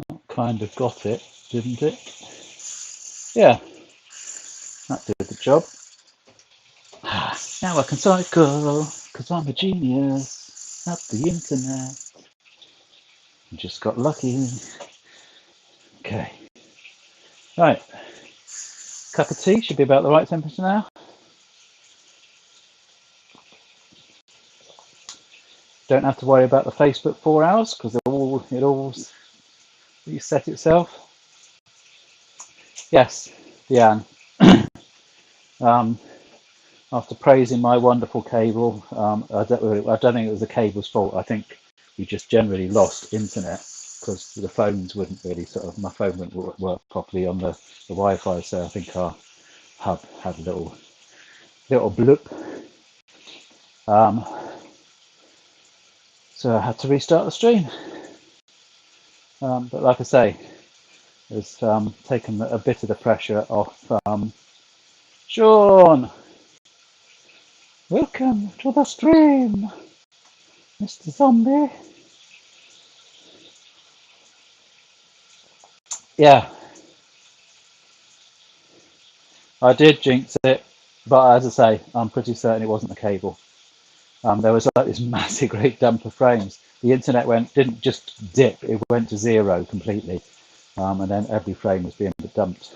That kind of got it, didn't it? Yeah, that did the job. Now I can cycle, because I'm a genius at the internet. Just got lucky. Okay. Right. Cup of tea should be about the right temperature now. Don't have to worry about the Facebook 4 hours because it all reset itself. Yes, Deanne. After praising my wonderful cable, I don't think it was the cable's fault. I think we just generally lost internet because the phones wouldn't really my phone wouldn't work properly on the Wi-Fi. So I think our hub had a little bloop. So I had to restart the stream. But like I say, it's taken a bit of the pressure off. Sean, welcome to the stream, Mr. Zombie. Yeah, I did jinx it, but as I say, I'm pretty certain it wasn't the cable. There was like this massive great dump of frames. The internet didn't just dip, it went to zero completely. And then every frame was being dumped.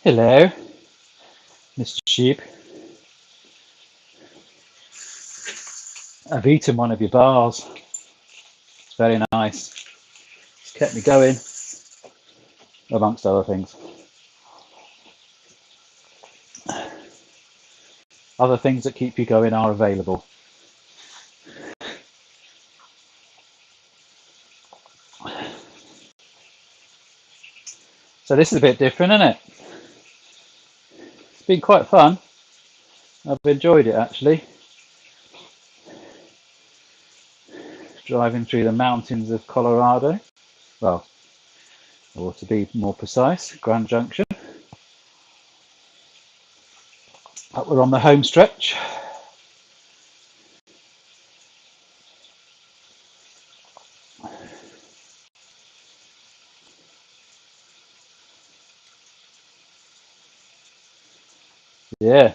Hello, Mr. Sheep. I've eaten one of your bars. It's very nice. It's kept me going, amongst other things. Other things that keep you going are available. So this is a bit different, isn't it? It's been quite fun. I've enjoyed it actually. Driving through the mountains of Colorado. Well, or to be more precise, Grand Junction. But we're on the home stretch. Yeah.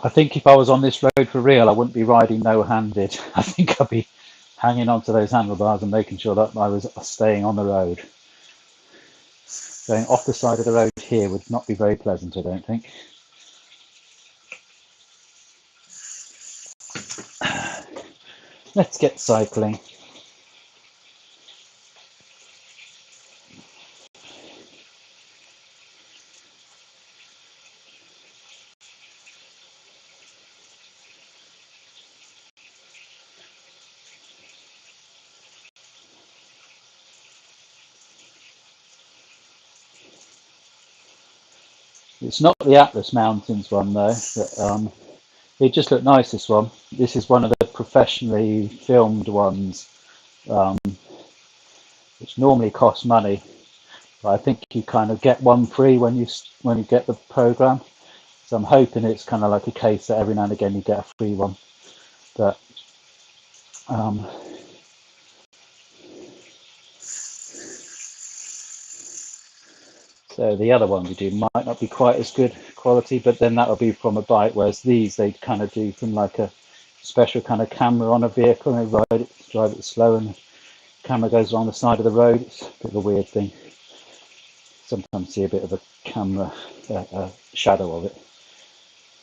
I think if I was on this road for real, I wouldn't be riding no-handed. I think I'd be hanging onto those handlebars and making sure that I was staying on the road. Going off the side of the road here would not be very pleasant, I don't think. Let's get cycling. It's not the Atlas Mountains one though. But, it just looked nice, this one. This is one of the professionally filmed ones, which normally costs money. But I think you kind of get one free when you get the program. So I'm hoping it's kind of like a case that every now and again you get a free one. But so the other one we do might not be quite as good quality, but then that'll be from a bike, whereas these they kind of do from like a special kind of camera on a vehicle, and they drive it slow, and the camera goes along the side of the road. It's a bit of a weird thing. Sometimes see a bit of a camera shadow of it,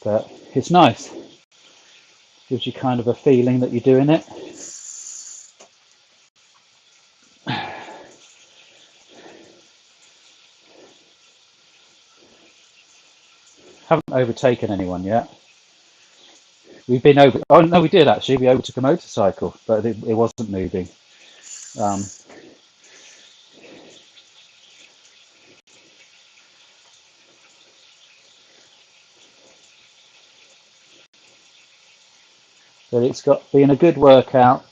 but it's nice. Gives you kind of a feeling that you're doing it. Haven't overtaken anyone yet. We've been over. Oh no, we did actually. We overtook a motorcycle, but it wasn't moving. But it's been a good workout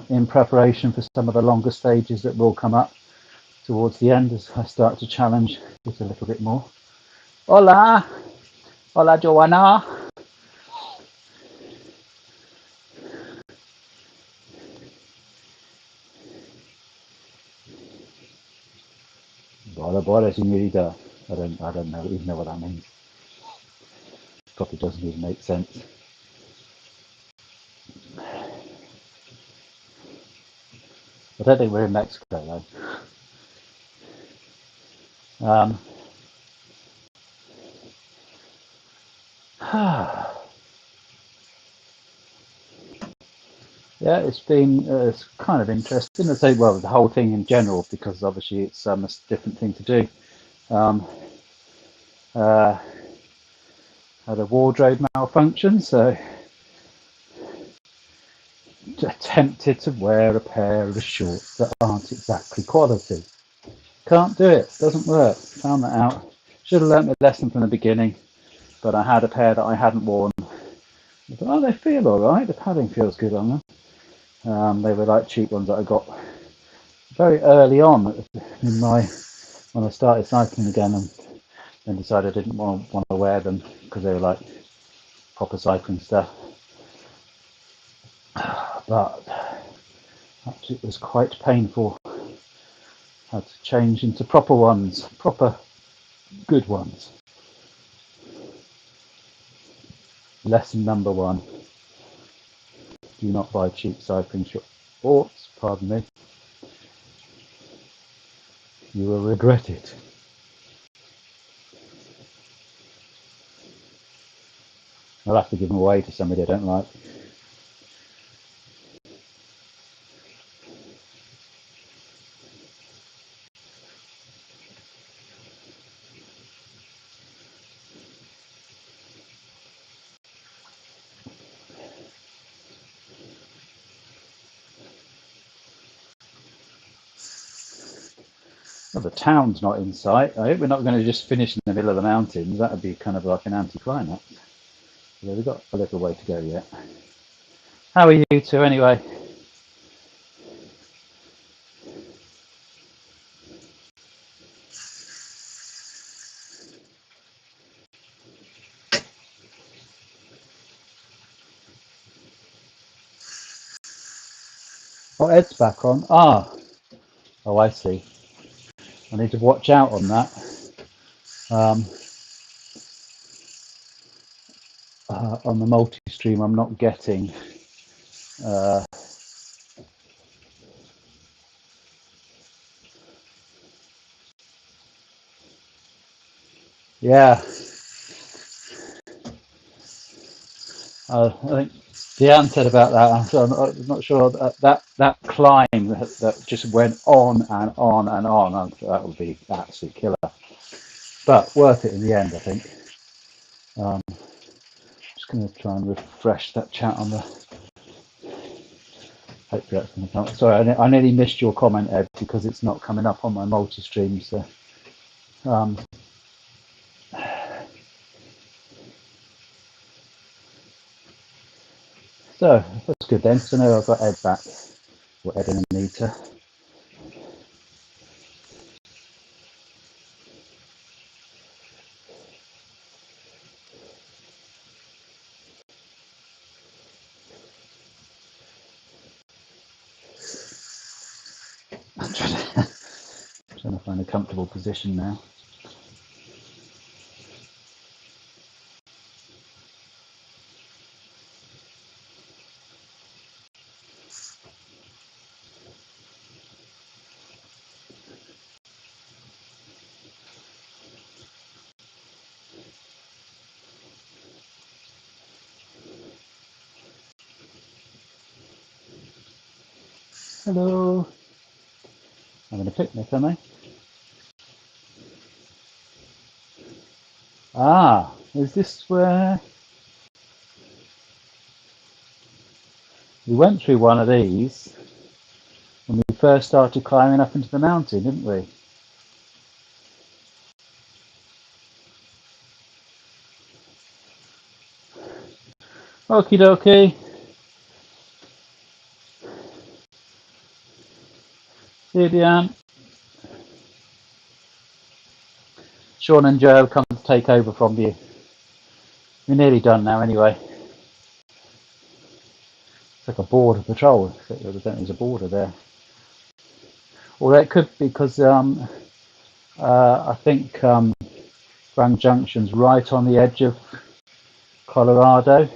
in preparation for some of the longer stages that will come up towards the end as I start to challenge it a little bit more. Hola, hola, Joanna. Bora sin medida. I don't even know what that means. Probably doesn't even make sense. I don't think we're in Mexico though. Yeah, it's kind of interesting. I say, well, the whole thing in general, because obviously it's a different thing to do. Um, uh, had a wardrobe malfunction, so attempted to wear a pair of shorts that aren't exactly quality. Can't do it. Doesn't work. Found that out. Should have learnt my lesson from the beginning. But I had a pair that I hadn't worn. I thought, oh, they feel all right. The padding feels good on them. They were like cheap ones that I got very early on in when I started cycling again, and then decided I didn't want to wear them because they were like proper cycling stuff. But it was quite painful. Had to change into proper ones, proper good ones. Lesson number 1: do not buy cheap cycling shorts. Pardon me. You will regret it. I'll have to give them away to somebody I don't like. Well, the town's not in sight. I hope we're not going to just finish in the middle of the mountains. That would be kind of like an anticlimax. Yeah, we've got a little way to go yet. How are you two anyway? Oh, Ed's back on. Oh, I see. I need to watch out on that. Um, on the multi-stream, I'm not getting. Uh, yeah, I think Deanne said about that. So I'm not sure that climb that just went on and on and on. That would be absolute killer, but worth it in the end, I think. Just going to try and refresh that chat on the. Hopefully that's going to come. Sorry, I nearly missed your comment, Ed, because it's not coming up on my multi-stream. So, that's good then. So now I've got Ed back, or Ed and Anita. I'm trying to find a comfortable position now. Hello. Having a picnic, am I? Is this where we went through one of these when we first started climbing up into the mountain, didn't we? Okie dokie. See you, Deanne. Sean and Joe come to take over from you. We're nearly done now anyway. It's like a border patrol, except I don't think there's a border there. Or it could be because I think Grand Junction's right on the edge of Colorado.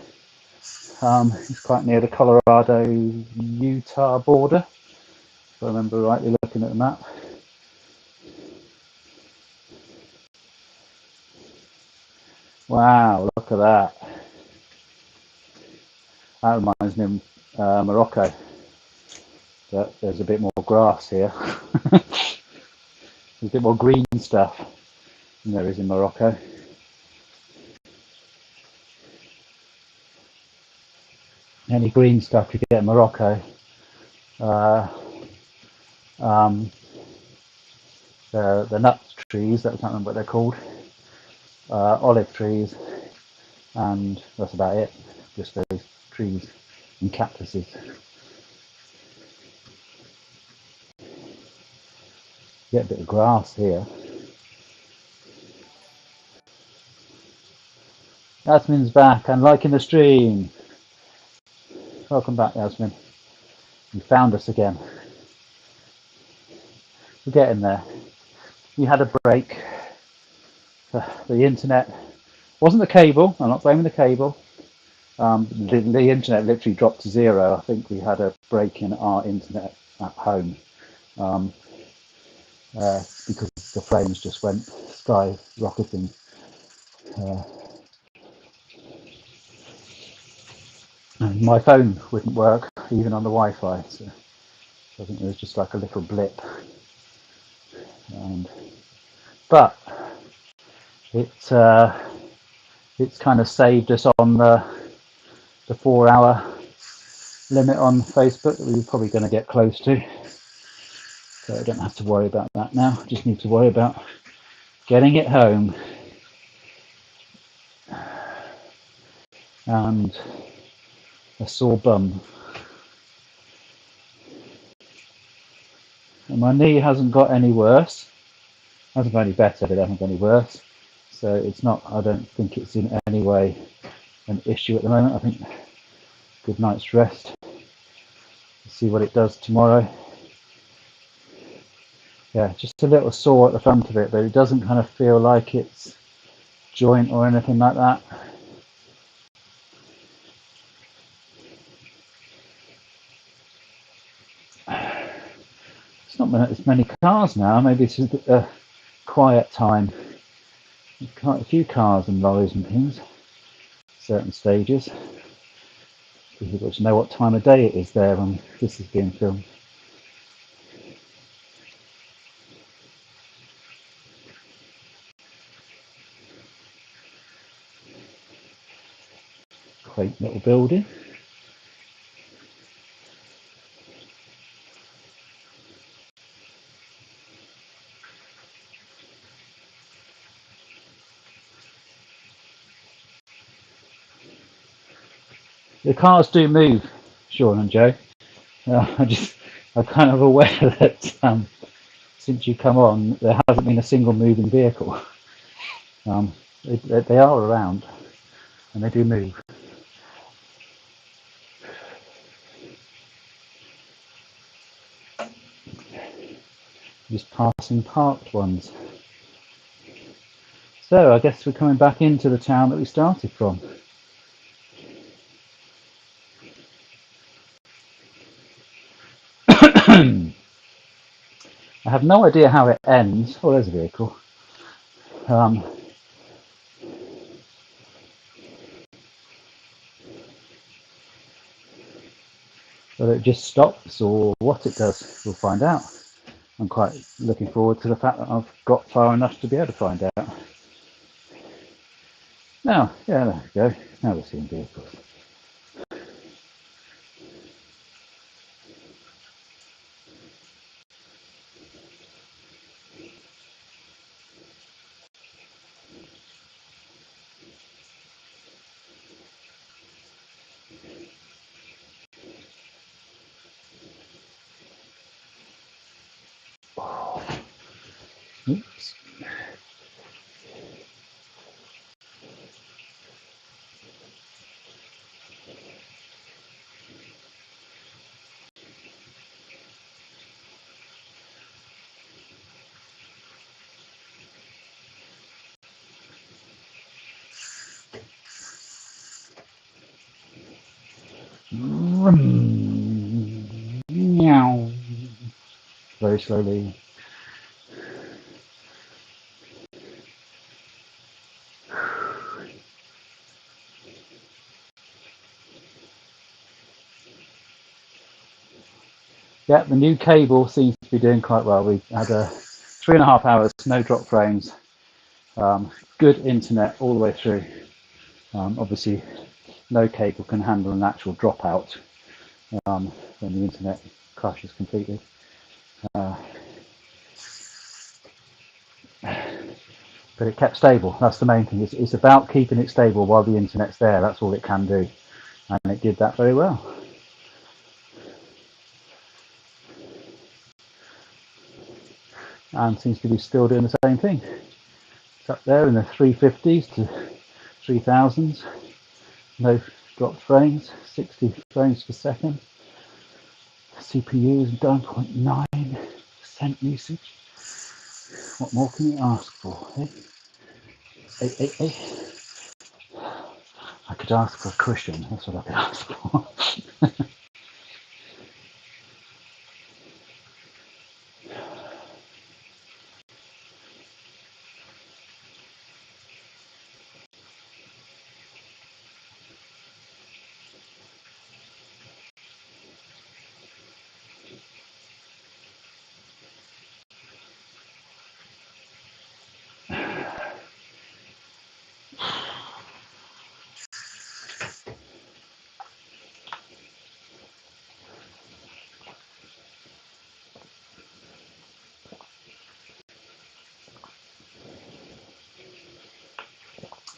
It's quite near the Colorado-Utah border, if I remember rightly looking at the map. Wow, look at that. That reminds me of Morocco, but there's a bit more grass here. There's a bit more green stuff than there is in Morocco. Any green stuff you get in Morocco, um, the nut trees, I can't remember what they're called, olive trees, and that's about it, just those trees and cactuses. Get a bit of grass here. Yasmin's back and liking the stream. Welcome back, Yasmin. You found us again. We're getting there. You had a break. The internet wasn't the cable. I'm not blaming the cable. The internet literally dropped to zero. I think we had a break in our internet at home because the flames just went skyrocketing. And my phone wouldn't work even on the Wi-Fi. So I think it was just like a little blip. But it's kind of saved us on the 4-hour limit on Facebook that we were probably going to get close to. So I don't have to worry about that now. I just need to worry about getting it home and a sore bum. And my knee hasn't got any worse. It hasn't got any better, but it hasn't got any worse. So it's not, I don't think it's in any way an issue at the moment. I think good night's rest. See what it does tomorrow. Yeah, just a little sore at the front of it, but it doesn't kind of feel like it's joint or anything like that. It's not as many cars now. Maybe it's a quiet time. Quite a few cars and lorries and things. Certain stages. You've got to know what time of day it is there when this is being filmed. Quaint little building. The cars do move, Sean and Joe. I'm kind of aware that since you come on, there hasn't been a single moving vehicle. They are around and they do move. Just passing parked ones. So I guess we're coming back into the town that we started from. I have no idea how it ends. Oh, there's a vehicle. Whether it just stops or what it does, we'll find out. I'm quite looking forward to the fact that I've got far enough to be able to find out. Now, yeah, there we go. Now we're seeing vehicles. Oops. Meow. Very slowly. Yeah, the new cable seems to be doing quite well. We had 3.5 hours, no drop frames, good internet all the way through. Obviously, no cable can handle an actual dropout when the internet crashes completely. But it kept stable. That's the main thing. It's about keeping it stable while the internet's there. That's all it can do, and it did that very well. And seems to be still doing the same thing. It's up there in the 350s to 3000s. No dropped frames, 60 frames per second. CPU is down 0.9% usage. What more can you ask for? Eh? Hey. I could ask for a cushion. That's what I could ask for.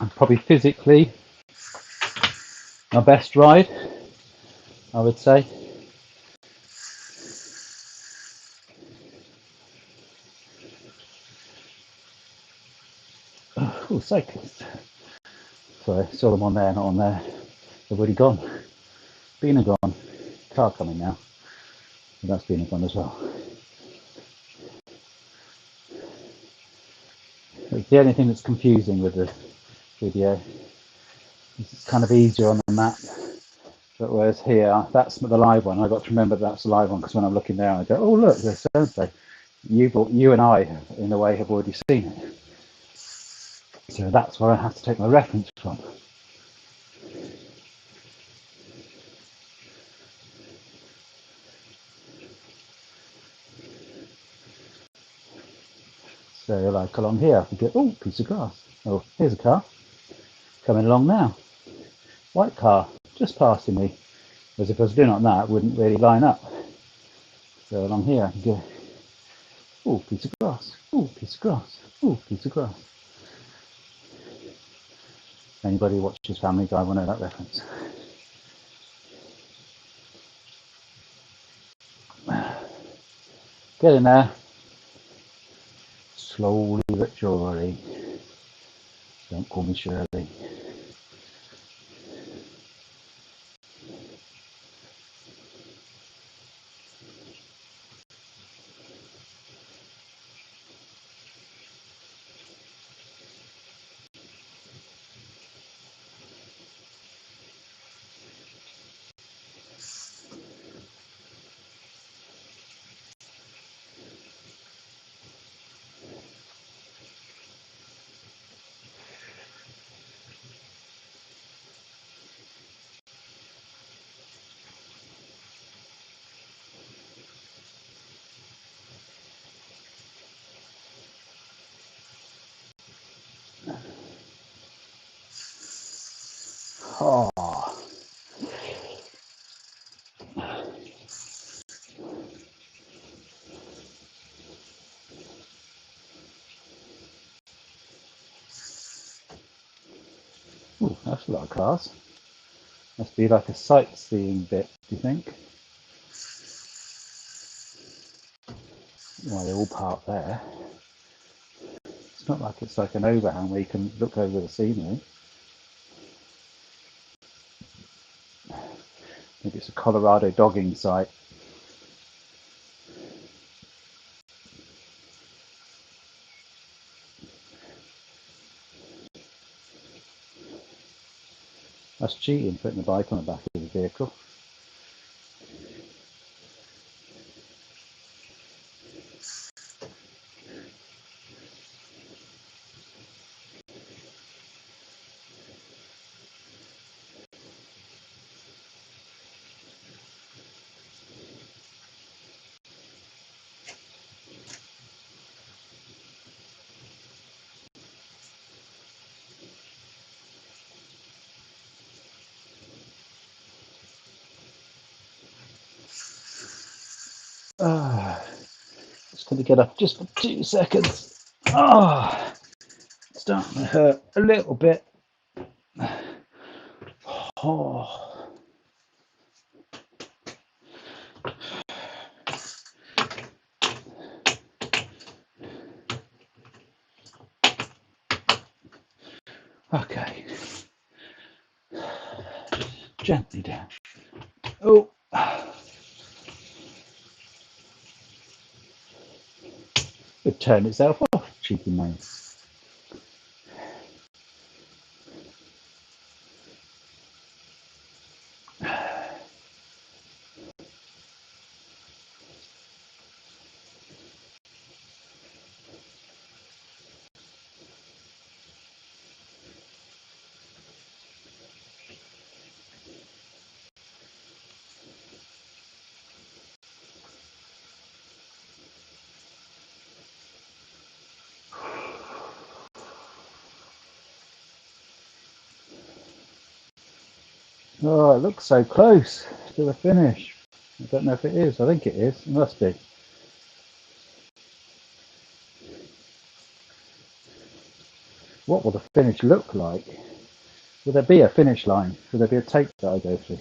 And probably physically my best ride, I would say. Oh, cyclists. Sorry, saw them on there, not on there. They've already gone. Been and gone. Car coming now. And that's been and gone as well. It's the only thing that's confusing with the video. It's kind of easier on the map. But whereas here, that's the live one. I've got to remember that's the live one because when I'm looking down, I go, oh, look, there's so-and-so. You and I, in a way, have already seen it. So that's where I have to take my reference from. So like along here, I go, oh, piece of grass. Oh, here's a car. Coming along now. White car, just passing me. As if I was doing like that, it wouldn't really line up. So along here, I can go, oh, piece of grass. Oh, piece of grass. Oh, piece of grass. Anybody who watches Family Guy will know that reference. Get in there. Slowly but surely. Don't call me Shirley. Oh, ooh, that's a lot of cars. Must be like a sightseeing bit, do you think? Well, they all park there. It's not like it's like an overhang where you can look over the scenery. Maybe it's a Colorado dogging site. That's cheating, putting the bike on the back of the vehicle. Just going to get up just for 2 seconds. Starting to hurt a little bit. Oh. Okay. Gently down. Oh. It turned itself off, cheeky man. Oh, it looks so close to the finish. I don't know if it is. I think it is. It must be. What will the finish look like? Will there be a finish line? Will there be a tape that I go through?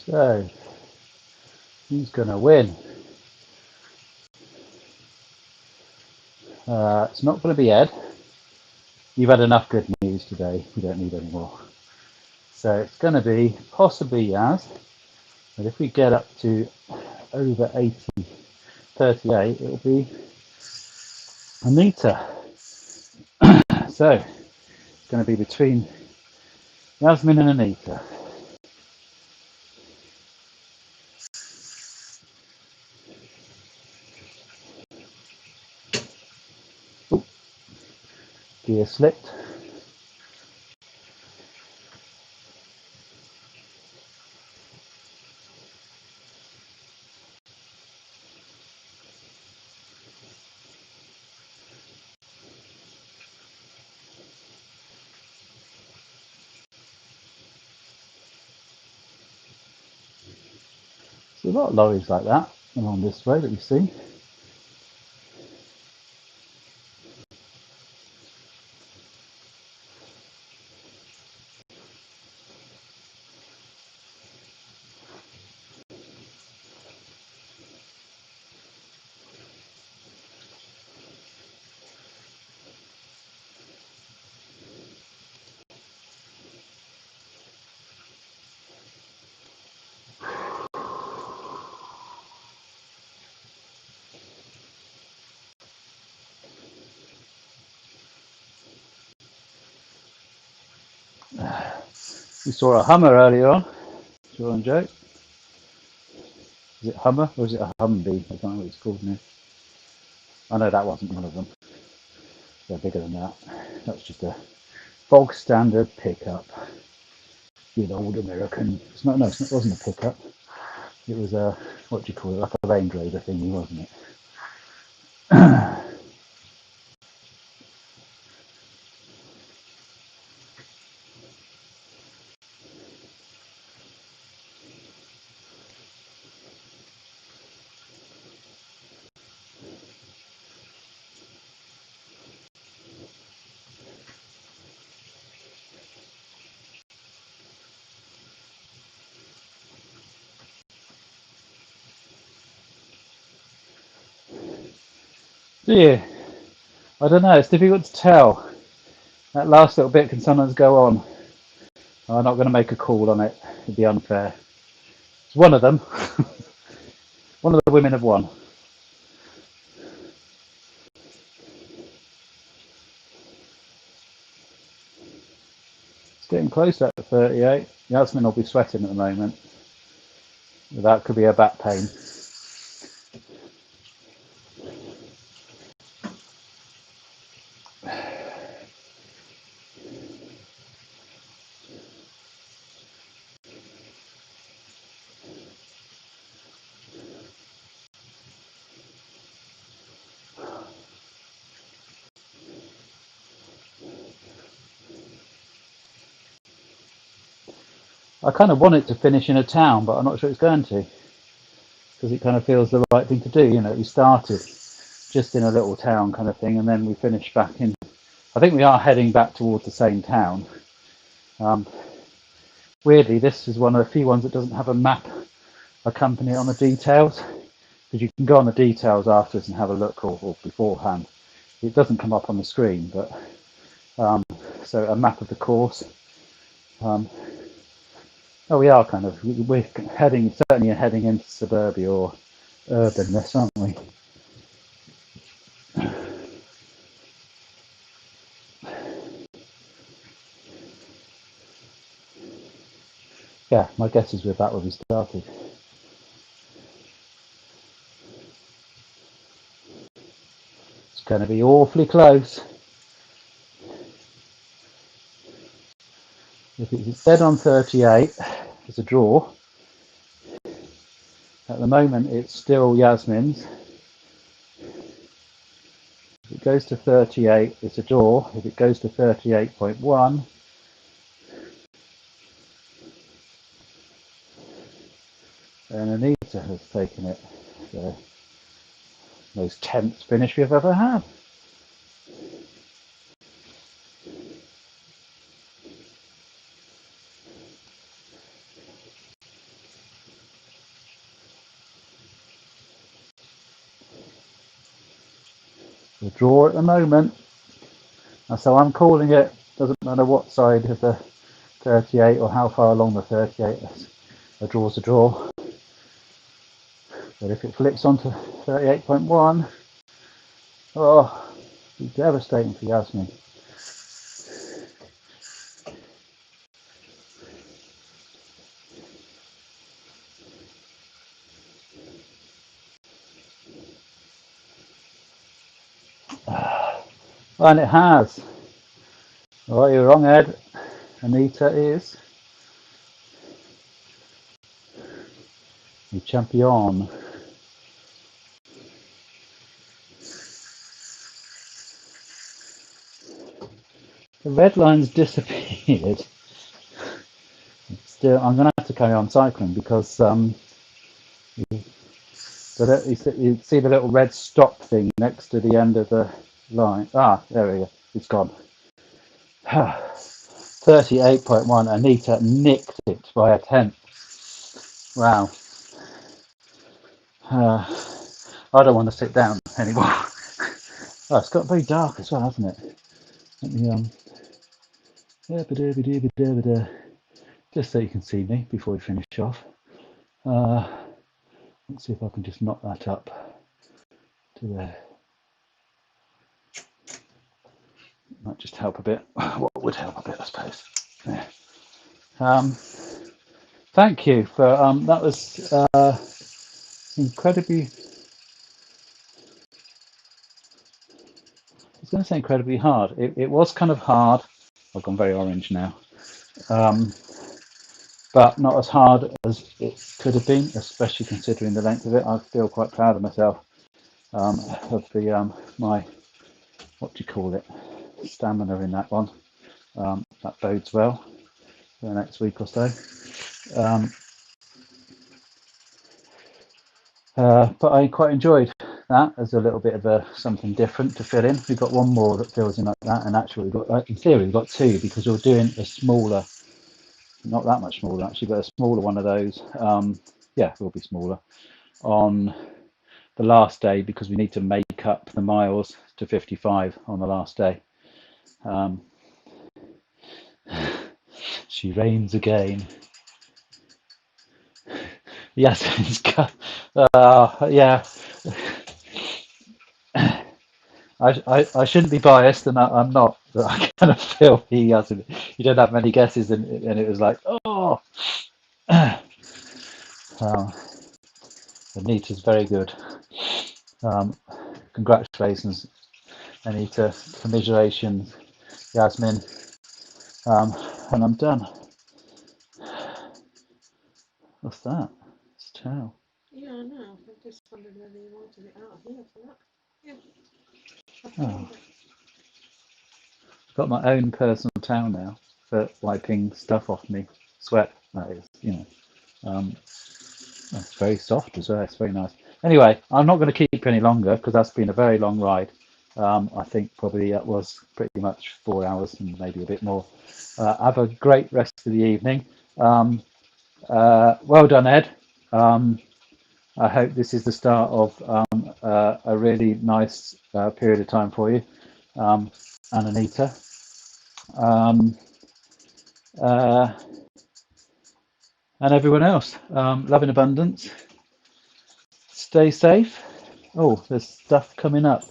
So, who's going to win? It's not going to be Ed. You've had enough good news today. You don't need any more. So it's going to be possibly Yaz. But if we get up to over 80, 38, it'll be Anita. So it's going to be between Yasmin and Anita. Ooh, gear slipped. There's a lot of lorries like that along this way that we see. We saw a Hummer earlier on. Joe and Joe. Is it Hummer or is it a Humvee? I don't know what it's called now. I know that wasn't one of them. They're bigger than that. That's just a bog standard pickup. Good old American. It's not. No, it wasn't a pickup. It was a, what do you call it? Like a Range Rover thingy, wasn't it? Do you? I don't know, it's difficult to tell. That last little bit can sometimes go on. I'm not going to make a call on it, it'd be unfair. It's one of them. One of the women have won. It's getting closer to 38. Yasmin will be sweating at the moment. That could be a back pain. I kind of want it to finish in a town, but I'm not sure it's going to, because it kind of feels the right thing to do. You know, we started just in a little town kind of thing, and then we finished back in. I think we are heading back towards the same town. Weirdly, this is one of the few ones that doesn't have a map accompany it on the details, because you can go on the details afterwards and have a look, or beforehand. It doesn't come up on the screen, but so a map of the course. Oh, we are kind of, we're heading, certainly heading into suburbia or urbanness, aren't we? Yeah, my guess is we're back where we started. It's going to be awfully close. If it's dead on 38, it's a draw. At the moment, it's still Yasmin's. If it goes to 38, it's a draw. If it goes to 38.1, then Anita has taken it. The most tense finish we've ever had. The draw at the moment. And so I'm calling it, doesn't matter what side of the 38 or how far along the 38, a draw's a draw. But if it flips onto 38.1, oh, it's devastating for Yasmin. And it has. Oh, you're wrong, Ed. Anita is the champion. The red line's disappeared. Still, I'm going to have to carry on cycling because you see the little red stop thing next to the end of the line. Ah, there we go. It's gone. 38.1. Anita nicked it by a tenth. Wow. I don't want to sit down anymore. Oh, it's got very dark as well, hasn't it? Let me just so you can see me before we finish off. Let's see if I can just knock that up to there. Might just help a bit. What would help a bit, I suppose. Yeah. Thank you for that was incredibly. I was going to say incredibly hard. It was kind of hard. I've gone very orange now. But not as hard as it could have been, especially considering the length of it. I feel quite proud of myself of the my what do you call it, stamina in that one. That bodes well for the next week or so. But I quite enjoyed that as a little bit of something different to fill in. We've got one more that fills in like that, and actually we've got, in theory, we've got two because we're doing a smaller, not that much smaller actually, but a smaller one of those. Yeah, it will be smaller on the last day because we need to make up the miles to 55 on the last day. She reigns again. Yes, yeah. I shouldn't be biased, and I'm not. But I kind of feel he hasn't. You don't have many guesses, and it was like, oh, Anita's very good. Congratulations, Anita. Commiserations, Yasmin. And I'm done. What's that? It's chow. Yeah, I know. I just wondered whether you wanted it out here for that. Yeah. Oh. I've got my own personal towel now for wiping stuff off me. Sweat, that is, It's very soft as well. It's very nice. Anyway, I'm not going to keep any longer because that's been a very long ride. I think probably that was pretty much 4 hours and maybe a bit more. Have a great rest of the evening. Well done, Ed. I hope this is the start of a really nice period of time for you, and Anita. And everyone else. Love in abundance. Stay safe. Oh, there's stuff coming up.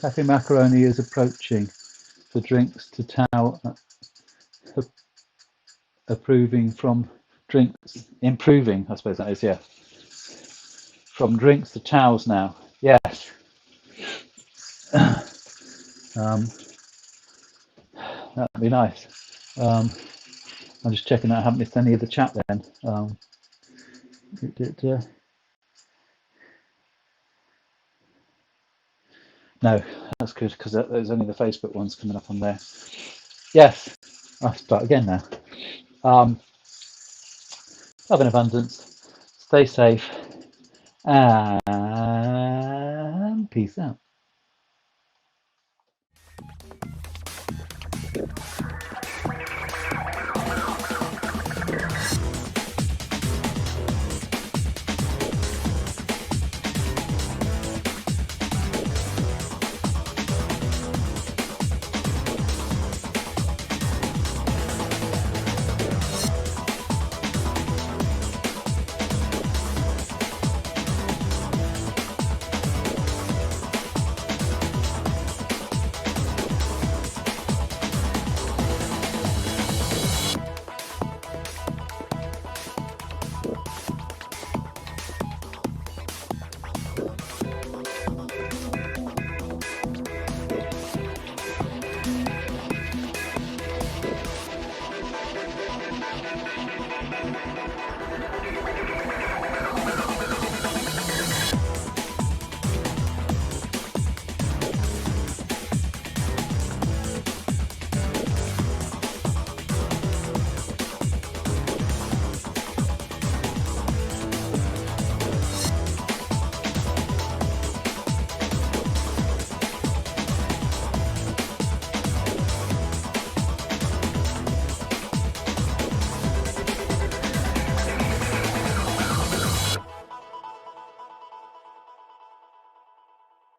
Cafe Macaroni is approaching. The drinks to towel approving from drinks, improving, I suppose that is, yeah. From drinks to towels now. Yes. That'd be nice. I'm just checking that I haven't missed any of the chat then. No, that's good because there's only the Facebook ones coming up on there. Yes, I'll start again now. Love in abundance, stay safe, and peace out.